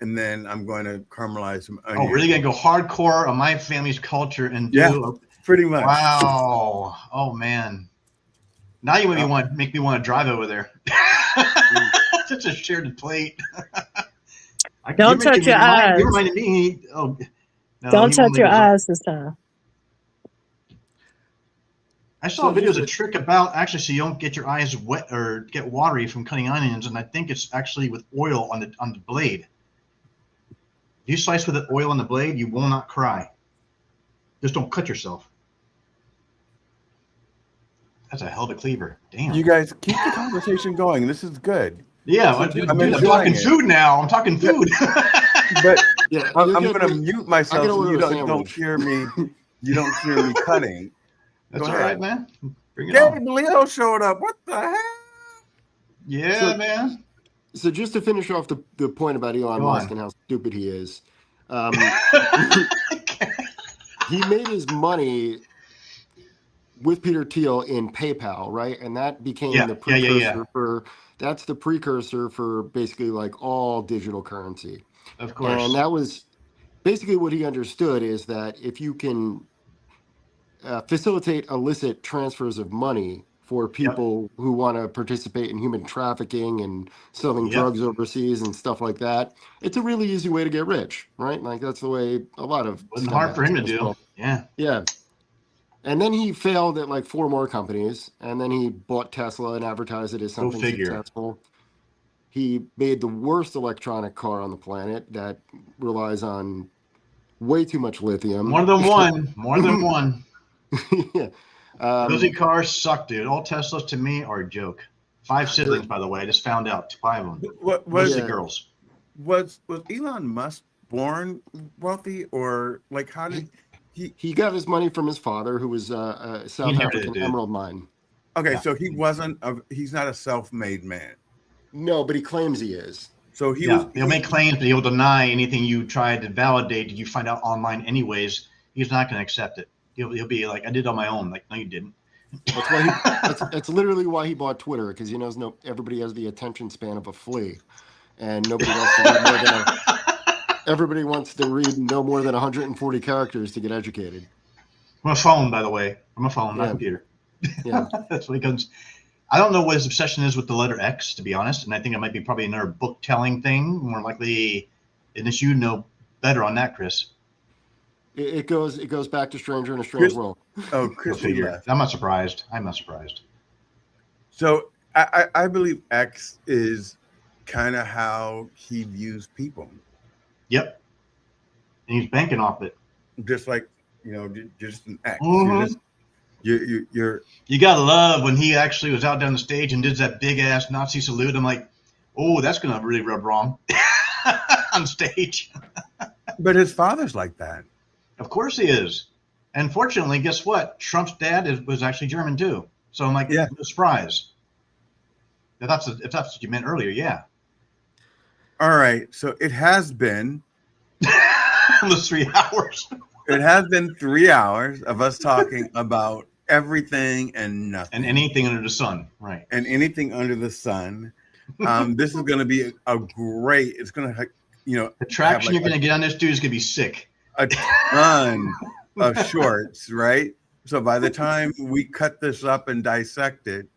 and then I'm going to caramelize some onions. oh, really gonna go hardcore on my family's culture and do? Yeah, pretty much. Wow. Oh man. Now you make me want to drive over there. Such a shared plate. Don't touch your eyes. You reminded me. Oh, no, Don't he touch won't your leave us- eyes this time. I saw a video. There's a trick about actually so you don't get your eyes wet or get watery from cutting onions, and I think it's actually with oil on the blade. If you slice with oil on the blade, you will not cry. Just don't cut yourself. That's a hell of a cleaver. Damn. You guys keep the conversation going. This is good. Yeah, So, I'm dude, I'm talking enjoying it. food now. I'm talking food. But Yeah, I'm you're going to getting- mute myself gotta so order you a don't sandwich. hear me. You don't hear me cutting. That's Go all ahead. right, man. Bring it Gabe on. Leo showed up. What the hell? Yeah, So- man. So just to finish off the point about Elon Go Musk on. and how stupid he is, he made his money with Peter Thiel in PayPal, right? And that became Yeah, the yeah, yeah, precursor yeah. for that's the precursor for basically like all digital currency. Of course. And that was basically what he understood is that if you can facilitate illicit transfers of money for people who want to participate in human trafficking and selling Yep. drugs overseas and stuff like that, it's a really easy way to get rich, right? Like that's the way a lot of Wasn't hard for him to scumbags do. roll. Yeah. Yeah. And then he failed at like 4 more companies, and then he bought Tesla and advertised it as Go something figure. successful. He made the worst electronic car on the planet that relies on way too much lithium. More than one. More than one. Yeah. Those cars suck, dude. All Teslas to me are a joke. 5 siblings, by the way. I just found out. 5 of them. What Mostly Yeah. girls. was Elon Musk born wealthy, or like how did He got his money from his father, who was a South inherited African it. emerald mine. Okay, Yeah. so he's not a self-made man. No, but he claims he is. So he Yeah, was he'll make claims, but he'll deny anything you try to validate. Did you find out online anyways? He's not going to accept it. He'll be like, I did it on my own. Like, no, you didn't. That's why that's literally why he bought Twitter, because he knows everybody has the attention span of a flea, and nobody wants to read more than everybody wants to read no more than 140 characters to get educated. From a phone, by the way. From a phone, not Yeah. a computer. Yeah. That's what he comes. I don't know what his obsession is with the letter X, to be honest. And I think it might be probably another book telling thing. More likely, unless you know better on that, Chris. It goes back to Stranger in a Strange World. Oh, Go Christy figure. left. I'm not surprised. I'm not surprised. So I believe X is kind of how he views people, Yep. And he's banking off it. just like just an X. Mhm. You're You gotta love when he actually was out down the stage and did that big ass Nazi salute. I'm like, oh, that's gonna really rub wrong on stage. but his father's like that. Of course he is. And fortunately, guess what? Trump's dad was actually German too. So I'm like, Yeah. no surprise. If that's what you meant earlier, yeah. All right, so it has been Almost 3 hours. It has been 3 hours of us talking about everything and nothing. And anything under the sun, right? And anything under the sun. This is going to be a great. It's going to, The traction you're going to get on this dude is going to be sick. a ton of shorts, right? So by the time we cut this up and dissect it,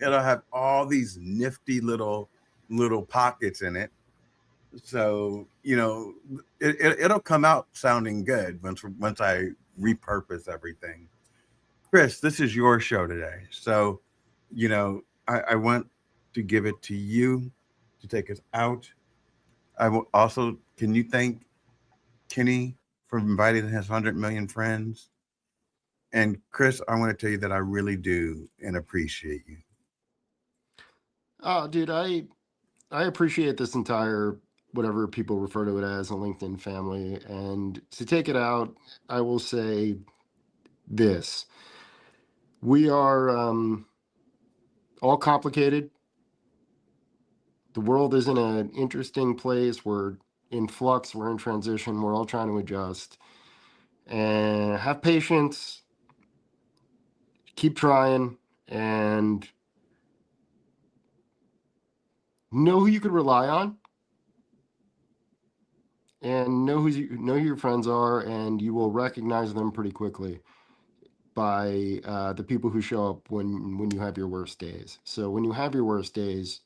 it'll have all these nifty little pockets in it. So it'll come out sounding good once I repurpose everything. Chris, this is your show today, so I want to give it to you to take us out. I will also. Can you thank Kenny for inviting his 100 million friends? And Chris, I want to tell you that I really do and appreciate you. Oh, dude, I appreciate this entire, whatever people refer to it as, a LinkedIn family. And to take it out, I will say this. We are all complicated. The world is in an interesting place. We're in flux. We're in transition. We're all trying to adjust. And have patience. Keep trying. And know who you could rely on. And know who your friends are. And you will recognize them pretty quickly by the people who show up when you have your worst days. So when you have your worst days,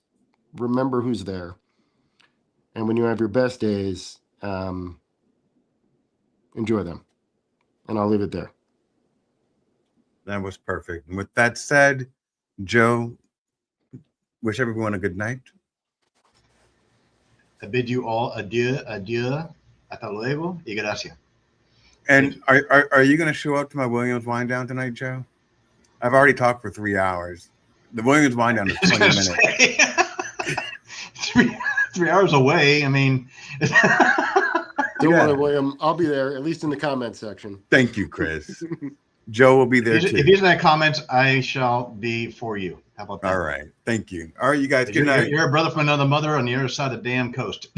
remember who's there. And when you have your best days, enjoy them. And I'll leave it there. That was perfect. And with that said, Joe, wish everyone a good night. I bid you all adieu, hasta luego, y gracias. And are you going to show up to my Williams wind down tonight, Joe? I've already talked for 3 hours. The Williams wind down is 20 minutes. Three hours away. I mean, Don't worry, William. I'll be there, at least in the comments section. Thank you, Chris. Joe will be there too. if he's in the comments, I shall be for you. How about that? All right. Thank you. All right, you guys. Good night. You're a brother from another mother on the other side of the damn coast.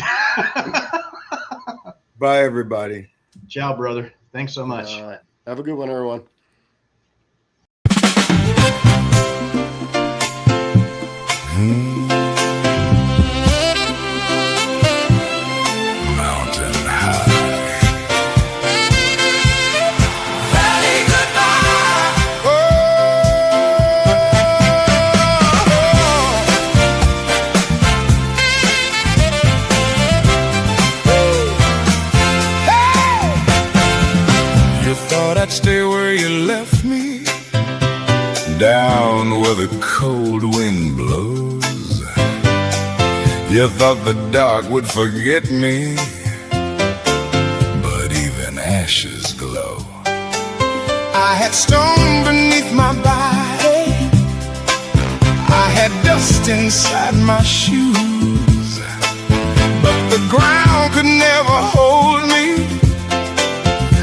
Bye, everybody. Ciao, brother. Thanks so much. Have a good one, everyone. Mountain high. Valley goodbye. You thought I'd stay where you left me, down where the cold wind blows. You thought the dark would forget me, but even ashes glow. I had stone beneath my body, I had dust inside my shoes, but the ground could never hold me.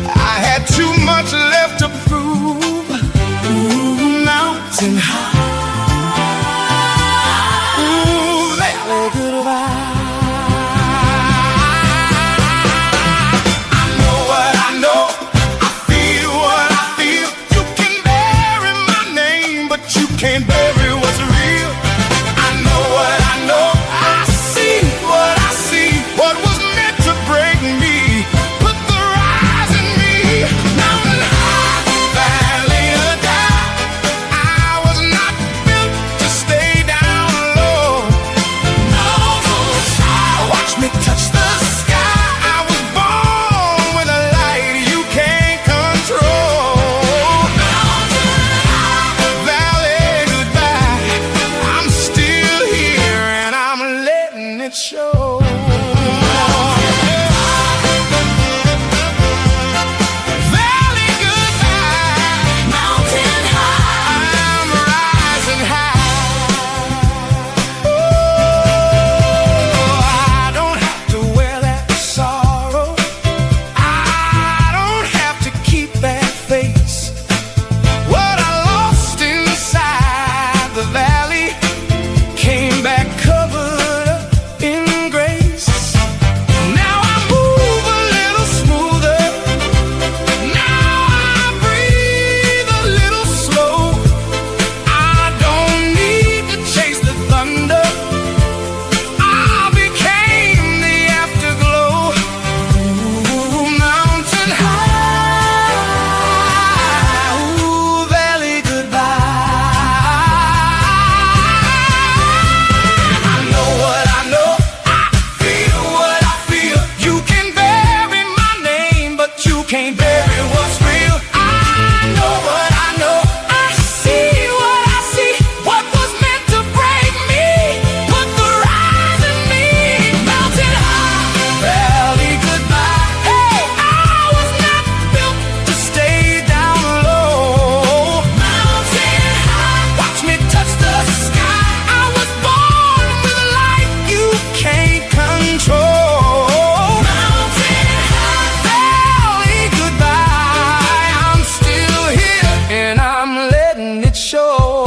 I had too much left to prove. Ooh, mountain high. Ooh, valley goodbye. I know what I know. I feel what I feel. You can bury my name, but you can't bury what's real. I know what I know. I see what I see. What was meant to break me, put the rise in me. Mountain high, valley or die. I was not built to stay down low. No, watch me touch the sky. I was born with a light you can't control. Mountain high, valley goodbye. I'm still here and I'm letting it show. Valley goodbye, mountain high. I'm rising high. Oh, I don't have to wear that sorrow. I don't have to keep that face. What I lost inside the valley came back covered up in grace. Now I move a little smoother. Now I breathe a little slow. I don't need to chase the thunder. I became the afterglow. Ooh, mountain high. Ooh, valley goodbye. I know what I know. I feel what I feel. You can bury my name, but you can't bury what's real. I know what I know. I see what I see. What was meant to break me, put the rise in me. Mountain high, valley goodbye. Hey, I was not built to stay down low. Mountain high, watch me touch the sky. I was born with a light you can't control. Mountain high, valley goodbye. I'm still here and I'm letting it show.